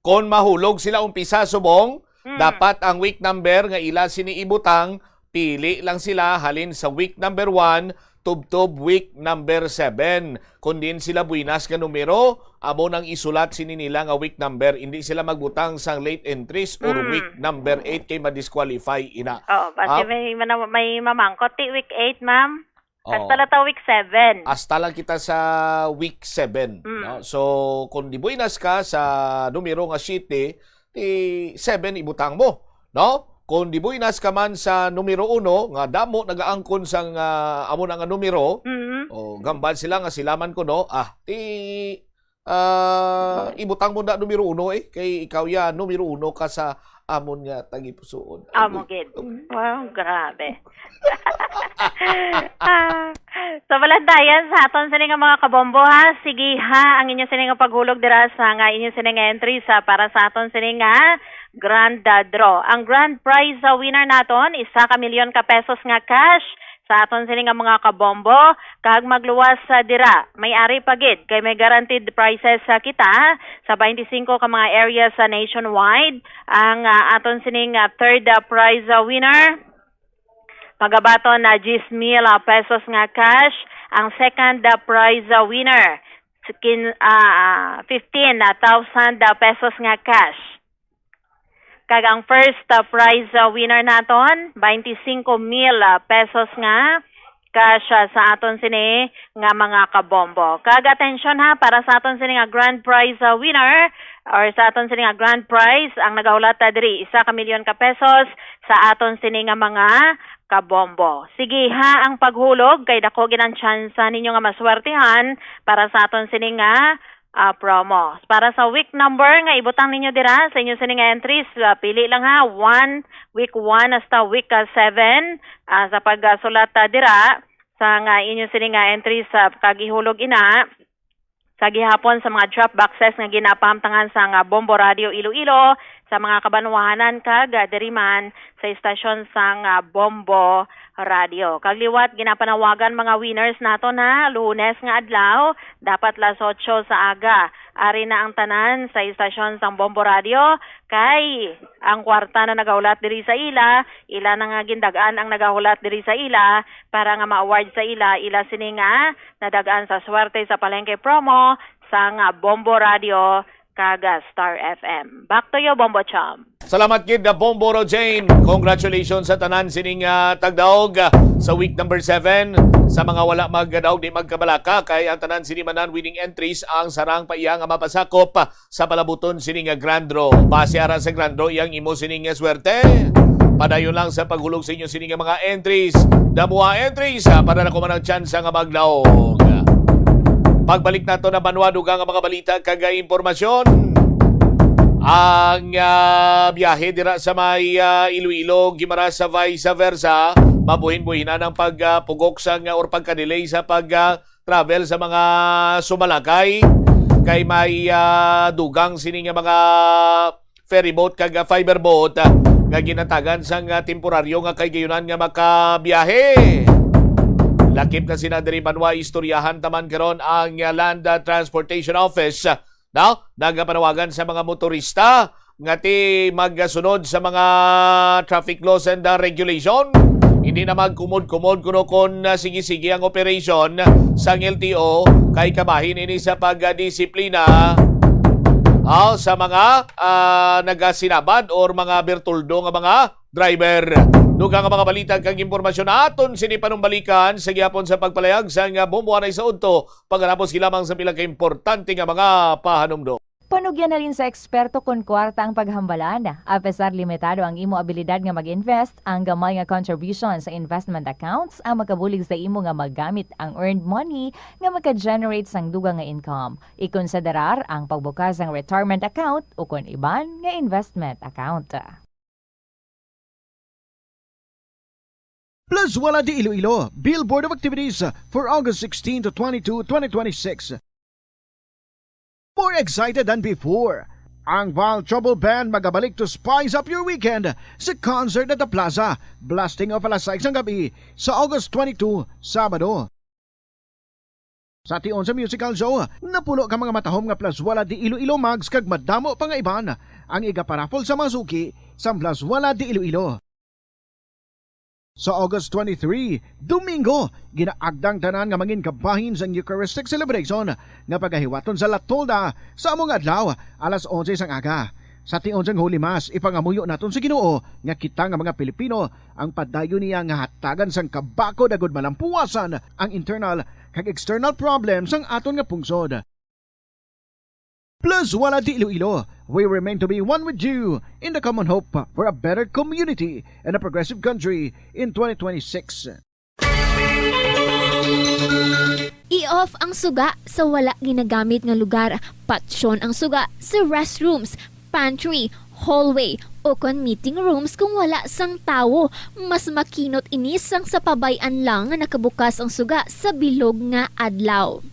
Kon mahulog sila umpisa subong, dapat ang week number nga ila sini ibutang pili lang sila halin sa week number 1 tubtob week number 7. Kung din sila buinas nga numero, amo nang isulat sini nila nga week number. Hindi sila magbutang sang late entries or week number 8 kay ma-disqualify ina. Oo, kasi may mamangkot week 8, ma'am. Hasta lang week 7. Hasta lang kita sa week 7. No? So, kung di buinas ka sa numero nga 7, 7 ibutang mo. No? Kung di buinas ka man sa numero 1, nga damo nagaangkon sang amo nga numero, o gambal sila nga silaman ko no, ibutang mo na numero 1 kay ikaw ya numero 1 ka sa amon nga tagipusoon. Amo gid. Wow, grabe. So balantayan sa aton sini nga mga kabombo ha. Sige ha, ang inyo sini nga paghulog dira sa nga inyo sini nga entry sa para sa aton sini nga grand draw. Ang grand prize sa winner naton 1 milyon ka pesos nga cash sa aton sini nga mga kabombo kag magluwas sa dira. May ari pagid kay may guaranteed prizes sa kita sa 25 ka mga areas sa nationwide. Ang aton sini nga third prize winner magabaton na 10,000 pesos nga cash. Ang second prize winner 15,000 pesos nga cash. Kag ang first prize winner naton 25,000 pesos nga cash sa aton sini nga mga kabombo. Kag attention ha para sa aton sini nga grand prize winner or sa aton sini nga grand prize ang nagahulat diri 1 milyon ka pesos sa aton sini nga mga kabombo. Sige ha ang paghulog kay dako ginang chance ninyo nga maswertehan para sa aton sini nga promo. Para sa week number nga ibutang ninyo dira sa inyo sini nga entries, pili lang ha, week 1 hasta week 7 sa pagsulat dira sa nga inyo sini nga entries sa kagihulog ina sa gihapon sa mga drop boxes nga ginapahamtangan sa nga Bombo Radio Iloilo sa mga kabanwahanan kag diriman sa istasyon sa nga Bombo Radio. Kagliwat ginapanawagan mga winners nato na Lunes nga adlaw dapat 8:00 sa aga. Ari na ang tanan sa istasyon sang Bombo Radio kay ang kwarta na nagahulat diri sa ila na nga gindagaan ang nagahulat diri sa ila para nga ma-award sa ila sini nga nadagaan sa swerte sa palengke promo sa nga Bombo Radio kaga Star FM. Back to you, Bombo Chum. Salamat gid na Bombo Jane. Congratulations sa tanan sining tagdaog sa week number 7. Sa mga wala magdaog di magkabalaka kay ang tanan sini manan winning entries ang sarang pa iya nga mapasakop sa palabuton sining grand draw. Base ara sa grand draw iyang imo sining swerte. Padayon lang sa paghulog sa inyo sining mga entries. Damuha entries para na kumanang chance nga magdaog. Pagbalik nato na banwado nga mga balita kag impormasyon. Ang biyahe dira sa may Iloilo gimara sa vice versa, mabuhin-buhinan ang pagpugok sa or pagka-delay sa pag-travel sa mga sumalakay kay may dugang sining mga ferry boat kag fiber boat nga ginatagan sang temporaryo nga kay gayunan nga makabiyahe. Lakip na sinadiri manwa istoryahan taman karon ang Land Transportation Office. Now, nagapanawagan sa mga motorista nga ti magsunod sa mga traffic laws and regulation. Hindi na magkumod-kumod kuno kon sige-sige ang operation sang LTO kay kabahin ini sa pagdisiplina sa mga nagasinabad or mga bertuldo nga mga driver. Dugang nga mga balita kang impormasyon aton sini panumbalikan sa gihapon sa pagpalayag sa nga bumuanay sa udto pagkatapos gilamang sa pila ka importante nga mga pahanumdo. Panugyan na rin sa eksperto kung kwarta ang paghambalan. Apesar limitado ang imo abilidad nga mag-invest, ang gamay nga contribution sa investment accounts ang makabulig sa imo nga maggamit ang earned money nga maka-generate sang dugang nga income. Ikonsiderar ang pagbukas ng retirement account o kung iban nga investment account. Plus Wala di Iloilo, Billboard of Activities for August 16 to 22, 2026. More excited than before. Ang Val Trouble Band magabalik to spice up your weekend sa concert at the Plaza, blasting off alas 6 ng gabi sa August 22, Sabado. Sa tion sa musical show, napulo ka mga matahom nga Plus Wala di Iloilo mags kag madamo pa nga iban ang iga-paraffle sa masuki sa Plus Wala di Iloilo. Sa August 23, Domingo, ginaagdang tanan nga mangin kabahin sa Eucharistic celebration nga pagahiwaton sa Latolda sa among adlaw alas 11 sang aga. Sa tion sang Holy Mass, ipangamuyo naton sa Ginoo nga kita nga mga Pilipino ang padayon niya nga hatagan sang kabako dagod malampuwasan ang internal kag external problems sang aton nga pungsod. Plus Wala di Iloilo, we remain to be one with you in the common hope for a better community and a progressive country in 2026. I-off ang suga sa wala ginagamit nga lugar. Patsyon ang suga sa restrooms, pantry, hallway, o kon meeting rooms kung wala sang tawo. Mas makinot inis sang sa pabayan lang nga nakabukas ang suga sa bilog nga adlaw.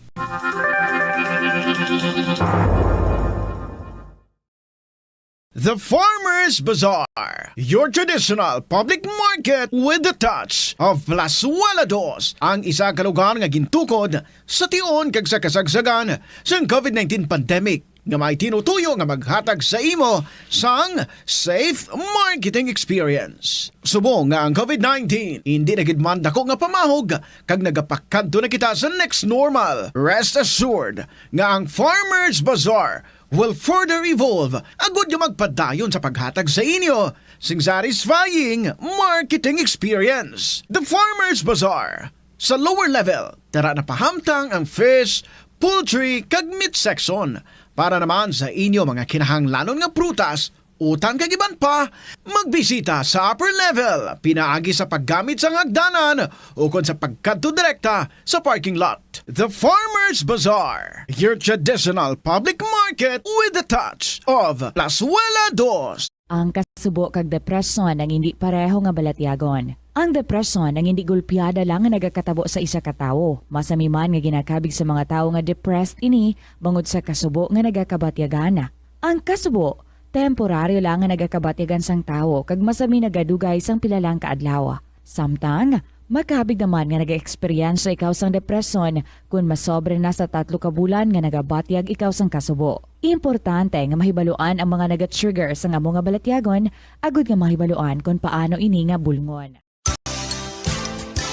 The Farmers Bazaar, your traditional public market with the touch of Plasuelados, ang isa ka lugar nga gintukod sa tion kag sa kasagsagan sa COVID-19 pandemic nga may tinutuyo nga maghatag sa imo sang safe marketing experience. Subong nga ang COVID-19 hindi na gid man dako nga pamahog kag nagapakadto na kita sa next normal. Rest assured nga ang Farmers Bazaar will further evolve agud nga magpadayon sa paghatag sa inyo sing satisfying marketing experience. The Farmers Bazaar. Sa lower level, tara na pahamtang ang fish, poultry kag meat section. Para naman sa inyo mga kinahanglanon nga prutas, utang kag iban pa, magbisita sa upper level, pinaagi sa paggamit sa hagdanan o kon sa pagkadto direkta sa parking lot. The Farmers Bazaar, your traditional public market with the touch of Plasuelados. Ang kasubo kag depresyon ang hindi pareho nga balatyagon. Ang depresyon ang hindi gulpiyada lang nga nagakatabo sa isa ka tawo. Masami man nga ginakabig sa mga tawo nga depressed ini bangod sa kasubo nga nagakabatyagan. Ang kasubo temporaryo lang nga nagakabatyagan sang tawo kag masami nagadugay sang pilalang kaadlaw. Samtang makabig naman nga naga-experience ikaw sang depresyon kung masobre na sa 3 ka bulan nga nagabatyag ikaw sang kasubo. Importante nga mahibaluan ang mga naga-trigger sa nga mga balatyagon agud nga mahibaluan kung paano ini nga bulngon.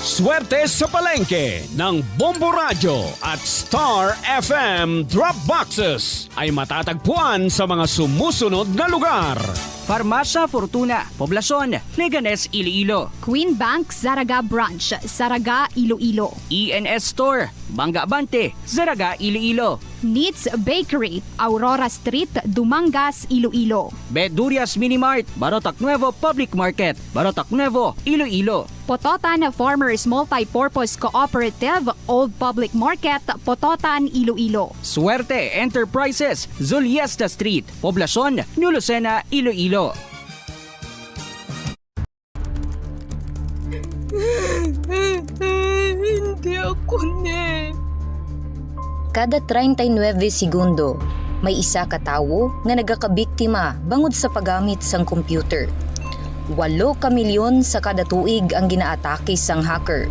Swerte sa palengke ng Bombo Radio at Star FM Drop Boxes ay matatagpuan sa mga sumusunod na lugar. Farmasya Fortuna, Poblasyon, Leganes, Iloilo. Queen Bank, Zaraga Branch, Zaraga, Iloilo. ENS Store, Bangga Bante, Zaraga, Iloilo. Neats Bakery, Aurora Street, Dumangas, Iloilo. Bedurias Minimart, Barotac Nuevo Public Market, Barotac Nuevo, Iloilo. Pototan Farmers Multipurpose Cooperative, Old Public Market, Pototan, Iloilo. Suerte Enterprises, Zuliesta Street, Poblasyon, New Lucena, Iloilo. Hindi ako ne. Kada 39 segundo, may isa ka tawo nga nagakabiktima bangod sa paggamit sang computer. 8 ka milyon sa kada tuig ang ginaatake sang hacker.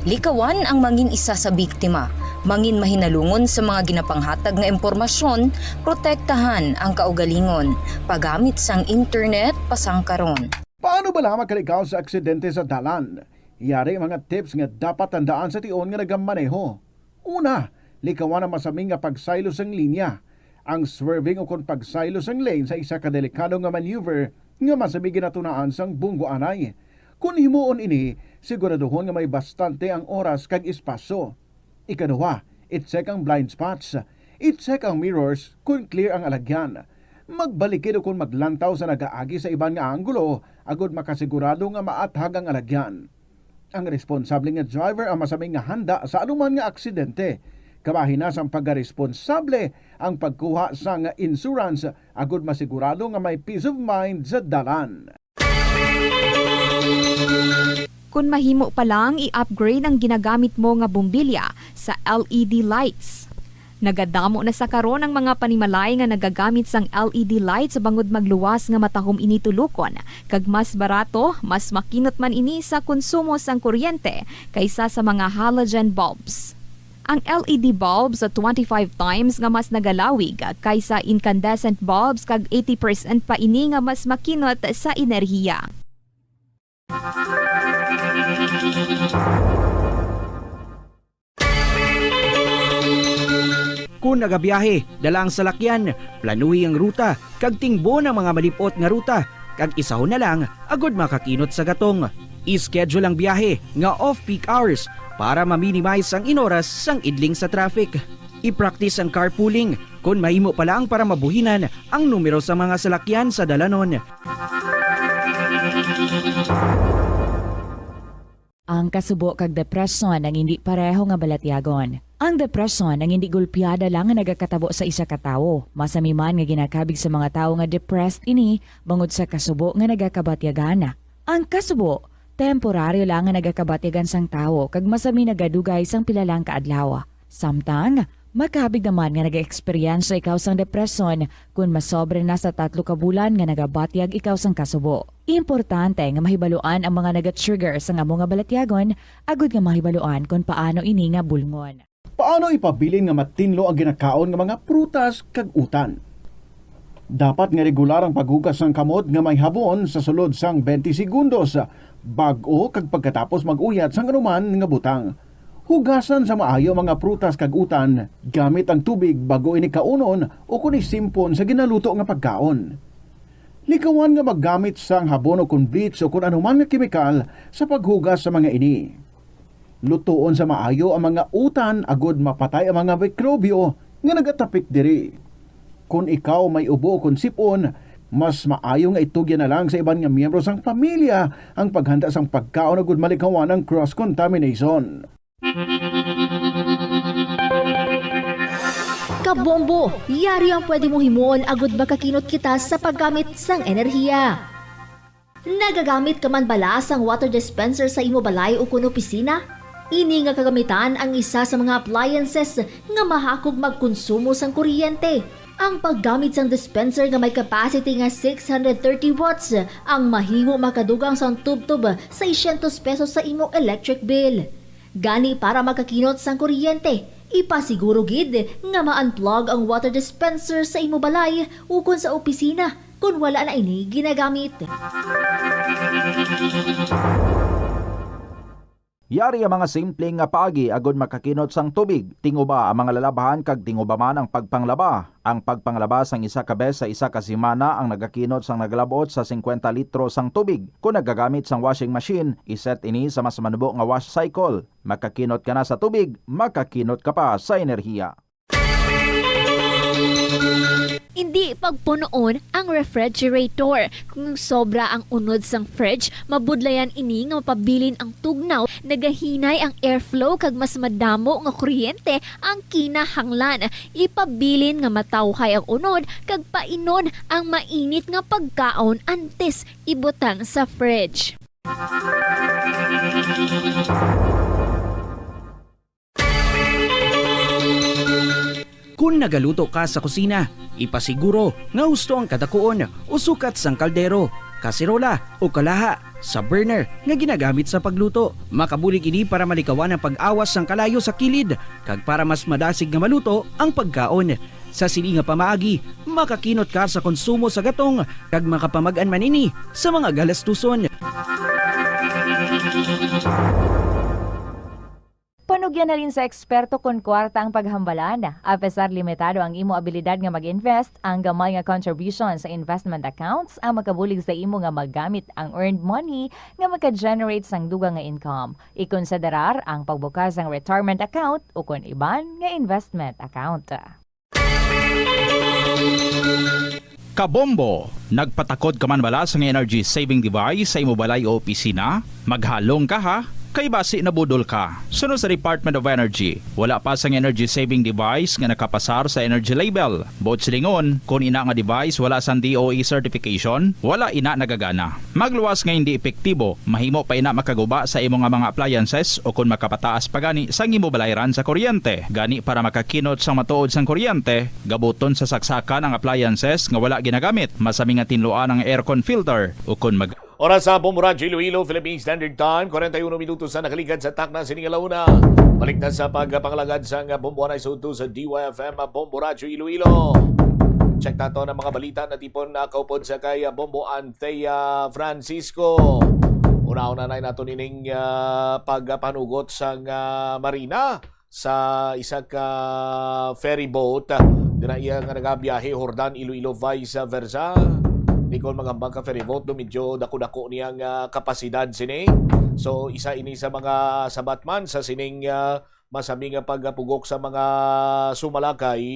Likawan ang mangin isa sa biktima, mangin mahinalungon sa mga ginapanghatag nga impormasyon, protektahan ang kaugalingon, paggamit sang internet pasangkaron. Paano ba lang makalikaw sa aksidente sa dalan? Iyari mga tips nga dapat tandaan sa tion nga nagamaneho. Una, likawan ang masaming nga pagsaylo sang linya. ang swerving o kung pagsaylo sang lane sa isa ka delikado nga maneuver nga masabi ginatunaan sang bunggo anay. Kung himuon ini, siguraduhon nga may bastante ang oras kag espasyo. Ikaduha, i-check ang blind spots. I-check ang mirrors kung clear ang alagyan. Magbalikid o kung maglantaw sa nagaagi sa ibang nga anggulo, agod makasigurado nga maathag ang alagyan. Ang responsable nga driver ang masaming nga handa sa anuman nga aksidente. Kabahin na sang pagkaresponsable ang pagkuha sa nga insurance, agod masigurado nga may peace of mind sa dalan. Kung mahimo pa lang, i-upgrade ang ginagamit mo nga bumbilya sa LED lights. Nagadamo na sa karon ang mga panimalay nga nagagamit sang LED lights bangod magluwas nga matahom ini tulukon. Kag mas barato, mas makinot man ini sa konsumo sang kuryente kaysa sa mga halogen bulbs. Ang LED bulbs at 25 times nga mas nagalawig kaysa incandescent bulbs kag 80% pa ini nga mas makinot sa enerhiya. Kung nagabiyahe, dalang salakyan, planuhi ang ruta, kag tingbo ng mga malipot nga ruta, kag isahon na lang, agod makakinot sa gatong. I-schedule ang biyahe nga off-peak hours para ma-minimize ang inoras sang idling sa traffic. I-practice ang carpooling kung mahimo pa lang para mabuhinan ang numero sa mga salakyan sa dalanon. Ang kasubo kag depresyon ang hindi pareho nga balatyagon. Ang depresyon ang hindi gulpiyada lang nga nagakatabo sa isa ka tawo. Masami man nga ginakabig sa mga tawo nga depressed ini bangod sa kasubo nga nagakabatyagan. Ang kasubo, temporaryo lang nga nagakabatyagan sang tawo kag masami nagadugay sang pilalang kaadlaw. Samtang, makabig naman nga nag-experience ikaw sang depresyon kung masobre na sa 3 ka bulan nga nagabatyag ikaw sang kasubo. Importante nga mahibaluan ang mga naga-trigger sa amo nga balatyagon, agud nga mahibaluan kung paano ini nga bulngon. Paano ipabilin nga matinlo ang ginakaon nga mga prutas kag utan? Dapat nga regular ang paghugas ng kamot nga may habon sa sulod sang 20 segundos bag-o kag pagkatapos mag-uyat sang anuman nga butang. Hugasan sa maayo mga prutas kag utan gamit ang tubig bago ini kaunon o kun isimpon sa ginaluto nga pagkaon. Likawan nga maggamit sang habon o kun bleach o kun anuman nga kemikal sa paghugas sa mga ini. Lutuon sa maayo ang mga utan agod mapatay ang mga mikrobyo nga nagatapik diri. Kung ikaw may ubo o kun sipon, mas maayo nga itugyan na lang sa iban nga miyembro sang pamilya ang paghanda sang pagkaon agud malikawan ang cross-contamination. Kabombo, yari ang pwede mo himuon agud makakinot kita sa paggamit sang enerhiya. Nagagamit ka man bala sang water dispenser sa imo balay o kun opisina? Ini nga kagamitan ang isa sa mga appliances nga mahakog magkonsumo sang kuryente. Ang paggamit sang dispenser nga may capacity nga 630 watts ang mahimo makadugang sang tub-tub sa 600 pesos sa imo electric bill. Gani para makakinot sang kuryente, ipasiguro gid nga ma-unplug ang water dispenser sa imo balay o kun sa opisina kung wala na ini ginagamit. Yari ang mga simpleng nga paagi agod makakinot sang tubig. Tinguba ang mga lalabahan kag tinguba man ang pagpanglaba. Ang pagpanglaba sang isa ka bes sa isa ka semana ang nagakinot sang naglabot sa 50 litro sang tubig. Kung nagagamit sang washing machine, iset ini sa mas manubo nga wash cycle. Makakinot ka na sa tubig, makakinot ka pa sa enerhiya. Hindi pagpunoon ang refrigerator. Kung sobra ang unod sang fridge, mabudlayan ini nga mapabilin ang tugnaw, nagahinay ang airflow kag mas madamo nga kuryente ang kinahanglan. Ipabilin nga matawhay ang unod kag painon ang mainit nga pagkaon antes ibutang sa fridge. Kung nagaluto ka sa kusina, ipasiguro nga husto ang kadakuon o sukat sang kaldero, kasirola o kalaha sa burner nga ginagamit sa pagluto. Makabulig ini para malikawan ang pag-awas sang kalayo sa kilid kag para mas madasig nga maluto ang pagkaon. Sa sili nga pamaagi, makakinot ka sa konsumo sa gatong kag makapamag-an man ini sa mga galastuson. Panugyan na rin sa eksperto kung kwarta ang paghambalan. Apesar limitado ang imo abilidad nga mag-invest, ang gamay nga contribution sa investment accounts ang makabulig sa imo nga maggamit ang earned money nga maka-generate sang dugang nga income. Ikonsiderar ang pagbukas ng retirement account o kung iban nga investment account. Kabombo, nagpatakod ka man bala sa energy saving device sa imo balay o opisina? Maghalong ka ha? Kay basi na budol ka. Sunod sa Department of Energy, wala pa sang energy saving device nga nakapasar sa energy label. Bot silingon, kung ina nga device wala sang DOE certification, wala ina nagagana. Magluwas nga hindi epektibo, mahimo pa ina makaguba sa imo nga mga appliances o kung makapataas pa gani sang imo balayran sa kuryente. Gani para makakinot sang matuod sang kuryente, gabuton sa saksakan ang appliances nga wala ginagamit. Masami nga tinluan ang aircon filter o kung Oras sa Bombo Radyo Iloilo, Philippine Standard Time, 41 minutos na nakaligad sa takna sa Ningalauna. Balik na sa pagpangalagad sa Bombo Anay Soto sa DYFM Bombo Radyo Iloilo. Check nato ng mga balita na tipon na kaupod sa kay Bombo Anthea Francisco. Una-una na nato nining pagpanugot sa marina sa isa ka ferry boat. Dinaiya nga nagabiyahe Jordan, Iloilo, vice versa. Nikon magambang ka ferry boat, medyo dako-dako niyang kapasidad sini. So isa ini sa mga sabatman sa sining masaming pagpugok sa mga sumalakay.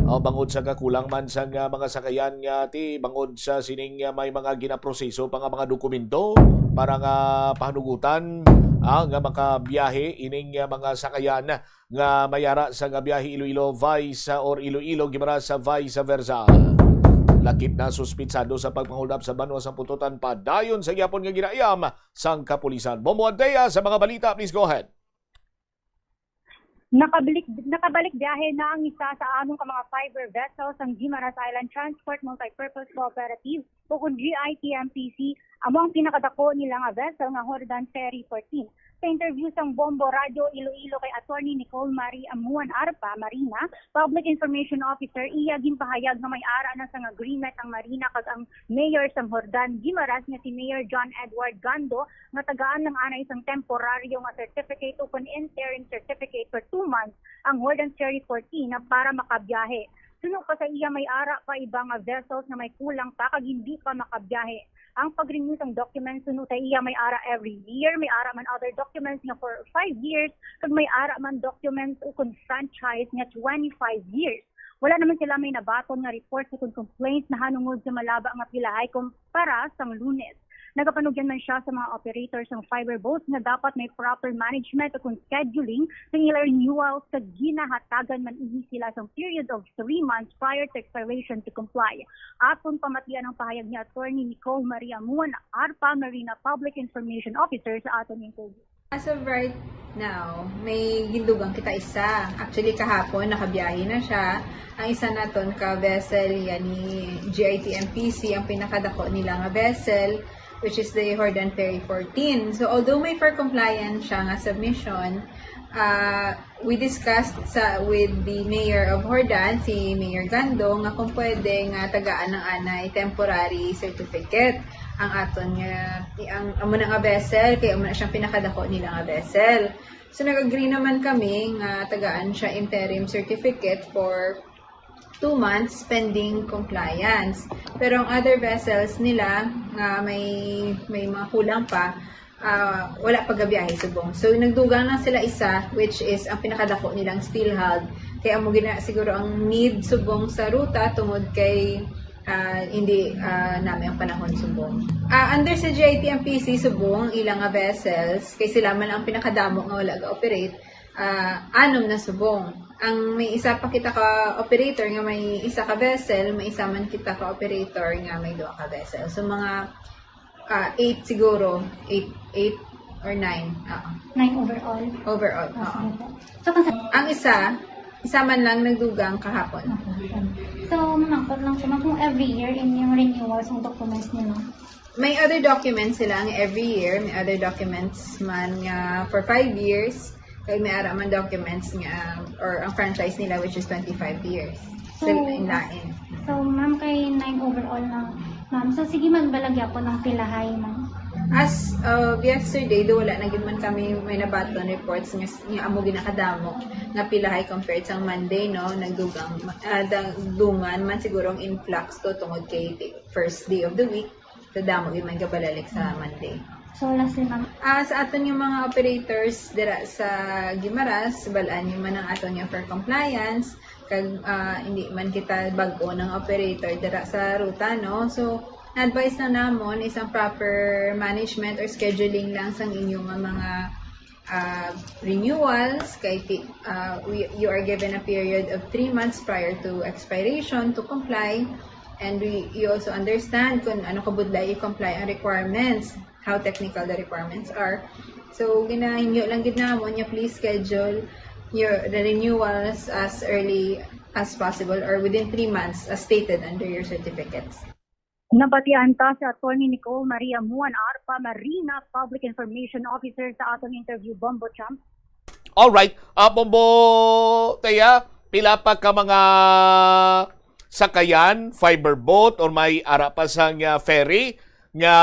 Bangod sa kakulang man sa mga sakayan nga ti bangod sa sining may mga ginaproseso pa nga mga dokumento para nga pahanugutan nga makabiyahe ining mga sakayan nga mayara sa biyahe Iloilo vice or Iloilo gimara sa vice versa. Lakip na suspitsado sa pagpanghold up sa banwa sa pututan pa dayon sa gyapon nga ginaayam sang kapulisan. Bombo Anthea sa mga balita, please go ahead. Nakabalik biyahe na ang isa sa anong ka mga fiber vessels ang Guimaras Island Transport Multipurpose Cooperative o kung GITMPC amo ang pinakadako nila nga vessel nga Jordan Ferry 14. Sa interview sang Bombo Radio Iloilo kay Attorney Nicole Marie Amuan Arpa Marina, Public Information Officer, iya ginpahayag na may ara na sang agreement ang Marina kag ang Mayor sang Jordan Guimaras nga si Mayor John Edward Gando nga tagaan ng ana isang temporaryo nga certificate o kun interim certificate for 2 months ang Jordan Ferry 14 na para makabiyahe. Sunod pa sa iya may ara pa ibang vessels na may kulang pa kag hindi pa makabiyahe. Ang pag-renew ng documents sunod sa iya may ara every year, may ara man other documents nga for 5 years, kag may ara man documents o kung franchise nga 25 years. Wala naman sila may nabaton nga reports o kung complaints na hanungod sa malaba nga pilahay kumpara sang Lunes. Nagapanugyan man siya sa mga operators ng fiber boats na dapat may proper management o kung scheduling ng ilang renewals sa ginahatagan man ihi sila sa period of 3 months prior to expiration to comply. Aton pamatian ang pahayag ni Attorney Nicole Maria Muan, Arpa Marina Public Information Officer sa aton interview. As of right now, may gindugang kita isa. Actually, kahapon, nakabiyahe na siya. Ang isa naton ka vessel, yan ni GITMPC, ang pinakadako nila nga vessel, which is the Jordan Ferry 14. So, although may for compliance siya nga submission, we discussed with the Mayor of Jordan, si Mayor Gando, nga kung pwede nga tagaan ng anay temporary certificate ang aton nga ang amo na nga vessel, kaya amo na siyang pinakadako nila nga vessel. So nag-agree naman kami nga tagaan siya interim certificate for 2 months pending compliance. Pero ang other vessels nila nga may mga kulang pa, wala paggabiyahe subong. So nagdugang lang sila isa, which is ang pinakadako nilang steel hulled. Kaya mo siguro ang need subong sa ruta tungod kay hindi namin ang panahon subong. Under sa GITMPC subong ilang vessels, kay sila man ang pinakadamo nga wala ga-operate, 6 na subong. Ang may isa pa kita ka operator nga may isa ka vessel, may isa man kita ka operator nga may 2 ka vessel. So mga 8 siguro, 8 or 9. 9 overall. Overall. So, ang isa man lang nagdugang kahapon. So, mangkot lang siya kung every year in yung renewals ng documents nila. May other documents sila nga every year, may other documents man nga for 5 years. Kaya may ara man documents nga, or ang franchise nila which is 25 years. So, So, ma'am, kay 9 overall na, ma'am. So, sige man balagya po ng pilahay, ma'am. As of yesterday, do wala na gyud man kami may nabaton reports nga amo ginakadamo nga pilahay compared sa Monday, no, nagdugang dungan man siguro ang influx to tungod kay first day of the week, damo gyud man kabalalik sa Monday. So last ma'am. Sa aton yung mga operators dira sa Guimaras, balaan yung man ang aton yung for compliance kag hindi man kita bag-o ng operator dira sa ruta, no. So advice na namon isang proper management or scheduling lang sa inyong mga renewals kay you are given a period of 3 months prior to expiration to comply, and you also understand kung ano kabudlay i-comply ang requirements, how technical the requirements are. So ginahinyo lang gid namon niya, please schedule the renewals as early as possible or within 3 months as stated under your certificates. Nabatian ta si Atty. Nicole Maria Muan Arpa Marina, Public Information Officer sa atong interview, Bombo Champ. Alright, Bombo Teya, pila pa ka mga sakayan, fiber boat or may ara pa sang ferry nga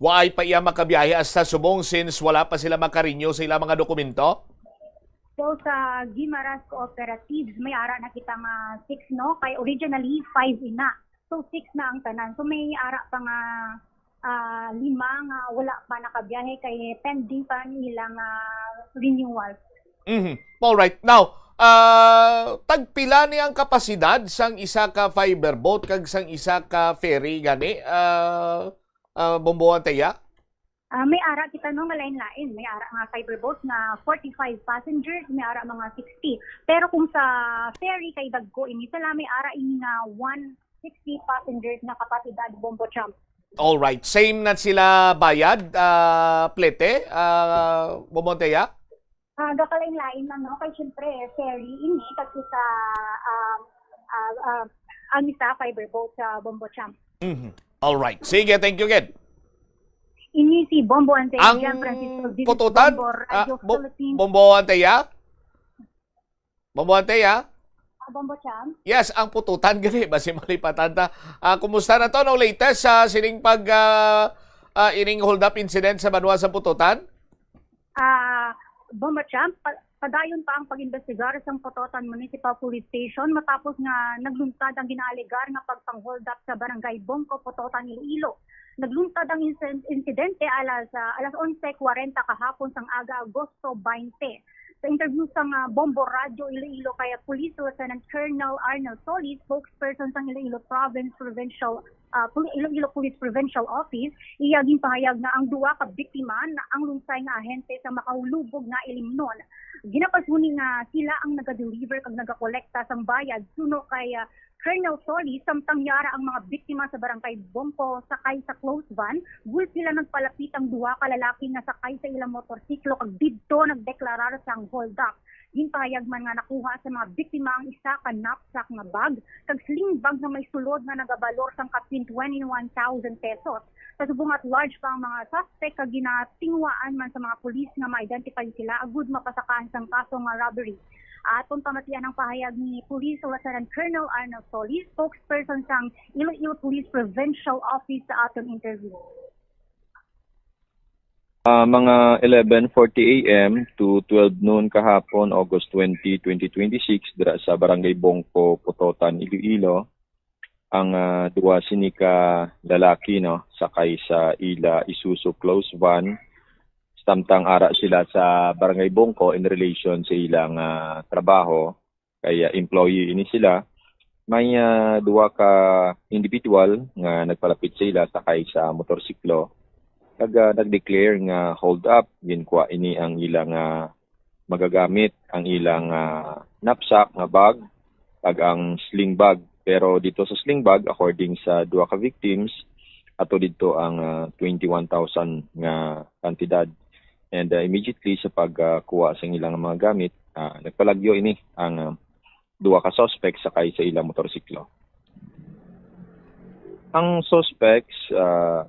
waay pa iya makabiyahe hasta Subong since wala pa sila makarenew sa ilang mga dokumento? So sa Guimaras Cooperatives may ara na kita nga 6, no, kay originally 5 ina. So 6 na ang tanan. So may ara pa nga 5 nga wala pa nakabiyahe kay pending pa nilang renewal. Alright. Now, tagpila ni ang kapasidad sang isa ka fiber boat kag sang isa ka ferry gani? Bombo Teya? May ara kita no nga lain-lain. May ara nga fiber boat na 45 passengers, may ara mga 60. Pero kung sa ferry kay dagko ini sila may ara ini nga 160 passengers na kapasidad, Bombo Champ. All right, same na sila bayad, plete, Bombo Teya? Gakalain-lain lang, no? Kaya syempre, ferry ini kasi sa ang isa fiber boat sa Bombo Champ. All right, sige, thank you again. Ini si Bombo Anteya, ang Francisco pututan, Bombo Anteya? Bombo Anteya? Bombo Champ? Yes, ang pututan gali basi malipatan ta. Kumusta na to no latest sa sining pag ining hold up incident sa Banwa sa pututan? Bombo Champ, padayon pa ang pag-investigar sa Pututan Municipal Police Station matapos nga nagluntad ang ginaaligar nga pagpang-hold up sa Barangay Bongko, Pututan, Iloilo. Nagluntad ang insidente alas 11:40 kahapon sang aga Agosto 20. Sa interview sa Bombo Radio Iloilo kay Police Lieutenant Colonel Arnold Solis, spokesperson sa Iloilo Police Provincial Office, iyaging pahayag na ang duwa ka biktima na ang lunsay nga ahente sa makahulubog nga Ilimnon. Ginapasuni nga sila ang naga-deliver kag naga-kolekta sang bayad suno kay Colonel Solis, samtang yara ang mga biktima sa Barangay Bongko sakay sa closed van, gul sila nagpalapit ang duha ka lalaki nga sakay sa ilang motorsiklo kag didto nagdeklarar sang hold up. Ginpahayag man nga nakuha sa mga biktima ang isa ka knapsack nga bag kag sling bag na may sulod nga nagabalor sang kapin 21,000 pesos. Sa subong at large pa ang mga suspect kag ginatingwaan man sa mga pulis nga ma-identify sila agud mapasakaan sang kaso nga robbery. Atong pamatian ang pahayag ni Police Lieutenant Colonel Arnold Solis, spokesperson sang Iloilo Police Provincial Office sa atong interview. Mga 11:40 AM to 12 noon kahapon, August 20, 2026, dira sa Barangay Bongko, Pututan, Iloilo, ang duwa sinika lalaki no sakay sa ila Isuzu closed van. Samtang ara sila sa Barangay Bongko in relation sa ilang trabaho, kaya employee ini sila. May duwa ka individual nga nagpalapit sa ila sakay sa motorsiklo. Kag nag-declare nga hold up, ginkuha ini ang ilang magagamit, ang ilang knapsack nga bag, kag ang sling bag. Pero dito sa sling bag, according sa duwa ka victims, ato dito ang 21,000 nga kantidad. And immediately sa pagkuha sa ilang mga gamit, nagpalagyo ini ang duwa ka suspects sakay sa ilang motorsiklo. Ang suspects,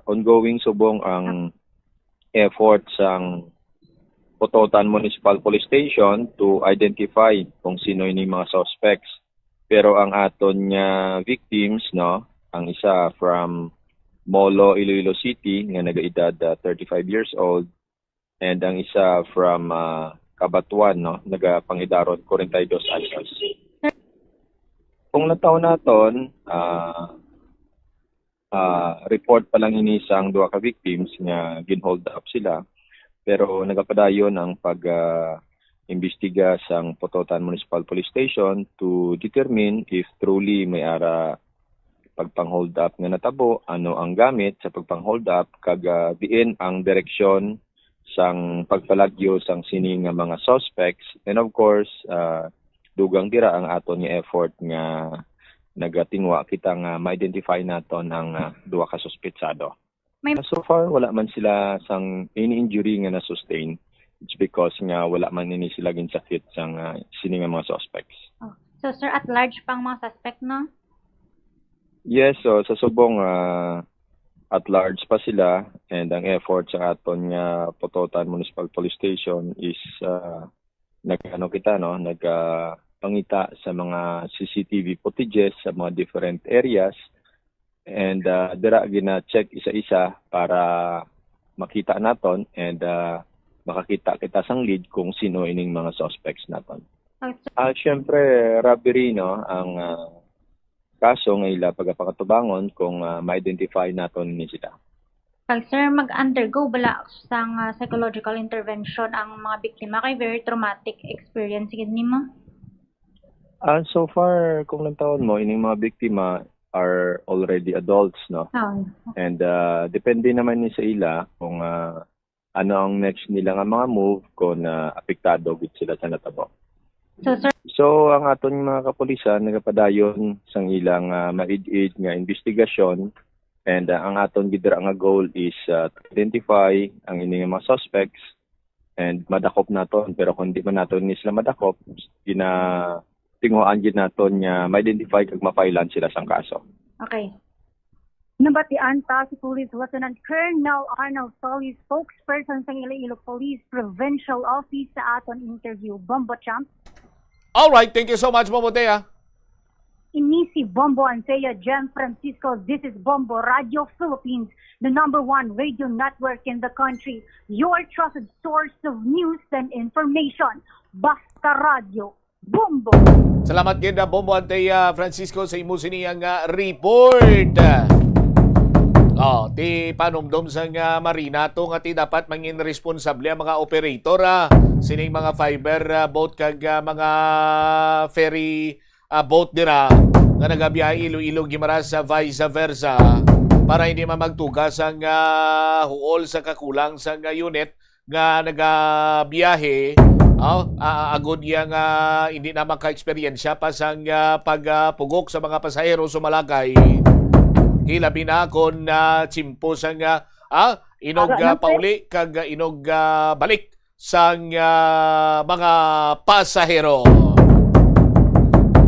ongoing subong ang effort sang Pututan Municipal Police Station to identify kung sino ini mga suspects. Pero ang aton nga victims, no, ang isa from Molo, Iloilo City nga nagaedad 35 years old, and ang isa from Cabatuan, no, nagapangidaron 42 anyos. Kung nataw naton, report pa lang ini sang duha ka victims nga ginhold up sila, pero nagapadayon ang pag-imbestiga sang Pototan Municipal Police Station to determine if truly may ara pagpang-hold up nga natabo, ano ang gamit sa pagpang-hold up, kag diin ang direksyon sang pagpalagyo sang sining nga mga suspects, and of course dugang dira ang aton nga effort nga nagatingwa kita nga ma-identify naton ang duha ka suspetsado. So far wala man sila sang any injury nga na-sustain. It's because nga wala man ini sila ginsakit sang sining nga mga suspects. So sir, at large pang mga suspect, no? Yes, so sa subong at large pa sila, and ang effort sa aton nga Pototan Municipal Police Station is nagpangita sa mga CCTV footages sa mga different areas, and dira gina-check isa-isa para makita naton and makakita kita sang lead kung sino ining mga suspects naton. Syempre robbery, no, ang kaso nga ila pagapakatubangon kung ma-identify naton ni sila. Sir, mag-undergo bala sang psychological intervention ang mga biktima kay very traumatic experience gid nimo? So far, kung nagtaon mo, ining mga biktima are already adults, no? And depende naman ni sa ila kung ano ang next nila nga mga move kung apektado gid sila sa natabo. So ang aton mga kapulisan nagapadayon sang ilang maid-aid nga investigasyon, and ang aton gidra nga goal is to identify ang ining mga suspects and madakop naton, pero kung di man naton ni sila madakop, tinguhaan gid naton nga ma-identify kag mapailan sila sang kaso. Okay. Nabatian ta si Police Lieutenant Colonel Arnold Solis, spokesperson sa Iloilo Police Provincial Office sa aton interview. Bombo Champ. All right, thank you so much, Bombo Tea. Inisi Bombo Anseya, Jan Francisco. This is Bombo Radio Philippines, the #1 radio network in the country. Your trusted source of news and information. Basta Radio. Bombo. Salamat gid Bombo Anteya Francisco sa imo siniyang report. Ti panumdom sang marina to nga ti dapat mangin responsable ang mga operator sining mga fiber boat kag mga ferry boat dira nga nagabiyahe Iloilo Guimaras vice versa para hindi mamagtugas ang huol sa kakulang sang unit nga nagabiyahe. Agod yang hindi na maka-eksperyensya pa sang pagpugok sa mga pasahero sumalakay. Hilabi na kon tsimpo sang inog pauli kag inog balik sang mga pasahero.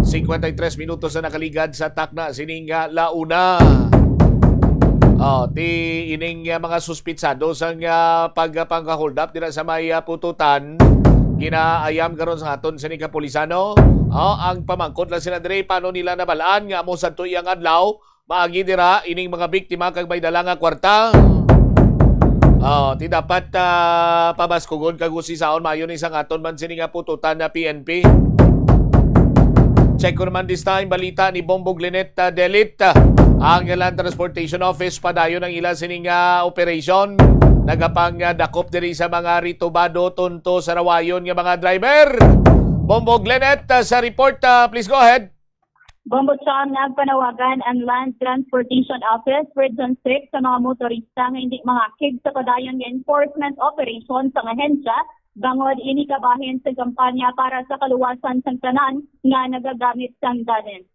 53 minutos na nakaligad sa takna sining launa. Ti ining mga suspitsado sang pagpang-hold up dira sa may Pututan. Ginaayam karon sa aton sa kapulisano. Ang pamangkot lang sila dire paano nila nabalaan nga mo sa tuyang adlaw maagi dira ining mga biktima kag may dala nga kwarta. Ti dapat pabaskugon kag usisaon mayon isang aton man sini nga Pututan na PNP. Check ko naman this time balita ni Bombo Glenet Delit. Ang Land Transportation Office padayon ang ila sining operation. Nagapang dakop diri sa mga ritubado tunto sa rawayon nga mga driver. Bombo Glenet sa report, please go ahead. Bombo Chong, nagpanawagan ang Land Transportation Office Region 6 sa mga motorista nga hindi mangakig sa padayon nga enforcement operation sa ahensya bangod ini kabahin sa kampanya para sa kaluwasan sang tanan nga nagagamit sang dalan.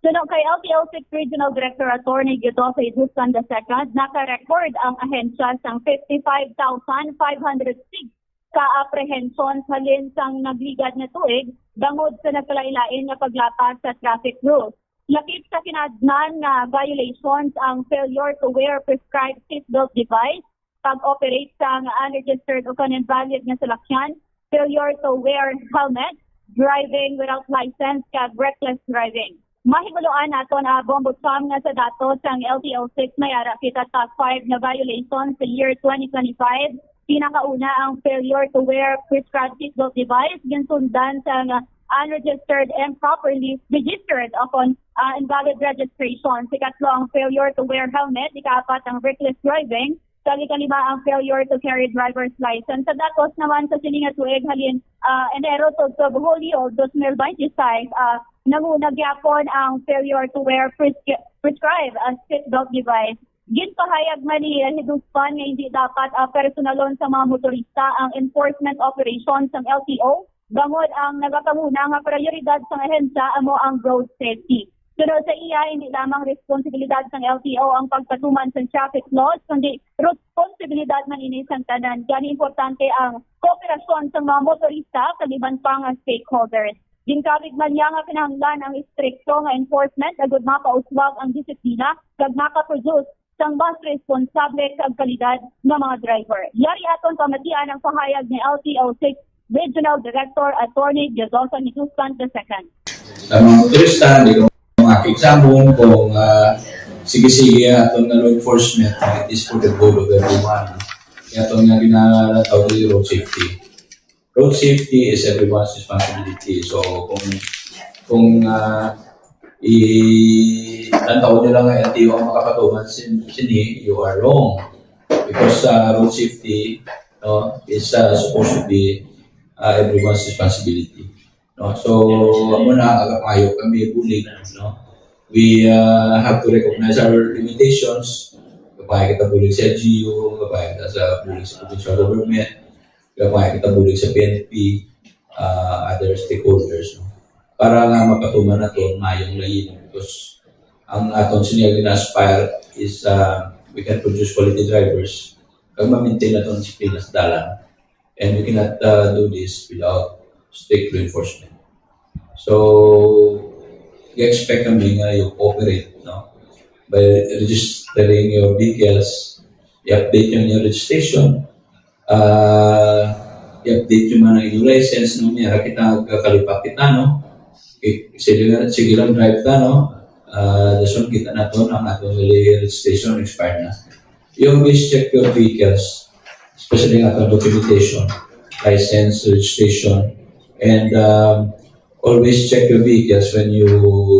Sunod kay LTO6 Regional Director Attorney Gutose Justan II, naka-record ang ahensya sang 55,506 ka-apprehension halin sang nagligad na tuig bangod sa nagkalailain na paglapas sa traffic rules. Lakip sa kinadnan nga violations ang failure to wear prescribed seatbelt device, pag-operate sa unregistered o invalid nga salakyan, failure to wear helmet, driving without license, kag reckless driving. Mahibuluan naton Bombo Sam nga sa datos ang LTO-6 may ara kita top 5 na violations sa year 2025. Pinakauna ang failure to wear prescribed seatbelt device, ginsundan sa unregistered and properly registered upon invalid registration. Ikatlo ang failure to wear helmet, ika-4 ang reckless driving, kalima ang failure to carry driver's license. Sa datos naman sa sininga tuig halin Enero to Hulyo 2026, nangunag yapon ang failure to wear prescribed seatbelt device. Ginpahayag man ni Hiduspan nga hindi dapat personalon sa mga motorista ang enforcement operations ng LTO, bangod ang nagakamuna nga prioridad sa ahensya amo ang road safety. Sunod sa iya, hindi lamang responsibilidad ng LTO ang pagpatuman sa traffic laws, kundi responsibilidad man ini sa tanan. Gani importante ang kooperasyon sa mga motorista kaliban pa nga stakeholders. Ginkabig man niya nga pinahanglan ang istrikto nga enforcement agud mapauswag ang disiplina kag makaproduce sang mas responsable kag kalidad ng mga driver. Yari aton pamatian ang pahayag ni LTO-6 Regional Director Attorney Jozosa Niduspan II. Sa mga motorista, hindi ko makiksamon kung sige-sige atong na law enforcement, it is for the good of everyone. Kaya itong nga ginatawag ng road safety. Road safety is everyone's responsibility. So kung ilantaw nyo lang ang LTO ang makapatuman sini, you are wrong. Because road safety is supposed to be everyone's responsibility. So muna agakayo kami bulig. We have to recognize our limitations. Kapag kita bulig sa LGU, kapag kita sa bulig sa provincial government, kapag kita bulig sa PNP, other stakeholders. Para nga mapatuman na ito, mayong layin. Because ang aton siya gina-aspire is we can produce quality drivers. Kag ma-maintain na ito ang disiplina sa dalan. And we cannot do this without strict law enforcement. So, i-expect kami nga you cooperate by registering your vehicles, i-update yung registration, i-update yung mga yung license, niyara kita kakalipat kita, sige lang drive ka, dasun kita na ito, ang atong registration expired na. You always check your vehicles, especially ang atong documentation, license, registration, and always check your vehicles when you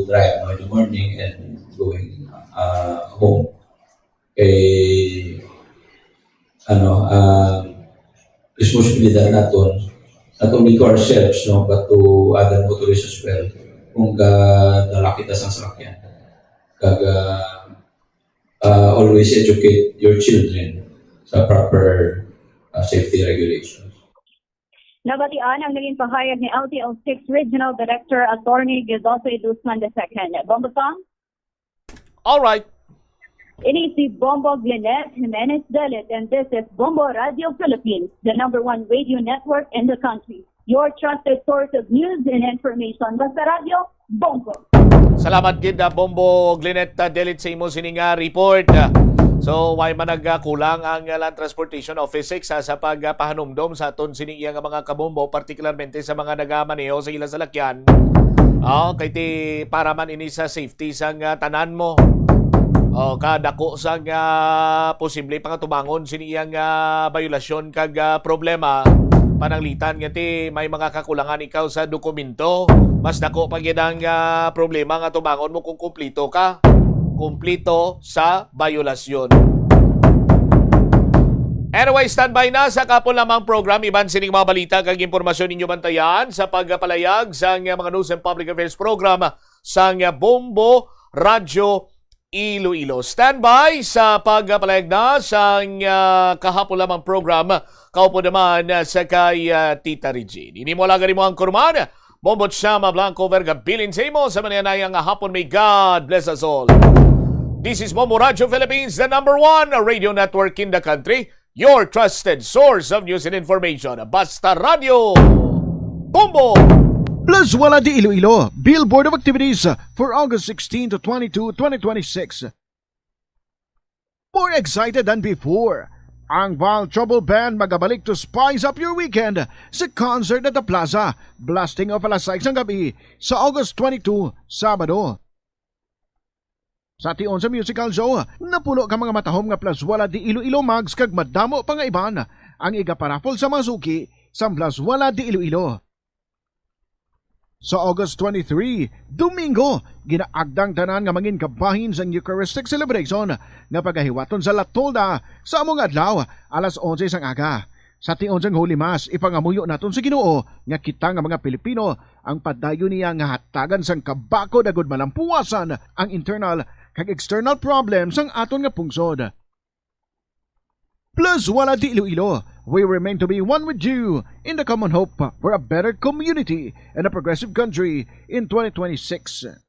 drive in the morning and going home. Responsibilidad natin, not only to ourselves, but to other motorists as well, kung dala kita sa sasakyan. Always educate your children sa proper safety regulations. Nabatian ang naging pahayag ni LTO-6 Regional Director Attorney Jozosa Niduspan II. Bombo Song? All right. Ini si Bombo Glenette Jimenez Dalit, and this is Bombo Radio Philippines, the #1 radio network in the country. Your trusted source of news and information. Basta Radio, Bombo. Salamat gid Bombo Glenette Dalit sa imo sininga report. So, may managkulang ang Land Transportation Office 6 sa pagpahanumdom sa aton sininga nga mga kabombo, particularmente sa mga nagamaneho sa ilang salakyan. Kay ti para man ini sa safety sang tanan mo. Kadako sang posible pang tubangon siniyang violasyon kag problema. Pananglitan nga ti may mga kakulangan ikaw sa dokumento. Mas dako pa gyud ang problema nga tubangon mo kung kumplito ka. Kumplito sa violasyon. Anyway, standby na sa kapon lamang program. Iban sining mga balita kag impormasyon ninyo bantayan sa pagpalayag sa mga News and Public Affairs program sa Bombo Radio Iloilo. Standby sa pagpalayag na sa kahapon lamang program. Kaupo naman sa kay Tita Regine. Ini mo lagari mo ang kurman. Bombo Chama Blanco Verga Bilin sa imo sa mananayang hapon. May God bless us all. This is Bombo Radio Philippines, the #1 radio network in the country. Your trusted source of news and information. Basta Radio Bombo! Plus wala di Iloilo, Billboard of Activities for August 16 to 22, 2026. More excited than before. Ang Val Trouble Band magabalik to spice up your weekend sa concert at the Plaza. Blasting of alas 6 ng gabi sa August 22, Sabado. Sa tion sa musical show, napulo ka mga matahom nga plaswala di Iloilo mags kag madamo pa nga iban ang igaparapol sa mga suki sa plaswala di Iloilo. Sa August 23, Domingo, ginaagdang tanan nga mangin kabahin sa Eucharistic celebration nga pagahiwaton sa Latolda sa among adlaw alas 11 sang aga. Sa tion sang Holy Mass, ipangamuyo naton sa Ginoo nga kita nga mga Pilipino ang padayon niya nga hatagan sang kabako dagod malampuwasan ang internal kag external problems ang aton nga pungsod. Plus wala di Iloilo, we remain to be one with you in the common hope for a better community and a progressive country in 2026.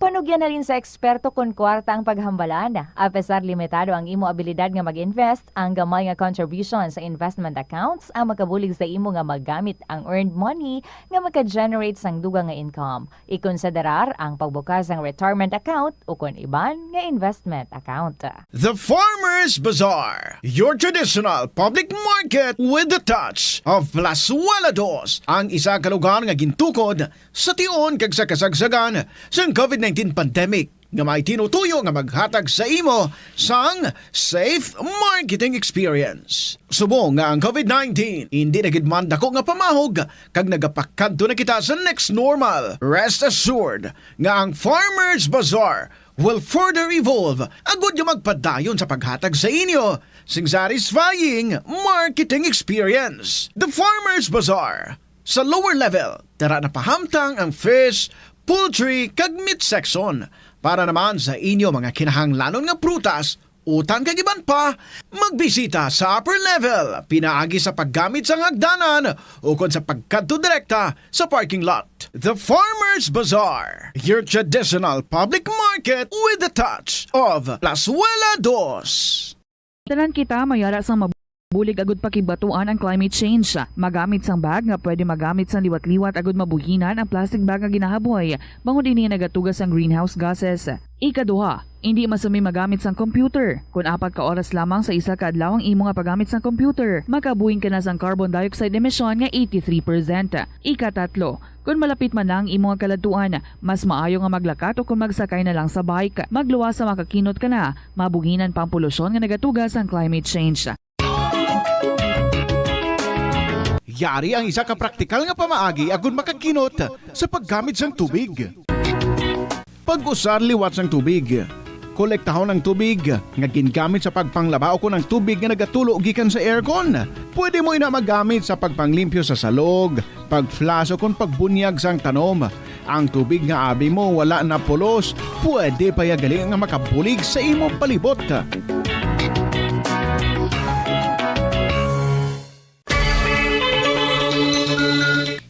Panugyan na rin sa eksperto kung kwarta ang paghambalan. Apesar limitado ang imo abilidad nga mag-invest, ang gamay nga contribution sa investment accounts ang makabulig sa imo nga maggamit ang earned money nga maka-generate sang dugang nga income. Ikonsiderar ang pagbukas ng retirement account o kung iban nga investment account. The Farmers Bazaar, your traditional public market with the touch of Plazuela Dos, ang isa ka lugar nga gintukod sa tion kag sa kasagsagan sa COVID-19 pandemic nga may tinutuyo nga maghatag sa imo sang safe marketing experience. Subong nga ang COVID-19 hindi nagidman dako nga pamahog kag nagapakadto na kita sa next normal. Rest assured nga ang Farmers Bazaar will further evolve agud yung magpadayon sa paghatag sa inyo sing satisfying marketing experience. The Farmers Bazaar. Sa lower level, tara na pahamtang ang fish, poultry kag meat section. Para naman sa inyo mga kinahanglanon nga prutas, utan kag iban pa, magbisita sa upper level, pinaagi sa paggamit sa hagdanan o kon sa pagkadto direkta sa parking lot. The Farmers Bazaar, your traditional public market with the touch of Plazuela Dos. Tanan kita mayara sang bulig agud pakibatuan ang climate change. Magamit sang bag nga pwede magamit sang liwat-liwat agud mabuhinan ang plastic bag nga ginahaboy. Bangod ini nagatugas ang greenhouse gases. Ikaduha, hindi masumi magamit sang computer. Kung 4 ka oras lamang sa isa ka adlaw ang imo nga paggamit sang computer, makabuhing ka na sang carbon dioxide emission nga 83%. Ikatatlo, kung malapit man lang imo nga kaladuan, mas maayo nga maglakat o kung magsakay na lang sa bike. Magluwas sa makakinot ka na, mabuhinan pang polusyon nga nagatugas ang climate change. Yari ang isa ka praktikal nga pamaagi agud makakinot sa paggamit sang tubig. Pag-usar liwat sang tubig. Kolektahon ng tubig nga gingamit sa pagpanglaba o ng tubig nga nagatulo gikan sa aircon. Pwede mo ina magamit sa pagpanglimpyo sa salog, pagflash o kung pagbunyag sang tanom. Ang tubig nga abi mo wala na pulos, pwede pa yagali nga makabulig sa imo palibot.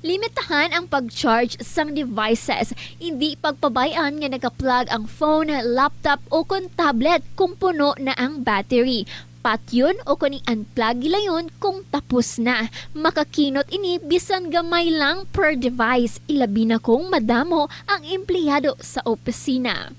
Limitahan ang pag-charge sang devices. Hindi pagpabayaan nga naka-plug ang phone, laptop o kon tablet kung puno na ang battery. Patyon o kung i-unplug gilayon kung tapos na. Makakinot ini bisan gamay lang per device. Ilabi na kung madamo ang empleyado sa opisina.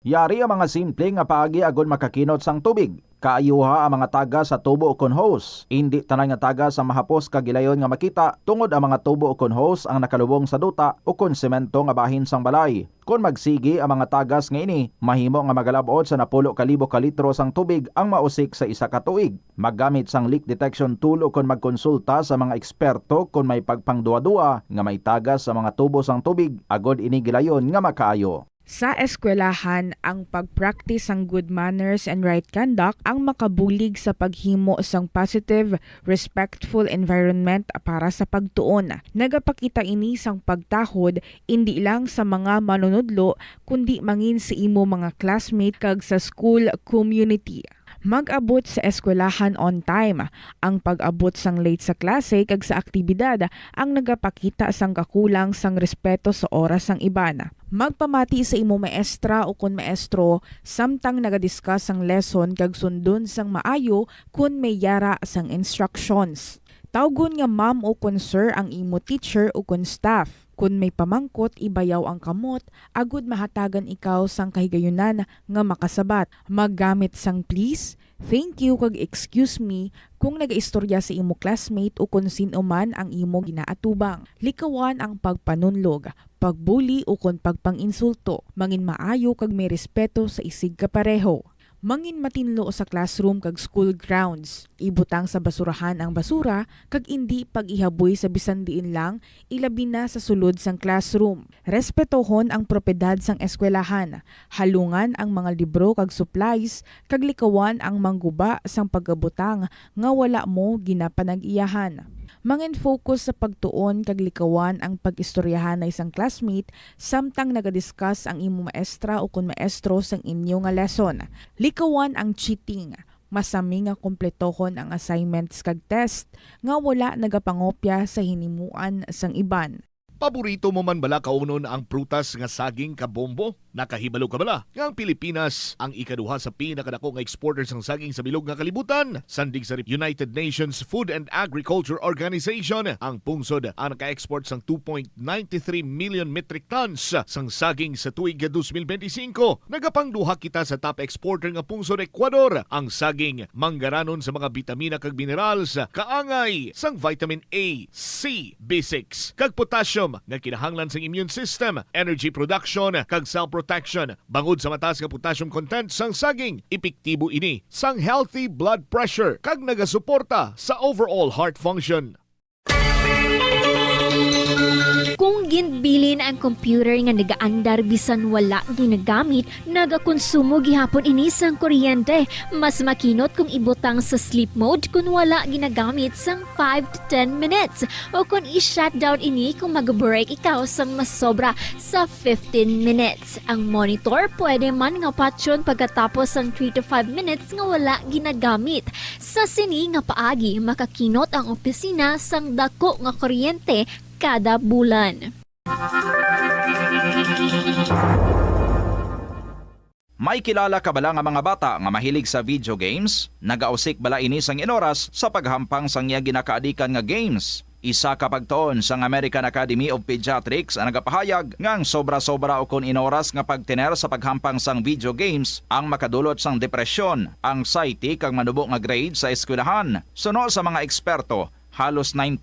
Yari ang mga simple nga paagi agud makakinot sang tubig. Kaayuha ang mga taga sa tubo o kon hose. Hindi tanan nga taga sa mahapos kagilayon nga makita tungod ang mga tubo o kon hose ang nakalubong sa duta o kon semento nga bahin sang balay. Kung magsigi ang mga tagas nga ini, mahimo nga magalabot sa 10,000 ka litro sang tubig ang mausik sa isa ka tuig. Maggamit sang leak detection tool o kung magkonsulta sa mga eksperto kung may pagpangduwa-duwa nga may tagas sa mga tubo sang tubig, agod ini gilayon nga makaayo. Sa eskwelahan, ang pag-practice ng good manners and right conduct ang makabulig sa paghimo sang positive, respectful environment para sa pagtuon. Nagapakita ini sang pagtahod hindi lang sa mga manunudlo kundi mangin sa imo mga classmate kag sa school community. Mag-abot sa eskwelahan on time. Ang pag-abot sang late sa klase kag sa aktibidad ang nagapakita sang kakulang sang respeto sa oras sang iban. Magpamati sa imo maestra o kun maestro samtang nagadiscuss sang lesson kag sundon sang maayo kun may yara sang instructions. Tawgon nga ma'am o kun sir ang imo teacher o kun staff. Kung may pamangkot, ibayaw ang kamot, agud mahatagan ikaw sang kahigayunan nga makasabat. Maggamit sang please, Thank you kag excuse me kung nagaistorya sa imo classmate o kung sino man ang imo ginaatubang. Likawan ang pagpanunlog, pagbuli o kung pagpanginsulto. Mangin maayo kag may respeto sa isig kapareho. Mangin matinlo sa classroom kag school grounds. Ibutang sa basurahan ang basura kag indi pag-ihaboy sa bisan diin lang, ilabi na sa sulod sang classroom. Respetohon ang propiedad sang eskwelahan. Halungan ang mga libro kag supplies kag likawan ang mangguba sang pagabutang nga wala mo ginapanag-iyahan. Mangin focus sa pagtuon kag likawan ang pag-istoryahan na isang classmate samtang nagadiscuss ang imo maestra o kun maestro sang inyo nga lesson. Likawan ang cheating. Masami nga kompletohon ang assignments kag test nga wala nagapangopya sa hinimuan sang iban. Paborito mo man bala kaunon ang prutas nga saging kabombo? Nakahibalo ka bala? Nga ang Pilipinas ang ikaduha sa pinakadako nga exporters ng saging sa bilog nga kalibutan. Sandig sa United Nations Food and Agriculture Organization, ang pungsod ang naka-export sang 2.93 million metric tons sang saging sa tuig 2025. Nagapangduha kita sa top exporter nga pungsod Ecuador. Ang saging manggaranon sa mga bitamina kag minerals, kaangay sang vitamin A, C, B6 kag potassium nga kinahanglan sa immune system, energy production kag cell protection. Bangod sa mataas nga potassium content sang saging, epektibo ini sang healthy blood pressure kag nagasuporta sa overall heart function. Kung ginbilin ang computer nga nagaandar bisan wala ginagamit, nagakonsumo gihapon ini sang kuryente. Mas makinot kung ibutang sa sleep mode kung wala ginagamit sang 5 to 10 minutes. O kung i-shutdown ini kung mag-break ikaw sang mas sobra sa 15 minutes. Ang monitor pwede man nga patyon pagkatapos sang 3 to 5 minutes nga wala ginagamit. Sa sini nga paagi, makakinot ang opisina sang dako nga kuryente kada bulan. May kilala ka bala nga mga bata nga mahilig sa video games? Nagausik bala ini sang inoras sa paghampang sang iya ginakaadikan nga games. Isa ka pagtuon sang American Academy of Pediatrics ang nagapahayag ngang sobra-sobra o kun inoras nga pagtiner sa paghampang sang video games ang makadulot sang depresyon, anxiety kag manubo nga grade sa eskwelahan. Suno sa mga eksperto, halos 9%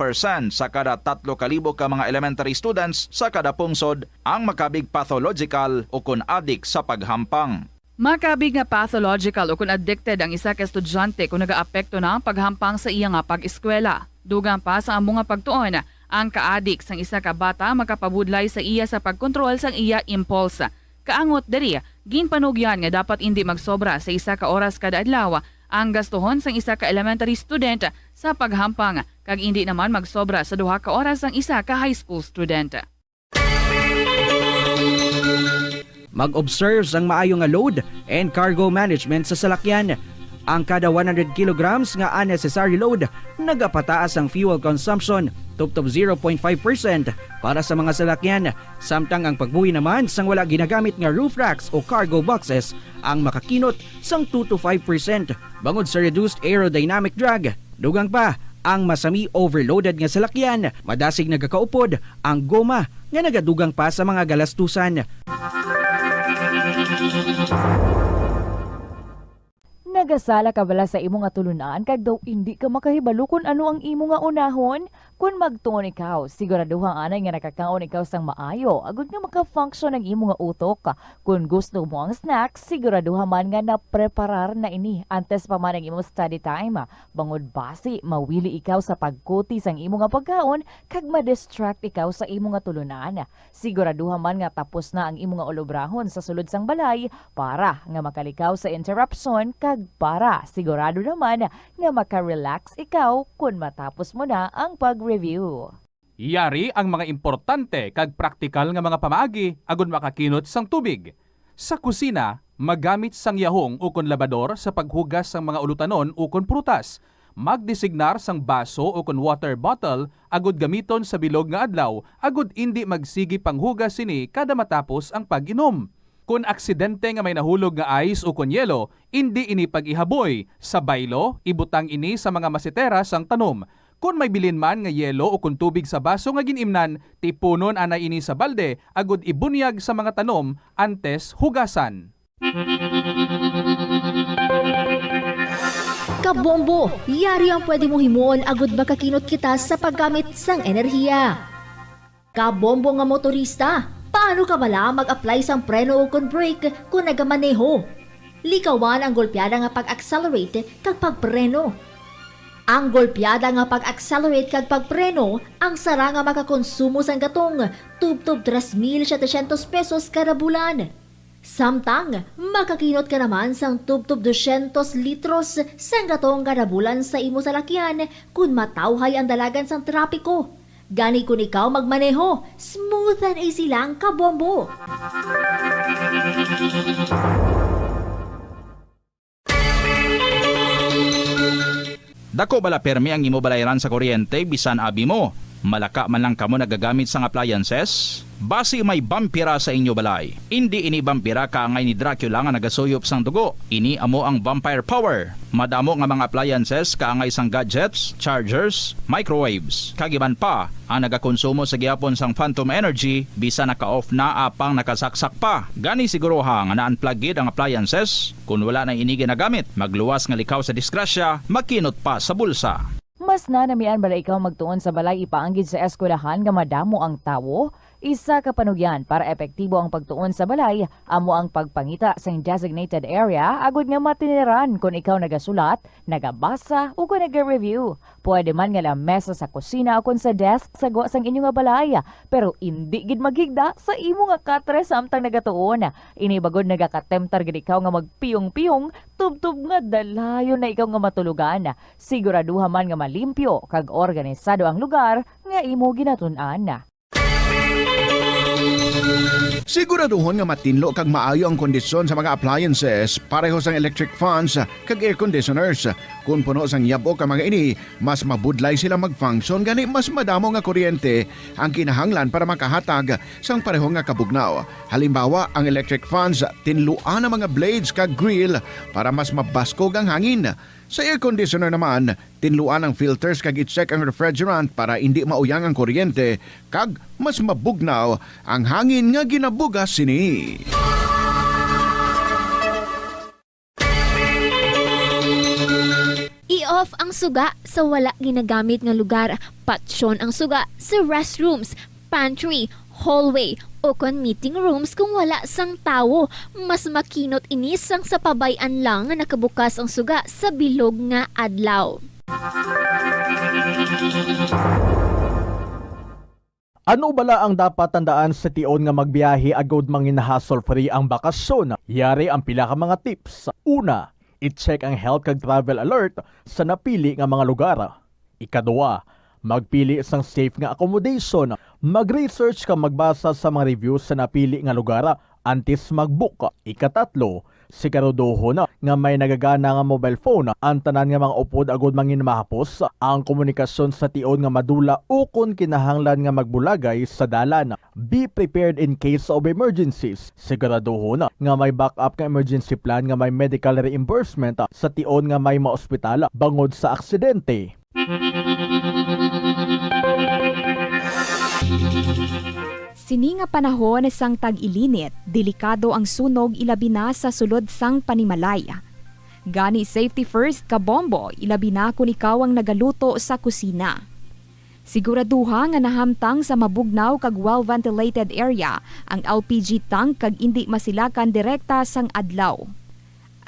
sa kada 3,000 ka mga elementary students sa kada pungsod ang makabig pathological o kun addict sa paghampang. Makabig nga pathological o kun addicted ang isa ka estudyante kung nagaapekto na ang paghampang sa iya nga pag-eskwela. Dugang pa sa among nga pagtuon, ang ka-addict sang isa ka bata makapabudlay sa iya sa pagkontrol sang iya impulse. Kaangot diri, ginpanugyan nga dapat hindi magsobra sa isa ka oras kada adlaw ang gastuhon sang isa ka elementary student sa paghampang kag hindi naman magsobra sa 2 ka oras ang isa ka high school student. Mag-observe ang maayo nga load and cargo management sa salakyan. Ang kada 100 kilograms nga unnecessary load, nagapataas ang fuel consumption tubtob 0.5% para sa mga salakyan. Samtang ang pagbuhi naman sang wala ginagamit nga roof racks o cargo boxes ang makakinot sang 2 to 5% bangod sa reduced aerodynamic drag. Dugang pa, ang masami overloaded nga salakyan, madasig nagakaupod ang goma nga nagadugang pa sa mga galastusan. Nagasala ka bala sa imo nga tulunan kag daw hindi ka makahibalo kung ano ang imo nga unahon? Kung magtuon ikaw, siguraduhang anay nga nakakaon ikaw sang maayo, agud nga maka-function ang imo nga utok. Kung gusto mo ang snacks, siguraduhan man nga na-preparar na ini antes pa man ang imo study time. Bangod basi, mawili ikaw sa pagkuti sang imo nga pagkaon kag ma-distract ikaw sa imo nga tulunan. Siguraduhan man nga tapos na ang imo nga olobrahon sa sulod sang balay para nga makalikaw sa interruption kag para sigurado naman nga maka-relax ikaw kung matapos mo na ang pag-review. Yari ang mga importante kag praktikal nga mga pamaagi agon makakinot sang tubig. Sa kusina, magamit sang yahong ukon labador sa paghugas sang mga ulutanon ukon prutas. Magdesignar sang baso ukon water bottle agud gamiton sa bilog nga adlaw agud indi magsigi panghugas sini kada matapos ang pag-inom. Kung aksidente nga may nahulog nga ice o kunyelo, hindi ini pag-ihaboy. Sa baylo, ibutang ini sa mga masitera sang tanom. Kung may bilin man nga yelo o kung tubig sa baso nga ginimnan, tipunon ana ini sa balde, agud ibunyag sa mga tanom antes hugasan. Kabombo, yari ang pwede mo himuon agud makakinot kita sa paggamit sang enerhiya. Kabombo nga motorista, paano ka bala mag-apply sang preno o kon brake kung nagamaneho? Likawan ang golpyada nga pag-accelerate kag pagpreno. Ang golpyada nga pag-accelerate kag pagpreno, ang sara nga makakonsumo sang gatong tub-tub 3,700 pesos kada bulan. Samtang, makakinot ka naman sang tub-tub 200 litros sang gatong kada bulan sa imo salakyan kung matawhay ang dalagan sang trapiko. Gani kung ikaw magmaneho, smooth and easy lang kabombo. Dako bala permi ang imo balayaran sa kuryente bisan abi mo. Malaka man lang kamo nagagamit sang appliances? Basi may vampira sa inyo balay. Hindi ini vampira kaangay ni Dracula nga nagasuyop sang dugo. Ini amo ang vampire power. Madamo nga mga appliances kaangay sang gadgets, chargers, microwaves. Kagiban pa ang nagakonsumo sa gihapon sang phantom energy bisa naka-off na apang nakasaksak pa. Gani siguruha nga na-unplug gid ang appliances. Kung wala na ini ginagamit, magluwas nga likaw sa disgrasya, makinot pa sa bulsa. Mas na namian bala ikaw magtuon sa balay ipaanggid sa eskwelahan nga madamo ang tawo? Isa ka panugyan para epektibo ang pagtuon sa balay, amo ang pagpangita sa designated area agud nga matiniran kung ikaw nagasulat, nagabasa o kung nag-review. Pwede man nga lamesa sa kusina o kung sa desk sa sang inyo nga balay, pero hindi gid magigda sa imo nga katre samtang nagatuon. Ini bagod nagakatemptar gid ikaw nga magpiyong-piyong, tubtub nga dalayon na ikaw nga matulugan. Siguraduha man nga malimpyo kag organisado ang lugar nga imo ginatun-an. Siguraduhon nga matinlo kag maayo ang kondisyon sa mga appliances, pareho sang electric fans kag air conditioners. Kung puno sang yabok ang mga ini, mas mabudlay sila mag-function gani mas madamo nga kuryente ang kinahanglan para makahatag sang pareho nga kabugnaw. Halimbawa, ang electric fans tinluan ang mga blades kag grill para mas mabaskog ang hangin. Sa air conditioner naman, tinluan ang filters kag i-check ang refrigerant para hindi mauyang ang kuryente kag mas mabugnaw ang hangin nga ginabugas sini. I-off ang suga sa wala ginagamit nga lugar. Patsyon ang suga sa restrooms, pantry, hallway, o kon meeting rooms kung wala sang tawo. Mas makinot inis sang sa pabayan lang nga nakabukas ang suga sa bilog nga adlaw. Ano bala ang dapat tandaan sa tion nga magbiyahe agud mangin hassle-free ang bakasyon? Yari ang pila ka mga tips. Una, i-check ang health kag travel alert sa napili nga mga lugar. Ikaduwa, magpili sang safe nga accommodation. Mag-research ka magbasa sa mga reviews sa napili nga lugar antes mag-book. Ikatatlo, siguraduhon nga may nagagana nga mobile phone. Ang tanan nga mga upod agud mangin mahapos ang komunikasyon sa tion nga madula o kung kinahanglan nga magbulagay sa dalan. Be prepared in case of emergencies. Siguraduhon nga may backup nga emergency plan nga may medical reimbursement sa tion nga may maospital bangod sa aksidente. Sini nga panahon sang tag-ilinit, delikado ang sunog ilabi na sa sulod sang panimalay. Gani safety first kabombo, ilabi na kung ikaw ang nagaluto sa kusina. Siguraduha nga nahamtang sa mabugnaw kag well-ventilated area ang LPG tank kag indi masilakan direkta sang adlaw.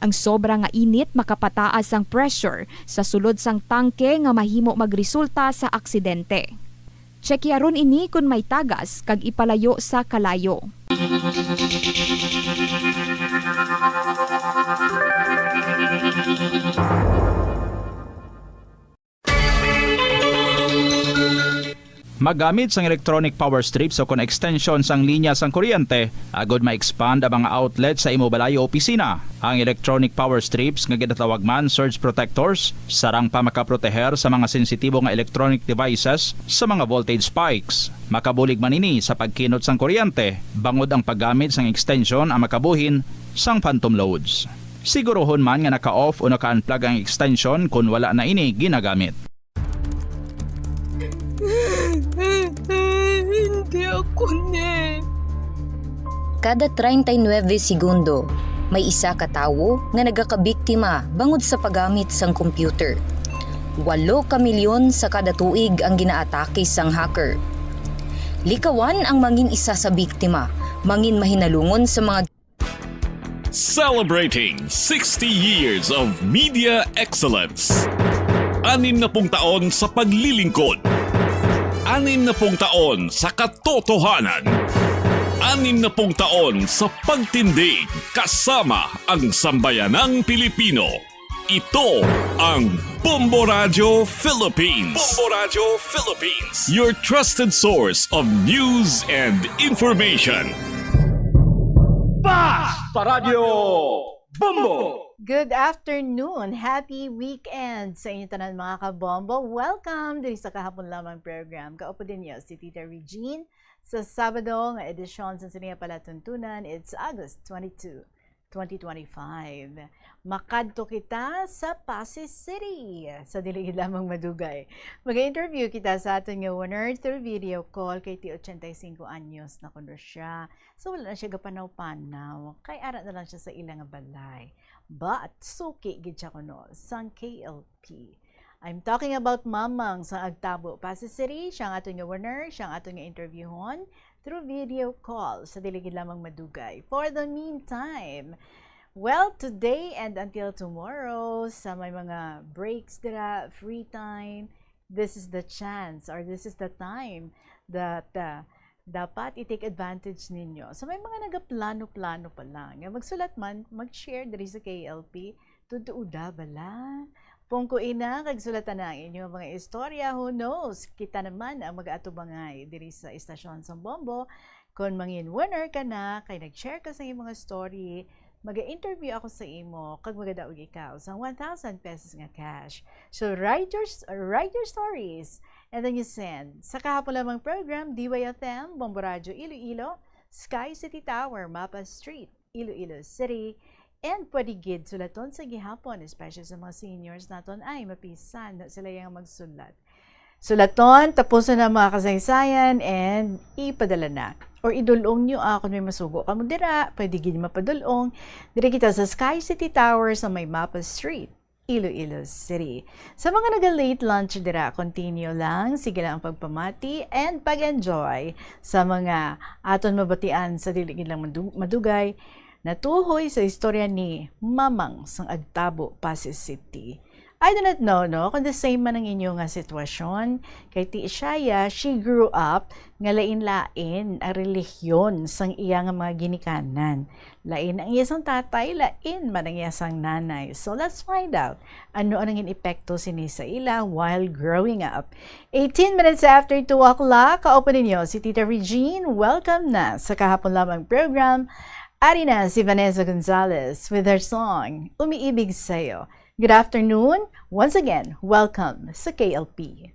Ang sobra nga init makapataas ang pressure sa sulod sang tangke nga mahimo magresulta sa aksidente. Checkyaron ini kung may tagas kag ipalayo sa kalayo. Magamit sang electronic power strips o kon extension sang linya sang kuryente, agod ma-expand ang mga outlet sa imo balay o opisina. Ang electronic power strips nga ginatawag man surge protectors, sarang pa makaproteher sa mga sensitibo nga electronic devices sa mga voltage spikes. Makabulig man ini sa pagkinot sang kuryente, bangod ang paggamit sang extension ang makabuhin sang phantom loads. Siguruhon man nga naka-off o naka-unplug ang extension kung wala na ini ginagamit. Hindi ako ne. Kada 39 segundo, May isa ka tawo nga nagakabiktima bangod sa paggamit sang computer. 8 ka milyon sa kada tuig ang ginaatake sang hacker. Likawan ang mangin isa sa biktima, mangin mahinalungon sa mga Celebrating 60 years of media excellence. 60 taon sa paglilingkod. 60 taon sa katotohanan. 60 taon sa pagtindig kasama ang sambayanang Pilipino. Ito ang Bombo Radio Philippines. Bombo Radio Philippines. Your trusted source of news and information. Basta Radio Bombo! Good afternoon! Happy weekend sa inyo tanan mga kabombo. Welcome din sa kahapon lamang program. Kaupo din niyo si Tita Regine sa Sabado nga edisyon sa Siniya Palatuntunan. It's August 22, 2025. Makadto kita sa Pasig City sa dili lamang madugay. Mag-interview kita sa aton nga winner through video call kay ti 85 anyos na kuno siya. So wala na siya gapanaw-panaw. Kay ara na lang siya sa ilang balay. But suki gid siya kuno sang KLP. I'm talking about Mamang sa Agtabo, Pasig City. Siya ang aton nga winner, siya ang aton nga interviewon through video call sa dili lamang madugay. For the meantime, well, today and until tomorrow, sa may mga breaks dira, free time, this is the chance or this is the time that dapat i-take advantage ninyo. So may mga nagaplano-plano pa lang. Magsulat man, mag-share diri sa KLP, tutuuda bala. Pungko ina, kagsulatan na ang inyong mga istorya, who knows? Kita naman ang mag-atubangay diri sa istasyon sa Bombo. Kung mangin winner ka na, kay nag-share ka sa iyong mga story, mag-interview ako sa imo, kag magadaog ikaw sa 1,000 pesos nga cash. So write your stories, and then you send. Sa kahapon lamang program, DYFM, Bombo Radio Iloilo, Sky City Tower, Mapa Street, Iloilo City, and pwede gid sulaton sa gihapon, especially sa mga seniors naton ay mapisan na sila yung magsulat. Sulaton, tapusan na mga kasaysayan, and ipadala na. Or idulong nyo kung may masugo ka mo dira, pwede gid mapadulong. Dira kita sa Sky City Tower sa may Mapa Street, Iloilo City. Sa mga naga-late lunch dira, continue lang, sige lang ang pagpamati and pag-enjoy sa mga aton mabatian sa diligid lang madugay, natuhoy sa istorya ni Mamang sang Agtabo, Pasig City. I do not know, no, kung the same man ang inyo nga sitwasyon. Kay ti Ishaya, she grew up nga lain-lain ang relihiyon sang iya nga mga ginikanan. Lain ang iyasang tatay, lain man ang iyasang nanay. So let's find out ano ang epekto sini sa ila while growing up. 18 minutes after 2 o'clock, kaupo ninyo si Tita Regine. Welcome na sa kahapon lamang program. Ari na si Vanessa Gonzalez with her song, Umiibig Sa'yo. Good afternoon. Once again, welcome sa KLP.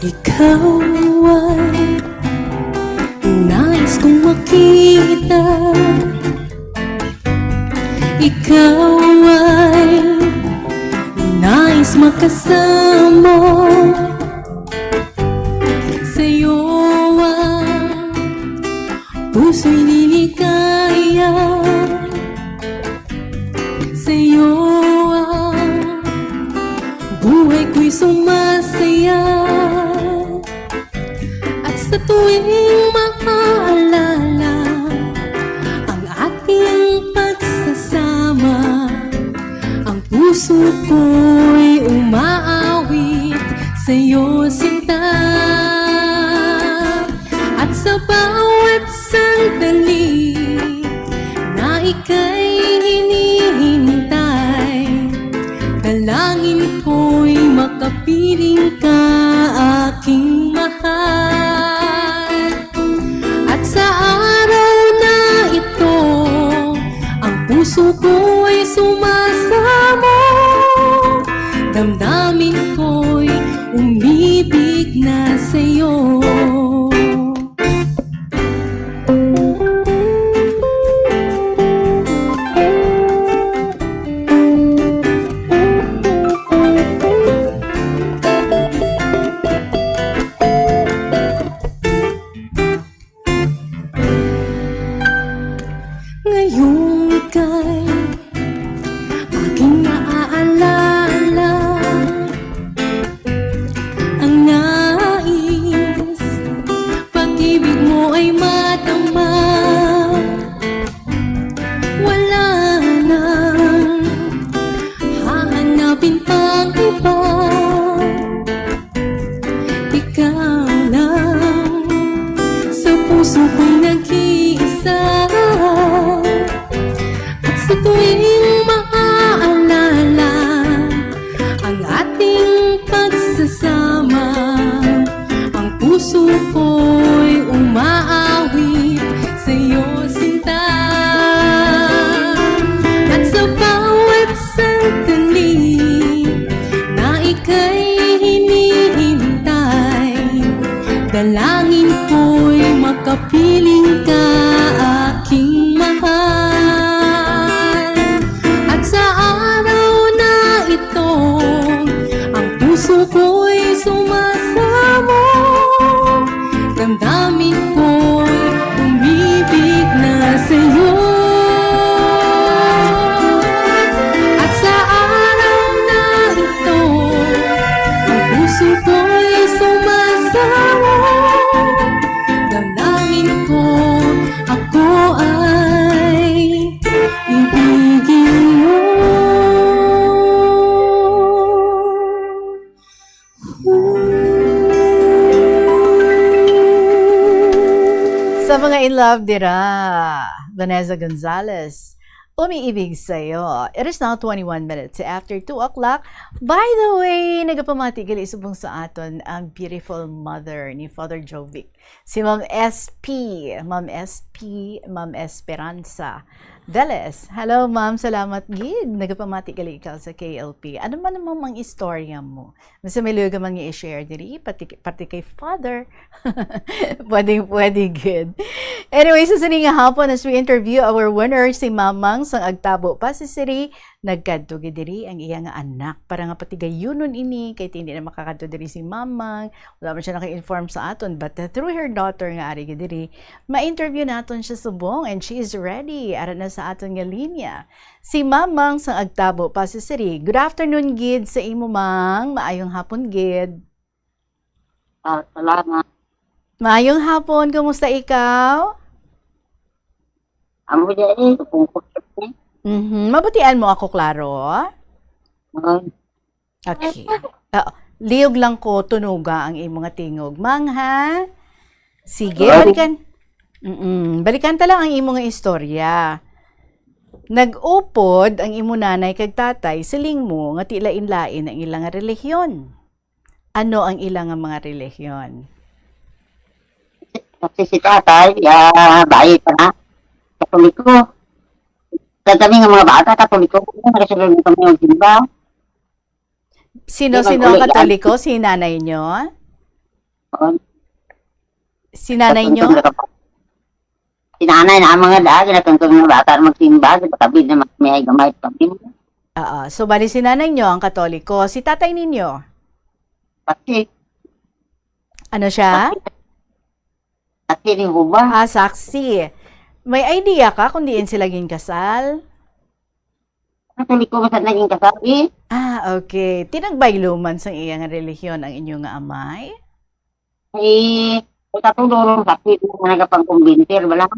Ikaw ay nais kong makita. Ikaw ay nais makasama. Sa'yo ang puso'y liligaya. Sa'yo ang buhay ko'y sumasaya. At sa tuwing maalala ang ating pagsasama, ang puso ko'y umaawit sa'yo, sinta. At sa bawat sandali na ika'y hinihintay, dalangin ko'y makapiling ka, aking mahal. At sa araw na ito, ang puso ko'y sumasamo, damdamin ko'y umibig na sa'yo. Dalangin ko'y makapiling ka, aking mahal. At sa araw na ito, ang puso ko'y sumasamo. Damdamin ko'y umibig na sa'yo. At sa araw na ito, ang puso ko'y sumasamo. Damdamin ko, ako ay ibigin mo. Sa mga in love dira, Vanessa Gonzalez, umiibig sa'yo. It is now 21 minutes after 2 o'clock. By the way, nagapamati gali subong sa aton ang beautiful mother ni Father Jovic. Si Ma'am SP, Ma'am Esperanza Deles. Hello Ma'am, salamat gid. Nagapamati gali ikaw sa KLP. Ano man namang mga istorya mo? Masa may luga man i-share diri, pati kay Father. Pwede good. Anyway, sa sininga hapon as we interview our winner, si Mamang sang Agtabo Pasisiri, nagkadto gid diri ang iya nga anak para nga pati gayunon ini kay hindi na makakadto diri si Mamang. Wala man siya naka-inform sa aton, but through her daughter nga ari gid diri, ma-interview naton siya subong and she is ready ara na sa aton nga linya. Si Mamang sang Agtabo Pasisiri. Good afternoon gid sa imo Mang. Maayong hapon gid. Salamat. Maayong hapon, kumusta ikaw? Amo dyan tupungkot ni. Mabutian mo ako, klaro? Okay. Liyog lang ko tunuga ang imong nga tingog. Mang, ha? Sige, balikan. Balikan ta lang ang imong nga istorya. Nag-upod ang imo nanay kag tatay siling mo nga tilain-lain ang ilang nga relihiyon. Ano ang ilang nga mga relihiyon? Kasi si tatay, bayi pa na. Katoliko. Kami nga mga bata, katoliko. Nakasunod kami ng simba. Sino ang katoliko? Si nanay nyo? Si nanay nyo? Si nanay na mga dahil, kinatuntun ng bata na magsimba, kapatid na may gamay kami. So, bali si nanay nyo ang katoliko. Si tatay ninyo? Saksi. Ano siya? Saksi ni Huba. Saksi. May idea ka kung diin sila kasal? Katoliko masad naging kasal eh. Okay. Tinagbayluman sa iyang relihiyon ang inyong amay? Katulong saksi na nagapang-kumbintir, wala ka.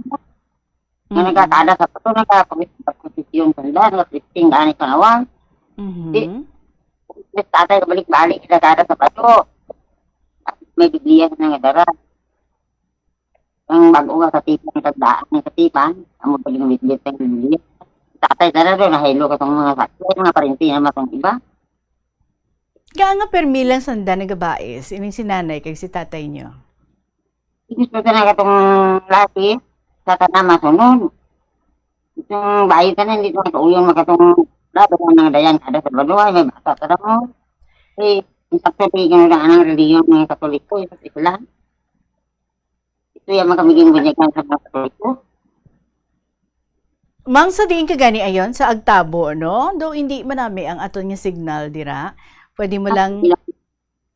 Nga nagkakada sa pato, nagkapag-posisyon sanda, nag-listing gani kanawang. Tatay, balik-balik, nagkakada sa pato. May Biblia na nga dara. Ang bago nga katipan ng tagdaan ng katipan, ang mabaling mitbit ng Biblia. Tatay dara doon, nahilo ka itong mga sakti, mga parinti na matong iba. Kaya nga permilang sanda nagabais, ining si nanay kag si tatay nyo? Gusto ka na itong laki, sa tanama sunod. Itong bayi ka na, hindi ito matulong makatong laban ng dayan kada sa baluay, may bata ka na mo. Isakto tignan na ang reliyon ng Katoliko, ito sila. Ito yung makamiging bunyagan sa mga Katoliko. Mang sa diin ka gani ayon sa Agtabo, no? Do hindi manami ang aton nga signal dira. Pwede mo lang,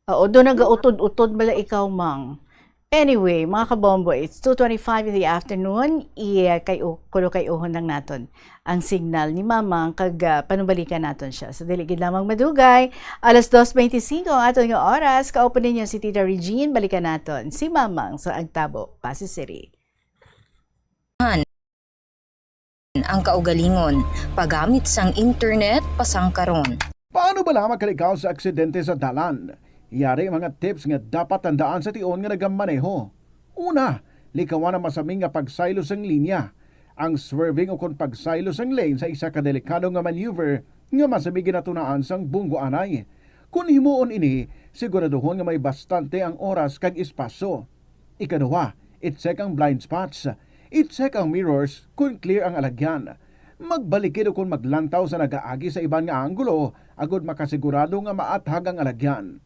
do nag-utod-utod bala ikaw, Mang. Anyway, mga kabombo, it's 2:25 in the afternoon. Kulo kay uhon lang naton ang signal ni Mamang kag panubalikan naton siya. So, diligid lamang madugay. Alas 2:25 ang aton nga oras. Kaupo ninyo si Tita Regine. Balikan naton si Mamang sa Agtabo, Pasisiri. Ang kaugalingon, paggamit sang internet pasangkaron. Paano ba lamang kalikaw sa aksidente sa dalan? Yari mga tips nga dapat tandaan sa tion nga nagamaneho. Una, likawan ang masaming nga pagsaylo sang linya. Ang swerving o kung pagsaylo sang lane sa isa kadelikado nga maneuver nga masamig ginatunaan sang bunggo anay. Kung himuon ini, siguraduhon nga may bastante ang oras kag espasyo. Ikaduha, i-check ang blind spots. I-check ang mirrors kung clear ang alagyan. Magbalikid o kung maglantaw sa nagaagi sa ibang nga anggulo agod makasigurado nga maathag ang alagyan.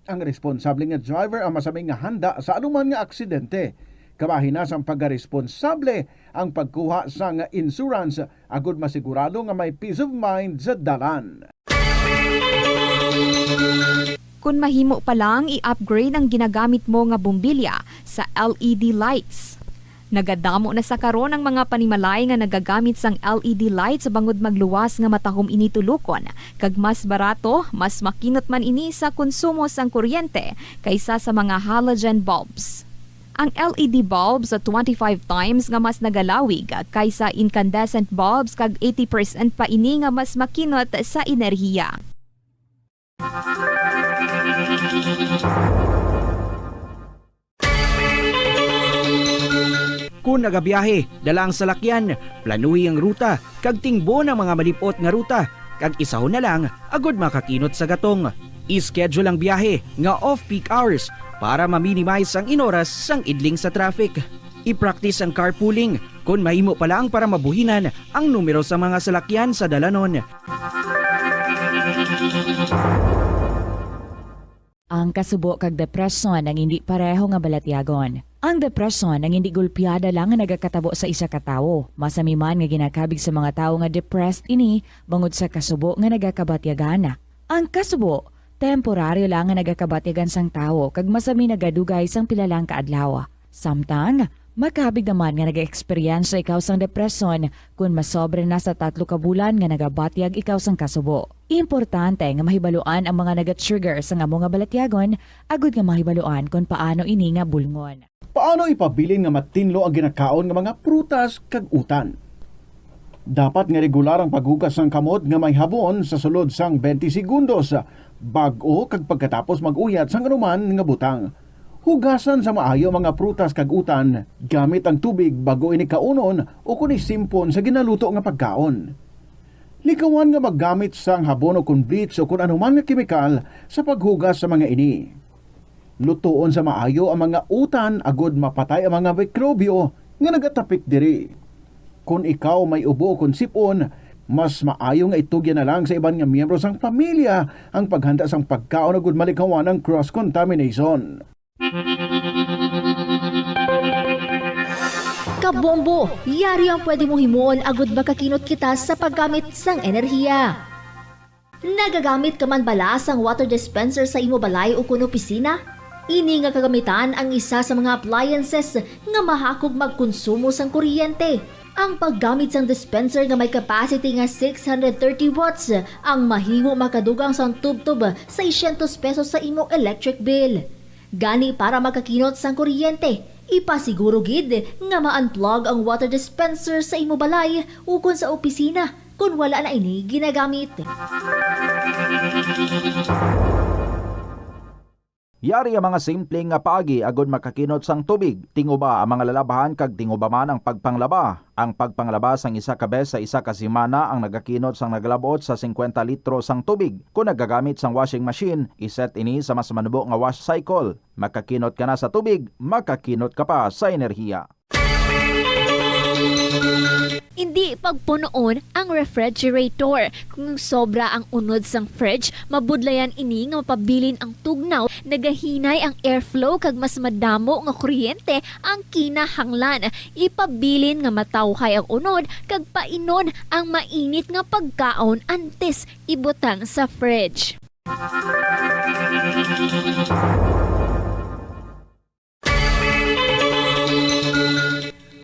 Ang responsable nga driver ang masaming nga handa sa anuman nga aksidente. Kabahin na sang pagka-responsable ang pagkuha sa nga insurance agud masigurado nga may peace of mind sa dalan. Kung mahimo pa lang i-upgrade ang ginagamit mo nga bumbilya sa LED lights. Nagadamo na sa karon ang mga panimalay nga nagagamit sang LED lights bangod magluwas nga matahom ini tulukon. Kag mas barato, mas makinot man ini sa konsumo sang kuryente kaysa sa mga halogen bulbs. Ang LED bulbs sa 25 times nga mas nagalawig kaysa incandescent bulbs kag 80% pa ini nga mas makinot sa enerhiya. Kung nagabiyahe, dalang salakyan, planuhi ang ruta, kag tingbo ng mga malipot nga ruta, kag isahon na lang, agod makakinot sa gatong. I-schedule ang biyahe nga off-peak hours para ma-minimize ang inoras sang idling sa traffic. I-practice ang carpooling kung mahimo pa lang para mabuhinan ang numero sa mga salakyan sa dalanon. Ang kasubo kag depresyon ang hindi pareho nga balatyagon. Ang depresyon ang hindi gulpiyada lang nga nagakatabo sa isa ka tawo. Masami man nga ginakabig sa mga tawo nga depressed ini bangod sa kasubo nga nagakabatyagan. Ang kasubo, temporaryo lang nga nagakabatyagan sang tawo kag masami nagadugay sang pilalang kaadlaw. Samtang, makabig naman nga nag-experience ikaw sang depresyon kung masobre na sa 3 ka bulan nga nagabatyag ikaw sang kasubo. Importante nga mahibaluan ang mga naga-trigger sa nga mga balatyagon agud nga mahibaluan kung paano ini nga bulngon. Paano ipabilin nga matinlo ang ginakaon nga mga prutas kag utan? Dapat nga regular ang paghugas ng kamot nga may habon sa sulod sang 20 segundos bag-o kag pagkatapos mag-uyat sang anuman nga butang. Hugasan sa maayo mga prutas kag utan gamit ang tubig bago ini kaunon o kun isimpon sa ginaluto nga pagkaon. Likawan nga maggamit sang habon o kun bleach o kun anuman nga kemikal sa paghugas sa mga ini. Lutuon sa maayo ang mga utan agud mapatay ang mga mikrobyo nga nagatapik diri. Kung ikaw may ubo o kun sipon, mas maayo nga itugyan na lang sa iban nga miyembro sang pamilya ang paghanda sang pagkaon agud malikawan ang cross-contamination. Kabombo, yari ang pwede mo himuon agud makakinot kita sa paggamit sang enerhiya. Nagagamit ka man bala sang water dispenser sa imo balay o kun opisina? Ini nga kagamitan ang isa sa mga appliances nga mahakog magkonsumo sang kuryente. Ang paggamit sang dispenser nga may capacity nga 630 watts ang mahingo makadugang sang tub-tub sa 600 pesos sa imo electric bill. Gani para makakinot sang kuryente, ipasiguro gid nga ma-unplug ang water dispenser sa imo balay ukon sa opisina kung wala na ini ginagamit. Yari ang mga simpleng nga paagi agud makakinot sang tubig. Tinguba ang mga lalabahan kag tinguba man ang pagpanglaba. Ang pagpanglaba sang isa ka bes sa isa ka semana ang nagakinot sang naglabot sa 50 litro sang tubig. Kung nagagamit sang washing machine, iset ini sa mas manubo nga wash cycle. Makakinot ka na sa tubig, makakinot ka pa sa enerhiya. Hindi pagpunoon ang refrigerator. Kung sobra ang unod sang fridge, mabudlayan ini nga mapabilin ang tugnaw, nagahinay ang airflow kag mas madamo nga kuryente ang kinahanglan. Ipabilin nga matawhay ang unod kag painon ang mainit nga pagkaon antes ibutang sa fridge.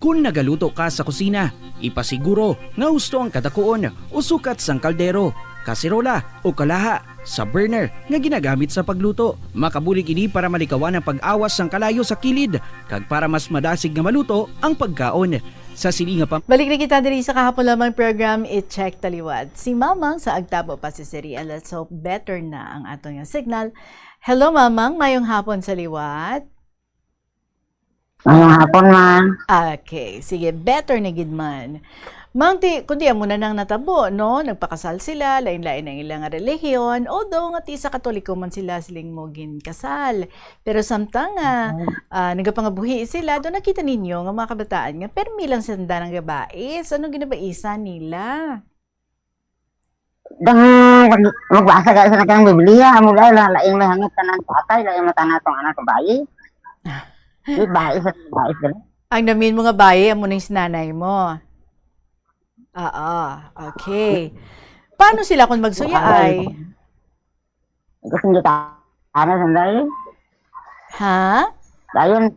Kung nagaluto ka sa kusina, ipasiguro nga husto ang kadakuon o sukat sang kaldero, kasirola o kalaha sa burner nga ginagamit sa pagluto. Makabulig ini para malikawan ang pag-awas sang kalayo sa kilid kag para mas madasig nga maluto ang pagkaon. Sa silinga pa. Balik na kita diri sa kahapon lamang program I-Check Taliwat. Si Mamang sa agtabo pa si Siri. Let's hope better na ang atong yung signal. Hello Mamang, mayong hapon sa liwat. Mayong hapon, ma. Okay, sige, better na gid man. Mang, kundi mo na nang natabo, no? Nagpakasal sila, lain-lain ang ilang relihiyon, although nga ti sa Katoliko man sila siling mo kasal. Pero samtang nagapangabuhi sila, doon nakita ninyo nga mga kabataan nga, permi lang sanda ng gabais. Anong ginabaisa nila? Dang magbasa ka sa nakang Biblia, amo dahil lain may hangit ka ng tatay, lain mata na itong anak ng bayi. Di bayi sa bayi sila. Ang namin mo nga bayi, amo na yung sinanay mo. Okay. Paano sila kung magsuya ay? Kasi hindi tanay sandali. Ha? Dayon,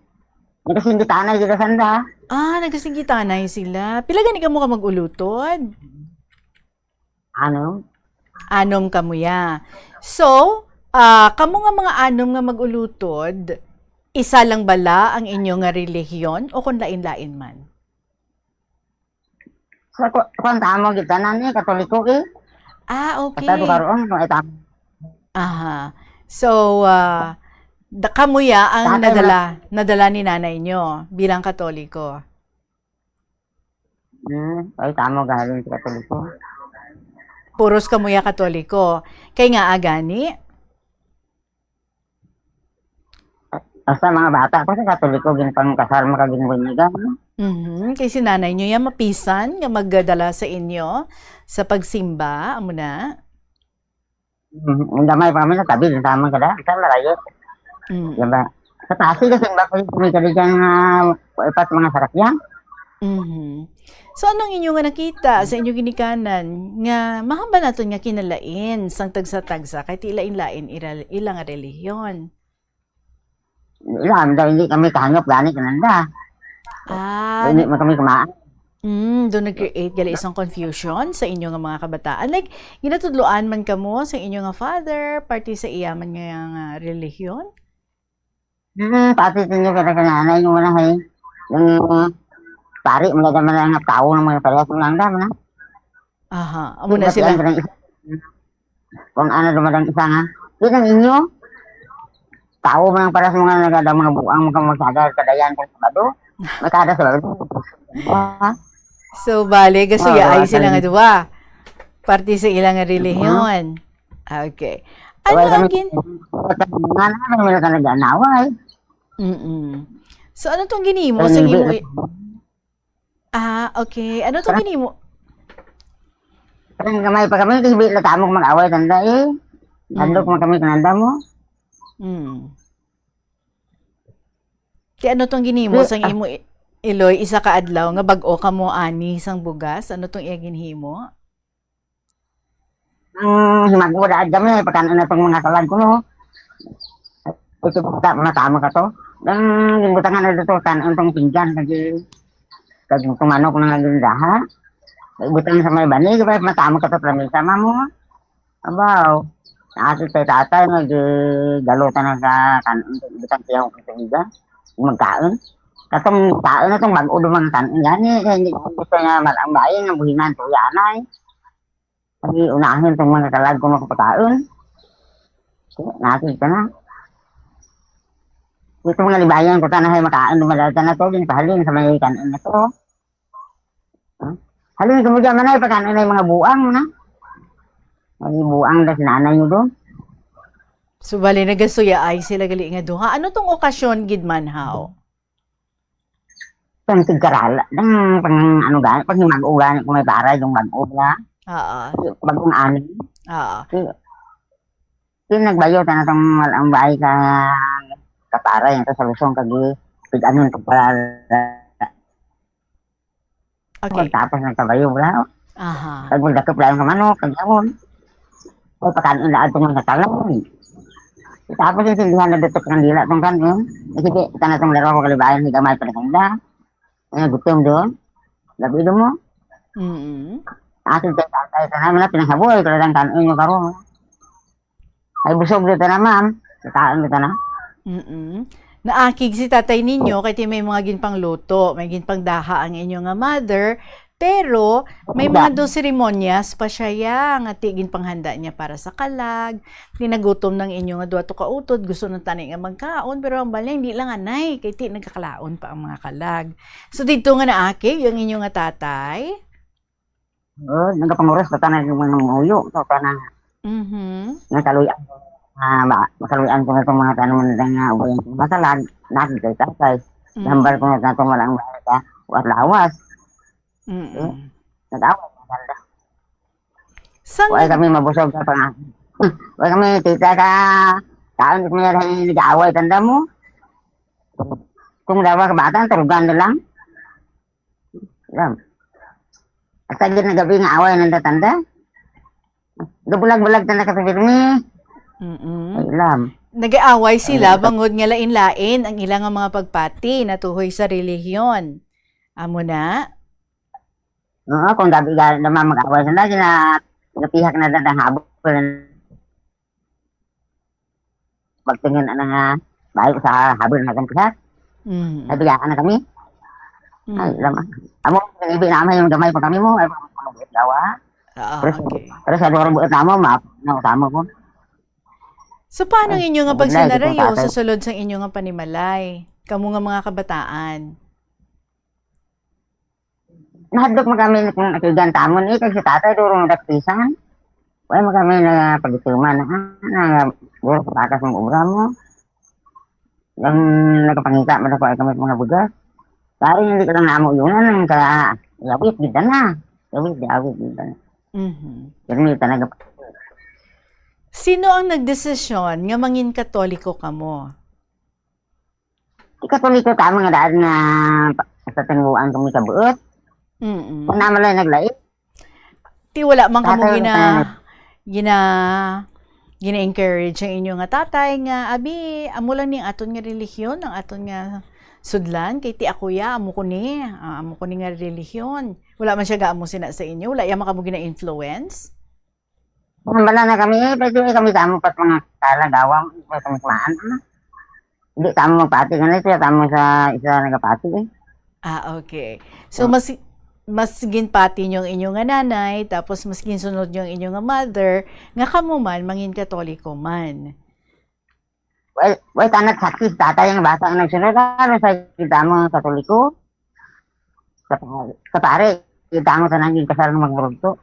kasi hindi tanay dito sanda. Nagkasinggitanay sila. Pila gani ka mo ka mag-ulutod? Anom ka mo ya. So, kamo nga mga anom nga mag-ulutod, isa lang bala ang inyong nga relihiyon o kung lain-lain man? So, kung tamo kita na ni, Katoliko eh. Okay. Katado karoon, kung itamo. So, kamuya ang nadala ni nanay nyo bilang Katoliko? Ay, tamo galing sa Katoliko. Puros kamuya Katoliko. Kay nga agani? Basta mga bata ko sa Katoliko, ginpang kasal makaginwinigan. Kay si nanay nyo yan mapisan nga magdala sa inyo sa pagsimba, amo na? Damay pa kami na tabi, tama ka na, sa marayot. Diba? Sa tasi kasi ba ko kumikali dyan ipat mga sarakyan? So anong inyo nga nakita sa inyo ginikanan nga mahamba nato nga kinalain sang tagsa-tagsa kahit ilain-lain ilang relihiyon? Ilan, dahil hindi kami kahangap gani kananda. Hindi mo kami kumaan. Doon nag-create gali isang confusion sa inyo nga mga kabataan. Like, ginatudloan man kamo sa inyo nga father, party sa iyaman nga relihiyon? Pati tinyo kada kananay yung wala hay. Yung pari, mga naman nga tao ng mga parehas ng langda, na. Amo na sila. Kung ano dumadang isa nga. Yun ang inyo. Tao mga parehas mga nagada mga buang mga magsagal kadayan kung sabado. Magkada sa bago. So, bale, gasuya ay sila nga duwa. Party sa ilang relihiyon. Okay. Ano ang So, ano tong ginimo sa imo? Okay. Ano tong ginimo? Parang kamay pa kami, tibi na tamong mag-away tanda eh. Handok mo kami kananda mo. Kaya ano tong ginimo sang imo Iloy, isa ka adlaw nga bag-o ka mo ani sang bugas? Ano tong iya ginhimo? Himagura ad kami, pagkanan na itong mga kalag ko, no? Ito po, matama ka to. Limbutangan na dito, kanan itong pinggan, kasi tumanok na nagindaha. Ibutang sa may bani, diba, matama ka to, pramisa, mamo. Abaw, naasit tayo tatay, nag-galutan na sa kanan, ibutang siya kong pinggan, magkain. Katong kain na itong mag-o mga kanan, gani, hindi ko gusto niya malang bayan, ang buhinan, tuyanay. Kasi unahin itong mga kalag ko makapataon. Nakita na. Ito mga libayan ko tanah ay makaan dumadalta na to. Pahalin sa may kanan na to. Halin ko mo dyan manay pagkanan na yung mga buang na. May buang na sinanay nyo doon. So bali nagasuya ay sila gali nga duha. Ano tong okasyon gidman how? Itong tigkarala. Pang ano gani. Pag mag-ugan kung may para yung mag-uga. Bagong anin. Yung nagbayo na itong malang bahay ka kapara yan sa lusong kagi pig-anon ito para tapos nagkabayo wala. Pag magdakap lang ka manok, kag-amon. Ay pakanin lahat itong mga talang. Tapos yung sindihan na dito kandila itong kanin. Sige, ito na itong laro ko kalibayan, hindi gamay pa na kanda. Gutom doon. Gabi doon mo. Asin tayo tatay ka naman na pinanghaboy, kaya lang kanin nyo karoon. Ay busog dito na ma'am, kataan dito na. Naakig si tatay ninyo, kaya may mga ginpang luto, may ginpang daha ang inyo nga mother, pero may mga do seremonyas pa siya yang at ginpang handa niya para sa kalag, tinagutom ng inyo nga duwa to kautod, gusto ng tani nga magkaon, pero ang bala hindi lang anay, kaya ti nagkakalaon pa ang mga kalag. So dito nga naakig yung inyo nga tatay? Nagapanguros, bata na yung mga uyo. So, na nakaluyan. Makaluyan ko na itong mga tanong na ubayan ko. Masalag, natin kay tatay. Nambar ko na itong walang bahay ka. Lawas. Nag-away. Huwag kami mabusog ka pa nga. Huwag kami tita ka. Taon kami nag-aaway, tanda mo. Kung dawa ka bata, tarugan na lang. Alam. At sagit na gabi nga away ng tatanda. Gabulag-bulag na nakasabirmi. Alam. Nag-aaway sila bangod nga lain-lain ang ilang nga mga pagpati natuhoy sa relihiyon. Amo na? Oo, kung gabi naman mag-away sila, napihak na dadang habol. Pagtingin na nga, bahay ko sa habol na pihak. Nabiyakan na kami. Ay, alam. Amo, nag-ibig namin yung gamay pa kami mo. Ay, mag-ibig gawa. Pero sa dorong buot namo, maapasama ko. So, paano inyo nga pagsinarayo sa sulod sa inyo nga panimalay? Kamu nga mga kabataan? Nahadlok mo kami kung nakigan tamon kasi tatay durong dakpisan. Wala mo kami na pagituman na buro kapatas ng obra mo. Yang nakapangita mo na ko ay kami mga bugas. Dari hindi ka lang namo yunan ka yawit gida na. Yawit gida na. Pero talaga. Sino ang nagdesisyon nga mangin Katoliko kamo? Katoliko tama nga daan na sa tinguan kami kabuot. Kung naman lang naglait. Ti wala man kamo gina-encourage ang inyo nga tatay nga abi amo lang ning aton nga relihiyon, ang aton nga sudlan kay ti akuya amo ko ni nga relihiyon. Wala man siya gaamo sina sa inyo, wala ya man kamo gina-influence. Bala na kami, pwede kami tamo pat mga talagawang, kami kumaan. Hindi tamo magpati ganito, tamo sa isa nagapati eh. Okay. So mas ginpati nyo ang inyong nga nanay, tapos mas ginsunod nyo ang inyong nga mother, nga kamo man, mangin Katoliko man. Well, tanak sakit, tatay ang bata ang nagsunod, sa kita mo Katoliko. Sa pare, kita mo sa nanging kasal ng magmurugto.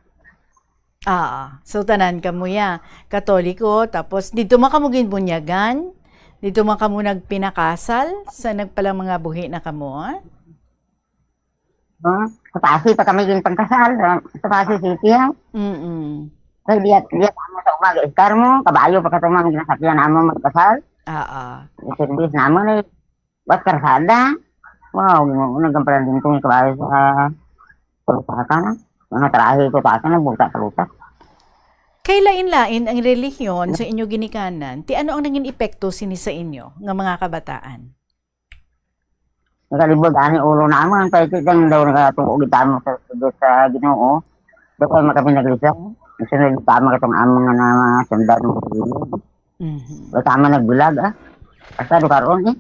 So tanan ka mo ya, Katoliko, tapos dito man kamo ginbunyagan, dito man kamo nagpinakasal, sa nagpalang mga buhi na kamo, Sa Pasig pa kami ginpagkasal, sa Pasig City, ha? Kaya diya mo sa umaga, iskar mo, kabayo pa katumang ginasakyan namin magkasal. Service namin eh, wat karsada. Wow, nagampalan din kong kabayo sa Pulusakan, mga tarahe ko takan, nagbuta sa lutas. Kay lain-lain ang relihiyon sa inyo ginikanan, ti ano ang naging epekto sini sa inyo, ng mga kabataan? Nakalibog ani ulo naman, pwede lang daw nakatuog itamo sa Ginoo. Daw kayo kami naglisa. Nasunod tama katong amang na sundalo mo sa Ginoo. Tama nagbulag Basta do karon eh.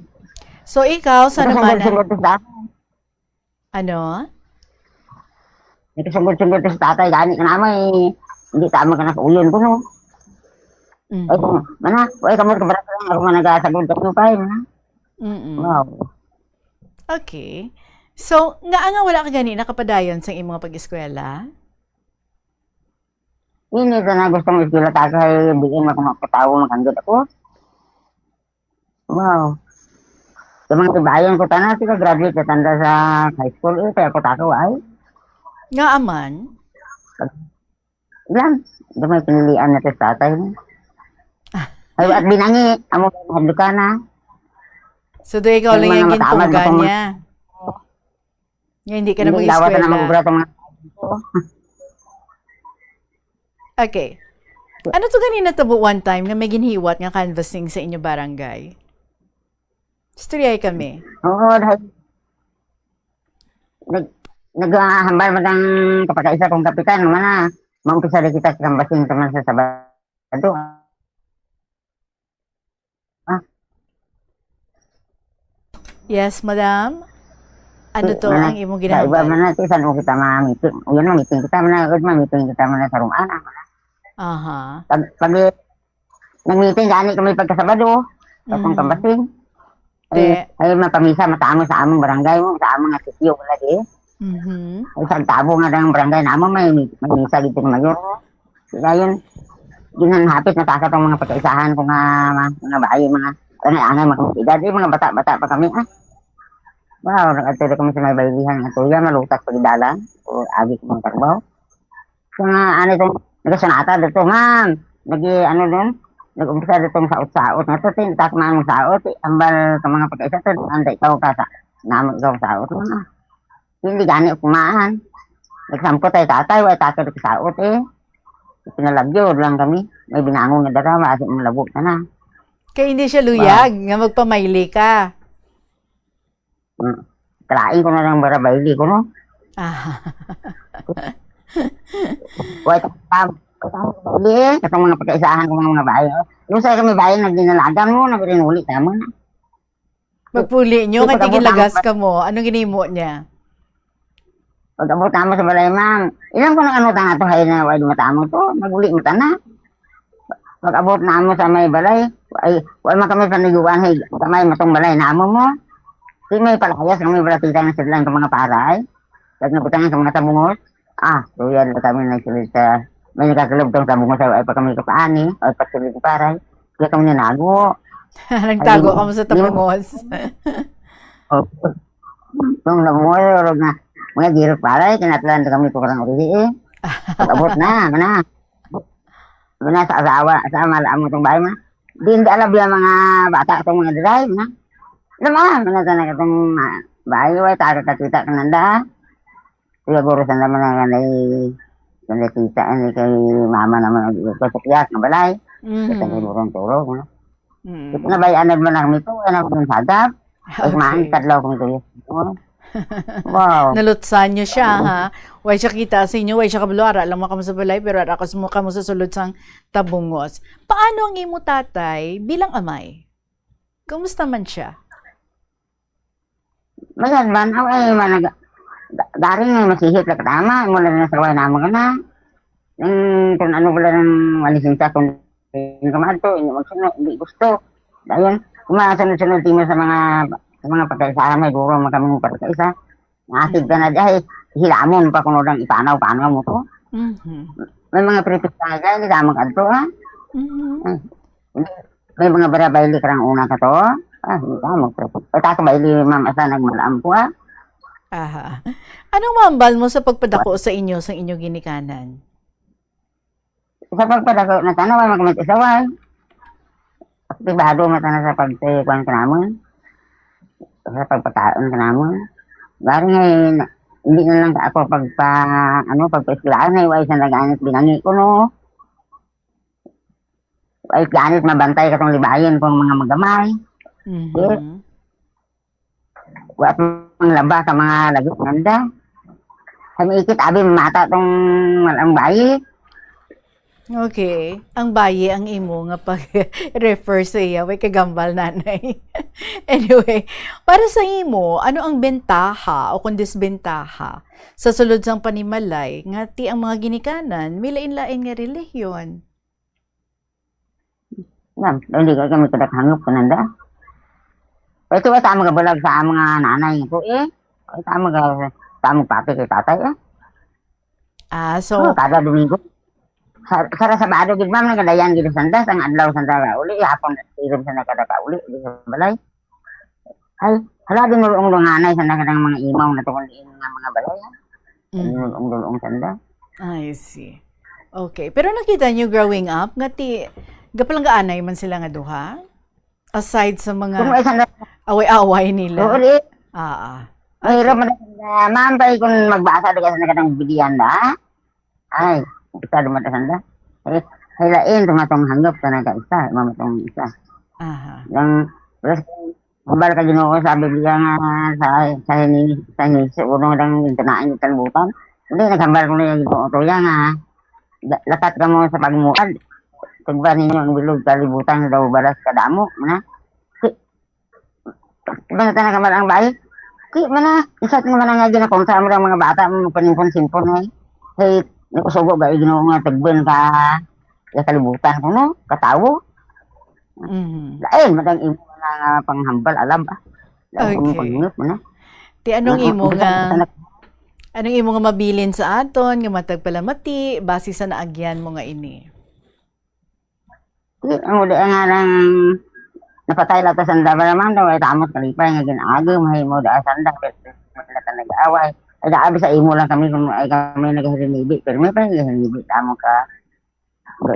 So ikaw sa naman ano? Nagsunod-sunod sa tatay gani ka naman hindi tama ka na sa uyon ko no. Ay kung mana, ay kamo ka barasa ako man nagasagod ka pa mana. Wow. Okay. So, nga wala ka gani nakapadayon sa imong pag-eskwela? Ini na gusto mo eskwela ta kay bigyan mo kung makatawo makanggit ako. Wow. Sa mga tibayan ko tanan sila graduate ka tanda sa high school kaya ako tako ay. Nga aman? Ilan? May pinilian na sa tatay mo. Ay, at binangi, amo hadluka na. So, doon ikaw lang yung gintugan niya. Hindi ka na mag-eskwela. Okay. Ano to ganina tabo one time na may ginhiwat nga canvassing sa inyo barangay? Storyay kami. Oo, dahil naghambal mo ng kapag-isa kong kapitan, mana, maumpisa na kita sa canvassing naman sa Sabado. Yes, madam. Ano to ang imong ginahambal? Iba man natin, saan mo kita ma-meeting? Yun, ma-meeting kita man na sa rumana. Pag nag-meeting, gani kami pagkasabado, sa kong kambasing. Ay, mapamisa, matamo sa among barangay mo, sa among sityo wala di. Ay, sa tabo nga ng barangay naman, may misa dito ng mayor. Kaya yun, ginanhapit na kakatong mga pagkaisahan ko mga bahay, mga angay mga mga bata-bata pa kami Wow, nakatira kami sa may baylihan ng tuya, malutak pag-idalan, o agi ko mga karbaw. So nga, itong nagasunata dito, ma'am. Ano doon? Nag-umpisa dito saot-saot. Nga to, tinita ko mga saot. Ambal ka mga pagkaisa to, anda ikaw ka sa namag ikaw saot. Hindi gani kumaan. Nagsampo tayo tatay, way takot ka saot eh. Pinalagyo lang kami. May binangong na dara, maasip malabog ka na. Kaya hindi siya luyag, nga magpamayli ka. Kalain ko na lang barabayli ko, no? Way takot katong mga pagkaisahan ko mga bayo. Yung sa kami bayo nagdinalagan mo, nagrinuli tama na. Magpuli nyo, nga tigilagas ka mo. Anong ginimo niya? Pag-abot na mo sa balay, ma'am. Ilang ko na ano tanga to, hay na wala matamo to. Naguli mo na. Pag-abot na mo sa may balay, ay wala kami paniguan, hay kamay matong balay na mo mo. Di may palayas, kami balatita na sila ng mga paray. Pag nabutangan sa mga tabungos, tuyan na kami nagsilit sa, may nakakalog tong tabungos, ay pa kami kapaani, ay pagsilit ng paray. Kaya kami nanago. Nagtago ka mo sa tabungos. Itong nabungos, na mga girok paray, kinatlan na kami kukurang uri eh. Pag-abot na, sa asawa, sa malaan mo itong bahay mo. Di hindi alam yung mga bata itong mga drive na. Naman, manatan na itong bahay, ay takakakita ka nanda. Kaya gurusan naman na kanay tita, kay mama naman nagkasakyak na balay. Kasi nagurong turo. Ito na bayan na naman kami ito, ay nakapong sadap. Ay kumain, tatlaw kami ito. Wow. Nalutsan nyo siya, ha? Way siya kita sa inyo, way siya kabulwara. Alam mo kamo sa balay, pero akas mo kamo sa sulod sang tabungos. Paano ang imo tatay bilang amay? Kumusta man siya? Mayan man, ay daring masihit lang tama, mula na sa na mo ka na. Kung ano wala ng malisinsa, kung kamad to, hindi gusto. Dahil, kumasunod-sunod timo sa mga pagkaisahan, may guro mo kami pagkaisa. Nasig ka na dahil, hilamon pa kung udang ipanaw-panaw mo to. May mga prepis ka nga, hindi ka mag-adto, ha? May mga barabayli ka una ka to, hindi ka mag-prepis. Ay, takabayli, ma'am, asa nagmalaan po, ha? Anong mambal mo sa pagpadako sa inyo, sa inyong ginikanan? Sa pagpadako na tanaw, ay magkamit-isaway. Aktibado matana sa pagtikuan ka naman. Sa pagpataon ka naman. Bari ngayon, hindi na lang ako pagpa-iskilaan, ay sa nag-anit binangi ko, no? Ay ganit mabantay katong libayan kung mga magamay. Wat mga laba ka mga lagit ganda. Kami ikit abi mata tong malang bayi. Okay. Ang bayi ang imo nga pag-refer sa iya. Way kagambal nanay. Anyway, para sa imo, ano ang bentaha o kung disbentaha sa sulod sang panimalay nga ti ang mga ginikanan, milain-lain nga relihiyon? Hindi ka kami kadakhanggap ko nanda. Ito ba tama ka bulag sa mga nanay ko eh? Tama ka pati kay tatay eh? Kada Domingo. Sa Sabado, gid ma'am, nagadayan gid sanda, sang adlaw sanda ka uli, hapon irom sanda kada ka uli, di sa balay. Ay, hala din mo lunganay sanda kadang mga imaw na tungkol nga mga balay. Ulong sanda. I see. Okay, pero nakita niyo growing up, ngati gapalanggaanay man sila nga duha? Aside sa mga away-away nila. Mahirap man na, ma'am, tayo kung magbasa di kasi nakatang bigyan na. Ay, isa dumataan na. Hilain, tumatong hanggap ka na ka-isa, mamatong isa. Yung, kumbal ka ginoo sa Biblia nga sa hinisi, unong lang intanaan yung talbutan. Hindi, naghambal ko na yung ginoo to yan nga. Lakat ka mo sa pagmuad. Tagba ninyo ang bilog kalibutan daw balas kadamo. Diba na kamal ang bayi? Mana, isat nga man nga ginakontra mo ng mga bata mo panimpon-simpon eh. Hey, nakusugo ba ginoo nga tagben ka kalibutan ko no? Katawo. Lain, madang imo nga panghambal alam ba? Okay. Ti anong imo nga mabilin sa aton nga matagpalamati base sa naagyan mo nga ini? Ang uli nga lang napatay lang sa sanda ba naman daw ay tamot kalipay nga ginagay mahimo da sanda pero nag-away ay daabi sa imo lang kami kung ay kami nagahilinibi pero may pa nagahilinibi tamo ka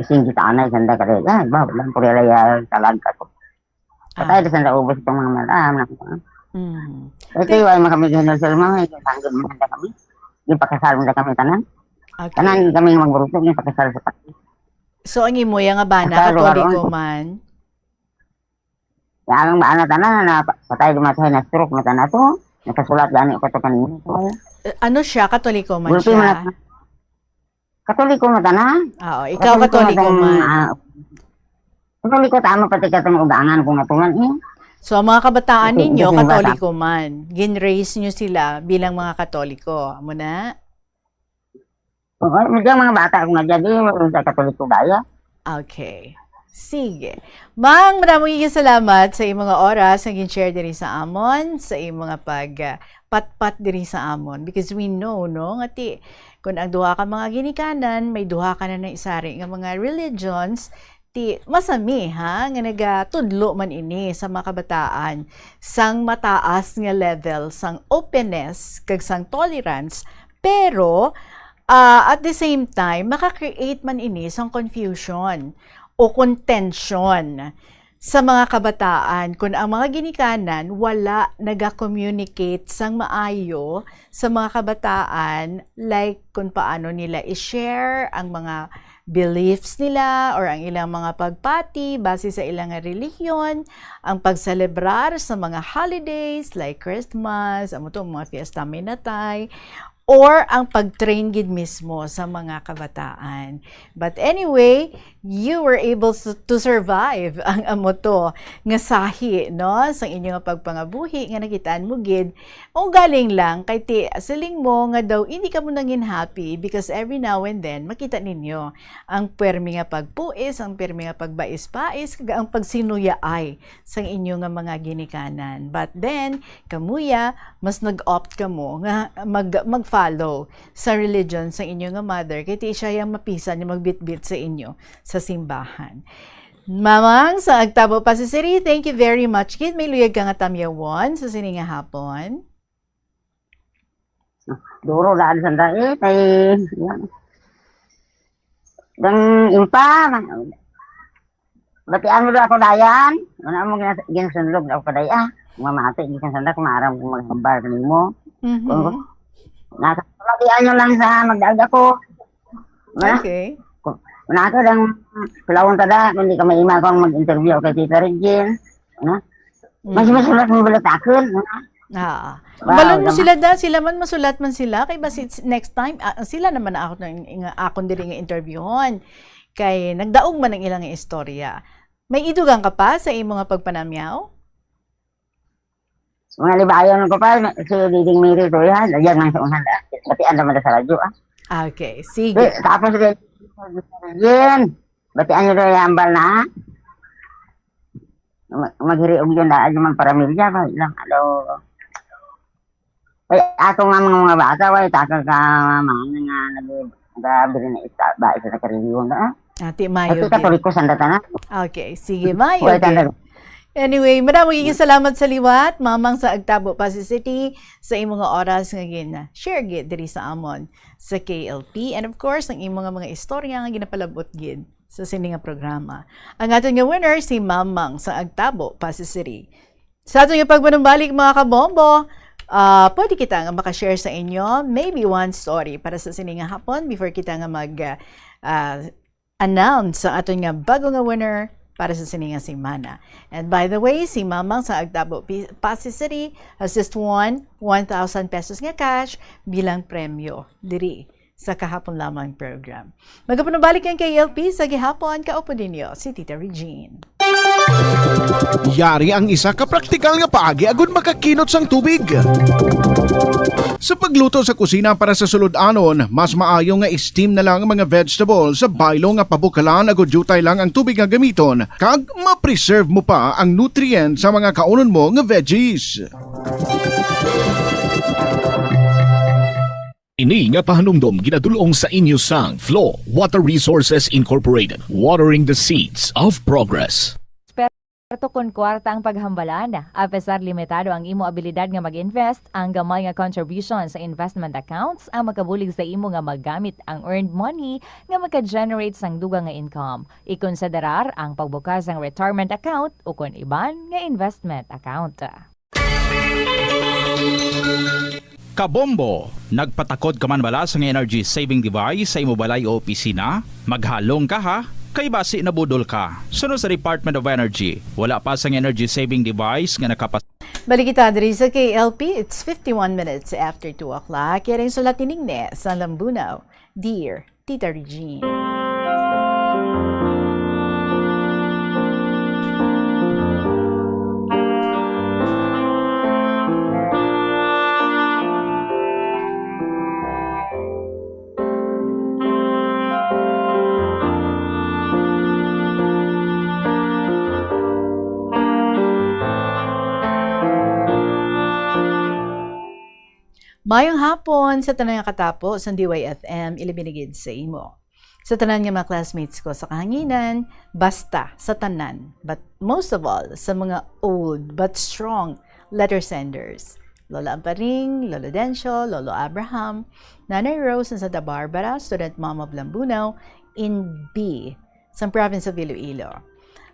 Sing kita anay sanda kare kan, ba lang pura ya talag ka ko. Patay da sanda ubos itong mga malam na. Ito yung kami ganyan sa mga tanggap mo na kami. Yung pakasal mo na kami tanan. Tanan kami magburuto yung pakasal sa pati. So ang imo nga bana Katoliko man. Yang ana tanan na patay dumatay na stroke mata na to. Nakasulat gani ko to kanina. Ano siya? Katoliko man siya? Katoliko mata na. Oo, ikaw Katoliko man. Katoliko tama pati katong ugangan kung natulan eh. So, ang mga kabataan ninyo, Katoliko man. Gin-raise nyo sila bilang mga Katoliko. Amo na? Oo, medyo mga bata kung nagyadi, sa Katoliko gaya. Okay. Sige. Mang, maraming salamat sa iyong mga oras na gin-share diri sa amon, sa iyong mga pat-pat diri sa amon. Because we know, no, ngati, kung ang duha ka mga ginikanan, may duha ka na isari nga mga religions, ti masami ha nga nagatudlo man ini sa mga kabataan sang mataas nga level sang openness kag sang tolerance, pero at the same time maka-create man ini sang confusion o contention sa mga kabataan kung ang mga ginikanan wala naga-communicate sang maayo sa mga kabataan, like kung paano nila i-share ang mga beliefs nila or ang ilang mga pagpati base sa ilang relihiyon, ang pagselebrar sa mga holidays like Christmas, mga fiesta minatay, or ang pag-train gid mismo sa mga kabataan. But anyway, you were able to survive ang amoto nga sahi, no? Sa inyong pagpangabuhi nga nakitaan mo gid. O galing lang kay ti siling mo nga daw hindi ka mo nangin happy because every now and then makita ninyo ang permi nga pagpuis, ang permi nga pagbais-bais, kag ang pagsinuyaay sa inyong nga mga ginikanan. But then, kamuya, mas nag-opt ka mo nga mag-follow sa religion sa inyo nga mother kay ti siya yung mapisan yung magbitbit sa inyo sa simbahan. Mamang sa Agtabo Pasisiri, thank you very much. Kid, may luyag ka nga tamyawon sa sininga hapon. Duro daan sanda eh, tay dan impa batian mo ako dayan, ano mo ginasunlog ako kadaya, mamati gikan sanda kung maaram kung maghambar kanimo. Nakakalabihan nyo lang sa magdaag ako. Okay. Nato lang kulawon tada, hindi ka maima kung mag-interview kay Tita Regine. Mas masulat mo balat akon. Balon mo sila da, sila man masulat man sila kay basi next time sila naman akon diri nga interviewon. Kay nagdaog man ang ilang istorya. May idugang ka pa sa imong nga pagpanamyaw? Mga libayan ko pa, si Diding Mary to yan, lagyan lang sa unahan. Batian naman na sa radyo, Okay, sige. Tapos rin, batian nyo rin yung ambal na, maghiriog yun na, yung mga paramilya, lang, alo. Ay, ato nga mga bata, takal ka, mga nga, nag-abiri na ba, isa na kariliyon na, Ate Mayo. Ito Katoliko sandata na. Okay, sige, Mayo. Anyway, maraming salamat sa liwat, mamang sa Agtabo Pasisiri, sa imong oras nga share gid diri sa amon sa KLP, and of course ang imong mga istorya nga ginapalabot gid sa sininga programa. Ang aton nga winner si Mamang sa Agtabo Pasisiri. Sa aton nga pagbanumbalik mga kabombo, pwede kita nga makashare sa inyo maybe one story para sa sininga hapon before kita nga announce sa aton nga bago nga winner para sa sininga semana. And by the way, si Mamang sa Agtabo Pasisiri has just won 1,000 pesos nga cash bilang premyo diri sa kahapon lamang program. Magapanabalik ang KLP sa gihapon, kaupo ninyo si Tita Regine. Yari ang isa ka praktikal nga paagi agud makakinot sang tubig. Sa pagluto sa kusina para sa sulod-anon, mas maayo nga steam na lang ang mga vegetables sa baylo nga pabukalan agud jutay lang ang tubig nga gamiton kag ma-preserve mo pa ang nutrient sa mga kaunon mo nga veggies. Ini nga pahanumdom ginadulong sa inyo sang Flow Water Resources Incorporated, watering the seeds of progress. kon kwarta ang paghambalan. Apesar limitado ang imo abilidad nga mag-invest, ang gamay nga contribution sa investment accounts ang makabulig sa imo nga maggamit ang earned money nga maka-generate sang dugang nga income. Ikonsiderar ang pagbukas ng retirement account o kon iban nga investment account. Kabombo, nagpatakod ka man bala sa energy saving device sa imo balay o opisina? Maghalong ka ha? Kay basi na budol ka. Sunod sa Department of Energy, wala pa sang energy saving device nga nakapas. Balik kita diri sa KLP, it's 51 minutes after 2 o'clock. Yaring sulat tiningne sa Lambunaw. Dear Tita Regine. Mayong hapon sa tanan nga katapo sa DYFM ilibinigid sa imo. Sa tanan nga mga classmates ko sa kahanginan, basta sa tanan, but most of all sa mga old but strong letter senders. Lola Amparing, Lolo Dencio, Lolo Abraham, Nanay Rose sa Santa Barbara, student mom of Lambunaw in B, sa province of Iloilo.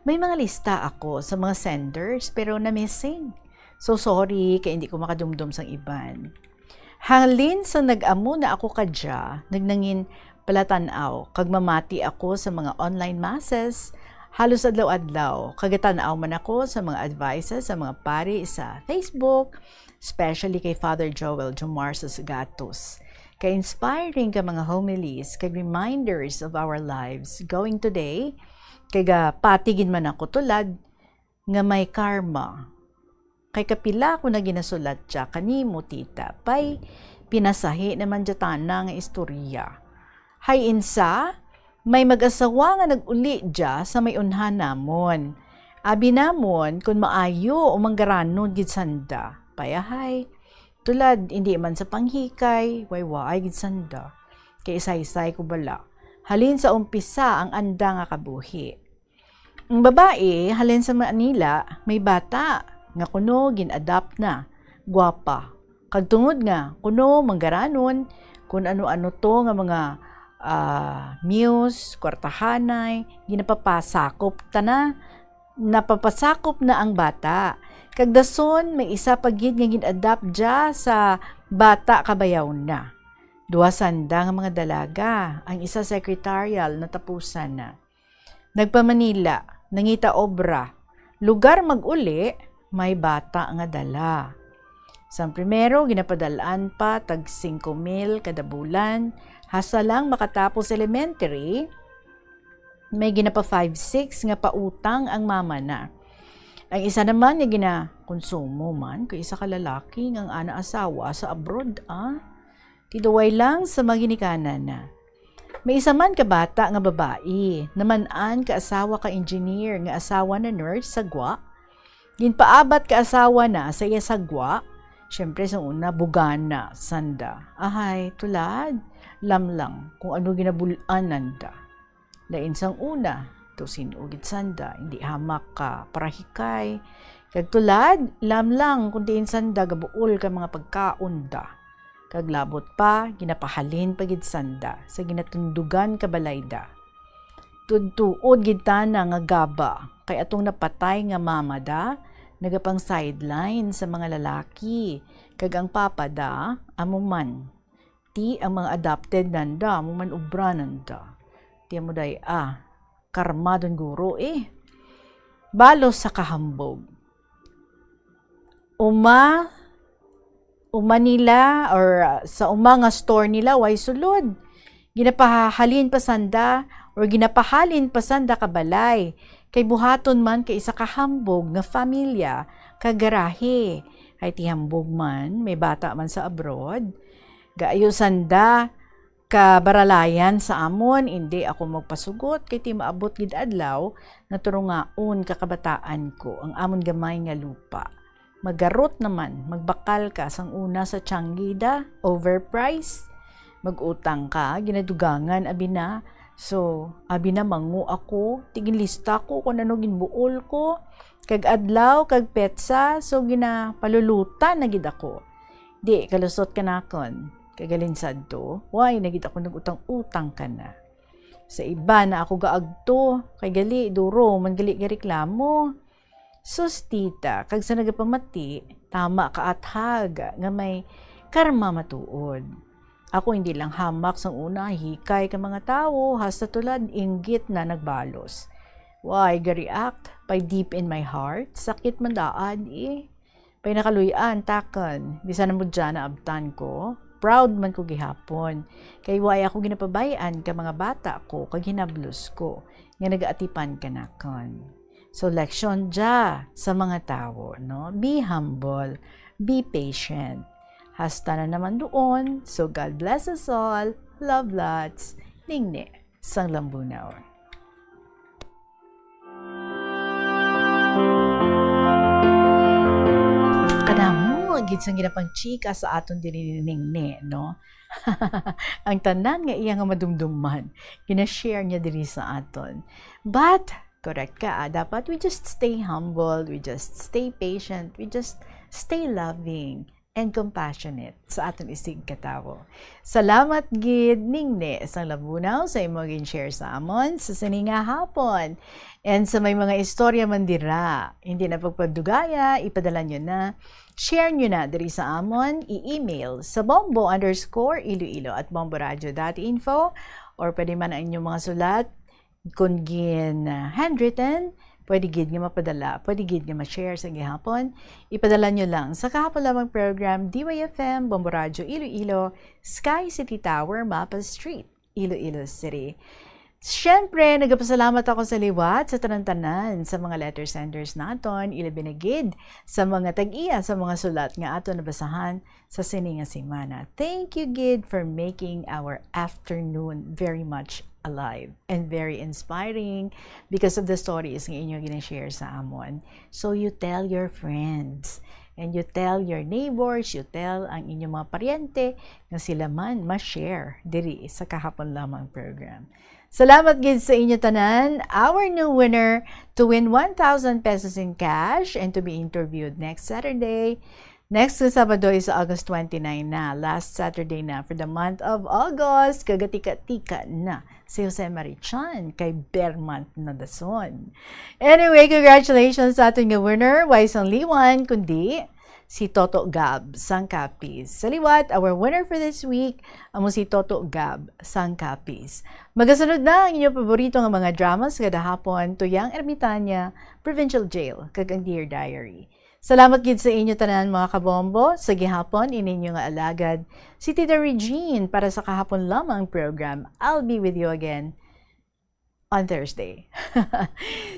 May mga lista ako sa mga senders pero na-missing. So sorry kaya hindi ko makadumdum sang iban. Halin sa nag-amo na ako kadya, nagnangin palatanaw, kag mamati ako sa mga online masses, halos adlaw-adlaw, kagatanaw man ako sa mga advices sa mga pari sa Facebook, especially kay Father Joel Jomar sa Gatos. Kay inspiring ka mga homilies, kag reminders of our lives going today, kaya patigin man ako tulad nga may karma. Kay kapila ko na ginasulat siya kanimo tita, pay pinasahi naman jatana nga istorya. Hay insa, may mag-asawa nga nag-uli dya sa may unhan namon. Abi namon kung maayo o manggaranon gid sanda. Payahay, tulad hindi man sa panghikay, wayway gid sanda. Kay isay-isay ko bala. Halin sa umpisa ang anda nga kabuhi. Ang babae, halin sa Manila, may bata nga kuno gin-adapt na, gwapa. Kagtungod nga, kuno manggaranon, kung ano-ano to nga mga muse, kwartahanay, ginapapasakop na, napapasakop na ang bata. Kagdason, may isa pagid nga gin-adapt dya sa bata kabayaw na. 2 sanda nga mga dalaga, ang isa secretarial na tapusan na. Nagpa-Manila, nangita obra, lugar mag-uli, may bata nga dala. Sa primero, ginapadalaan pa tag 5,000 kada bulan. Hasa lang makatapos elementary, may ginapa 5-6 nga pautang ang mama na. Ang isa naman nga ginakonsumo man, kay isa ka lalaki ng ana asawa sa abroad. Tiduway lang sa maginikanan na. May isa man ka bata nga babae, naman-an ka asawa ka engineer nga asawa na nurse sa Gwa. Ginpaabat ka asawa na sa iya sagwa, syempre sa una bugana, sanda. Ahay, tulad, lamlang kung ano ginabulan nanda. Lain sang una, to sinugid sanda, hindi hamak ka parahikay. Kag tulad, lamlang kung diin sanda gabuol ka mga pagkaunda. Kag labot pa, ginapahalin pagid sanda, sa ginatundugan kabalayda. Tudtuod gid tana nga gaba, kay atong napatay nga mama da, nagapang sideline sa mga lalaki. Kag ang papa da, amo man. Ti ang mga adopted nanda, amo man ubra nanda. Ti amo day, karma don guro Balos sa kahambog. Uma nila, or sa nga store nila, way sulod. Ginapahalin pa sanda, or ginapahalin pa sanda kabalay. Kay buhaton man kay isa kahambog nga familia, kagarahe. Kay tihambog man, may bata man sa abroad. Gaayo sanda, kabaralayan sa amon, hindi ako magpasugot, kay ti maabot gid adlaw, na turungaon kakabataan ko, ang amon gamay nga lupa. Magarot naman, magbakal ka sang una sa Tianggida, overpriced. Mag-utang ka, ginadugangan abina, So, abi na mangu ako, tigin lista ko kung ano ginbuol ko, kag adlaw, kag petsa, so ginapalulutan na gid ako. Di, kalusot ka na kon, kagalinsad to, why nagid ako nagutang-utang ka na. Sa iba na ako gaagto, kay gali, duro, man gali ga reklamo. Sus tita, kag sa nagapamati, tama ka at hag, nga may karma matuod. Ako hindi lang hamak sang una, hikay ka mga tao, hasta tulad inggit na nagbalos. Why, ga-react, pay deep in my heart, sakit man daad eh. Pay nakaluyan, takan, bisa na mo dyan na abtan ko, proud man ko gihapon. Kay why ako ginapabayaan ka mga bata ko, kag hinablos ko, nga nagaatipan ka na kon. So, leksyon dya sa mga tao, no? Be humble, be patient. Hasta na naman doon. So, God bless us all. Love lots. Ningne, sang Lambunaw. Kadamo, agad sang ginapang chika sa aton dininingne, no? Ang tanan nga iya nga madumduman. Gina-share niya diri sa aton. But, correct ka, dapat we just stay humble, we just stay patient, we just stay loving and compassionate sa aton isig katawo. Salamat gid ningne sa Labunaw sa imo gin-share sa amon sa sininga hapon. And sa may mga istorya man dira, hindi na pagpadugaya, ipadala nyo na, share nyo na diri sa amon, i-email sa bombo_iloilo@bomboradio.info or pwede man ang inyong mga sulat kung gin handwritten, pwede gid nga mapadala, pwede gid nga ma-share sa gihapon. Ipadala nyo lang sa kahapon lamang program DYFM, Bombo Radio Iloilo, Sky City Tower, Mapa Street, Iloilo City. Siyempre, nagpasalamat ako sa liwat, sa tanan-tanan, sa mga letter senders naton, ilabinagid sa mga tag-iya, sa mga sulat nga ato nabasahan sa sininga semana. Thank you, Gid, for making our afternoon very much alive and very inspiring because of the stories nga inyo gina-share sa amon. So you tell your friends and you tell your neighbors, you tell ang inyong mga paryente nga sila man ma-share diri sa kahapon lamang program. Salamat gid sa inyo tanan. Our new winner to win 1,000 pesos in cash and to be interviewed next Saturday. Next na Sabado is August 29 na. Last Saturday na for the month of August. Kagatika-tika na si Jose Marichan kay Bermant na dason. Anyway, congratulations sa ating winner. Wais ang liwan, kundi si Toto Gab Sangkapis. Sa liwat, our winner for this week, amo si Toto Gab Sangkapis. Magasunod na ang inyong paborito ng mga dramas kada hapon, Tuyang Ermitanya, Provincial Jail, kag ang Dear Diary. Salamat gid sa inyo tanan mga kabombo. Sa gihapon, ininyo nga alagad si Tita Regine para sa kahapon lamang program. I'll be with you again on Thursday.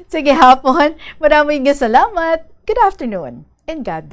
Sa gihapon, maraming salamat. Good afternoon and God bless.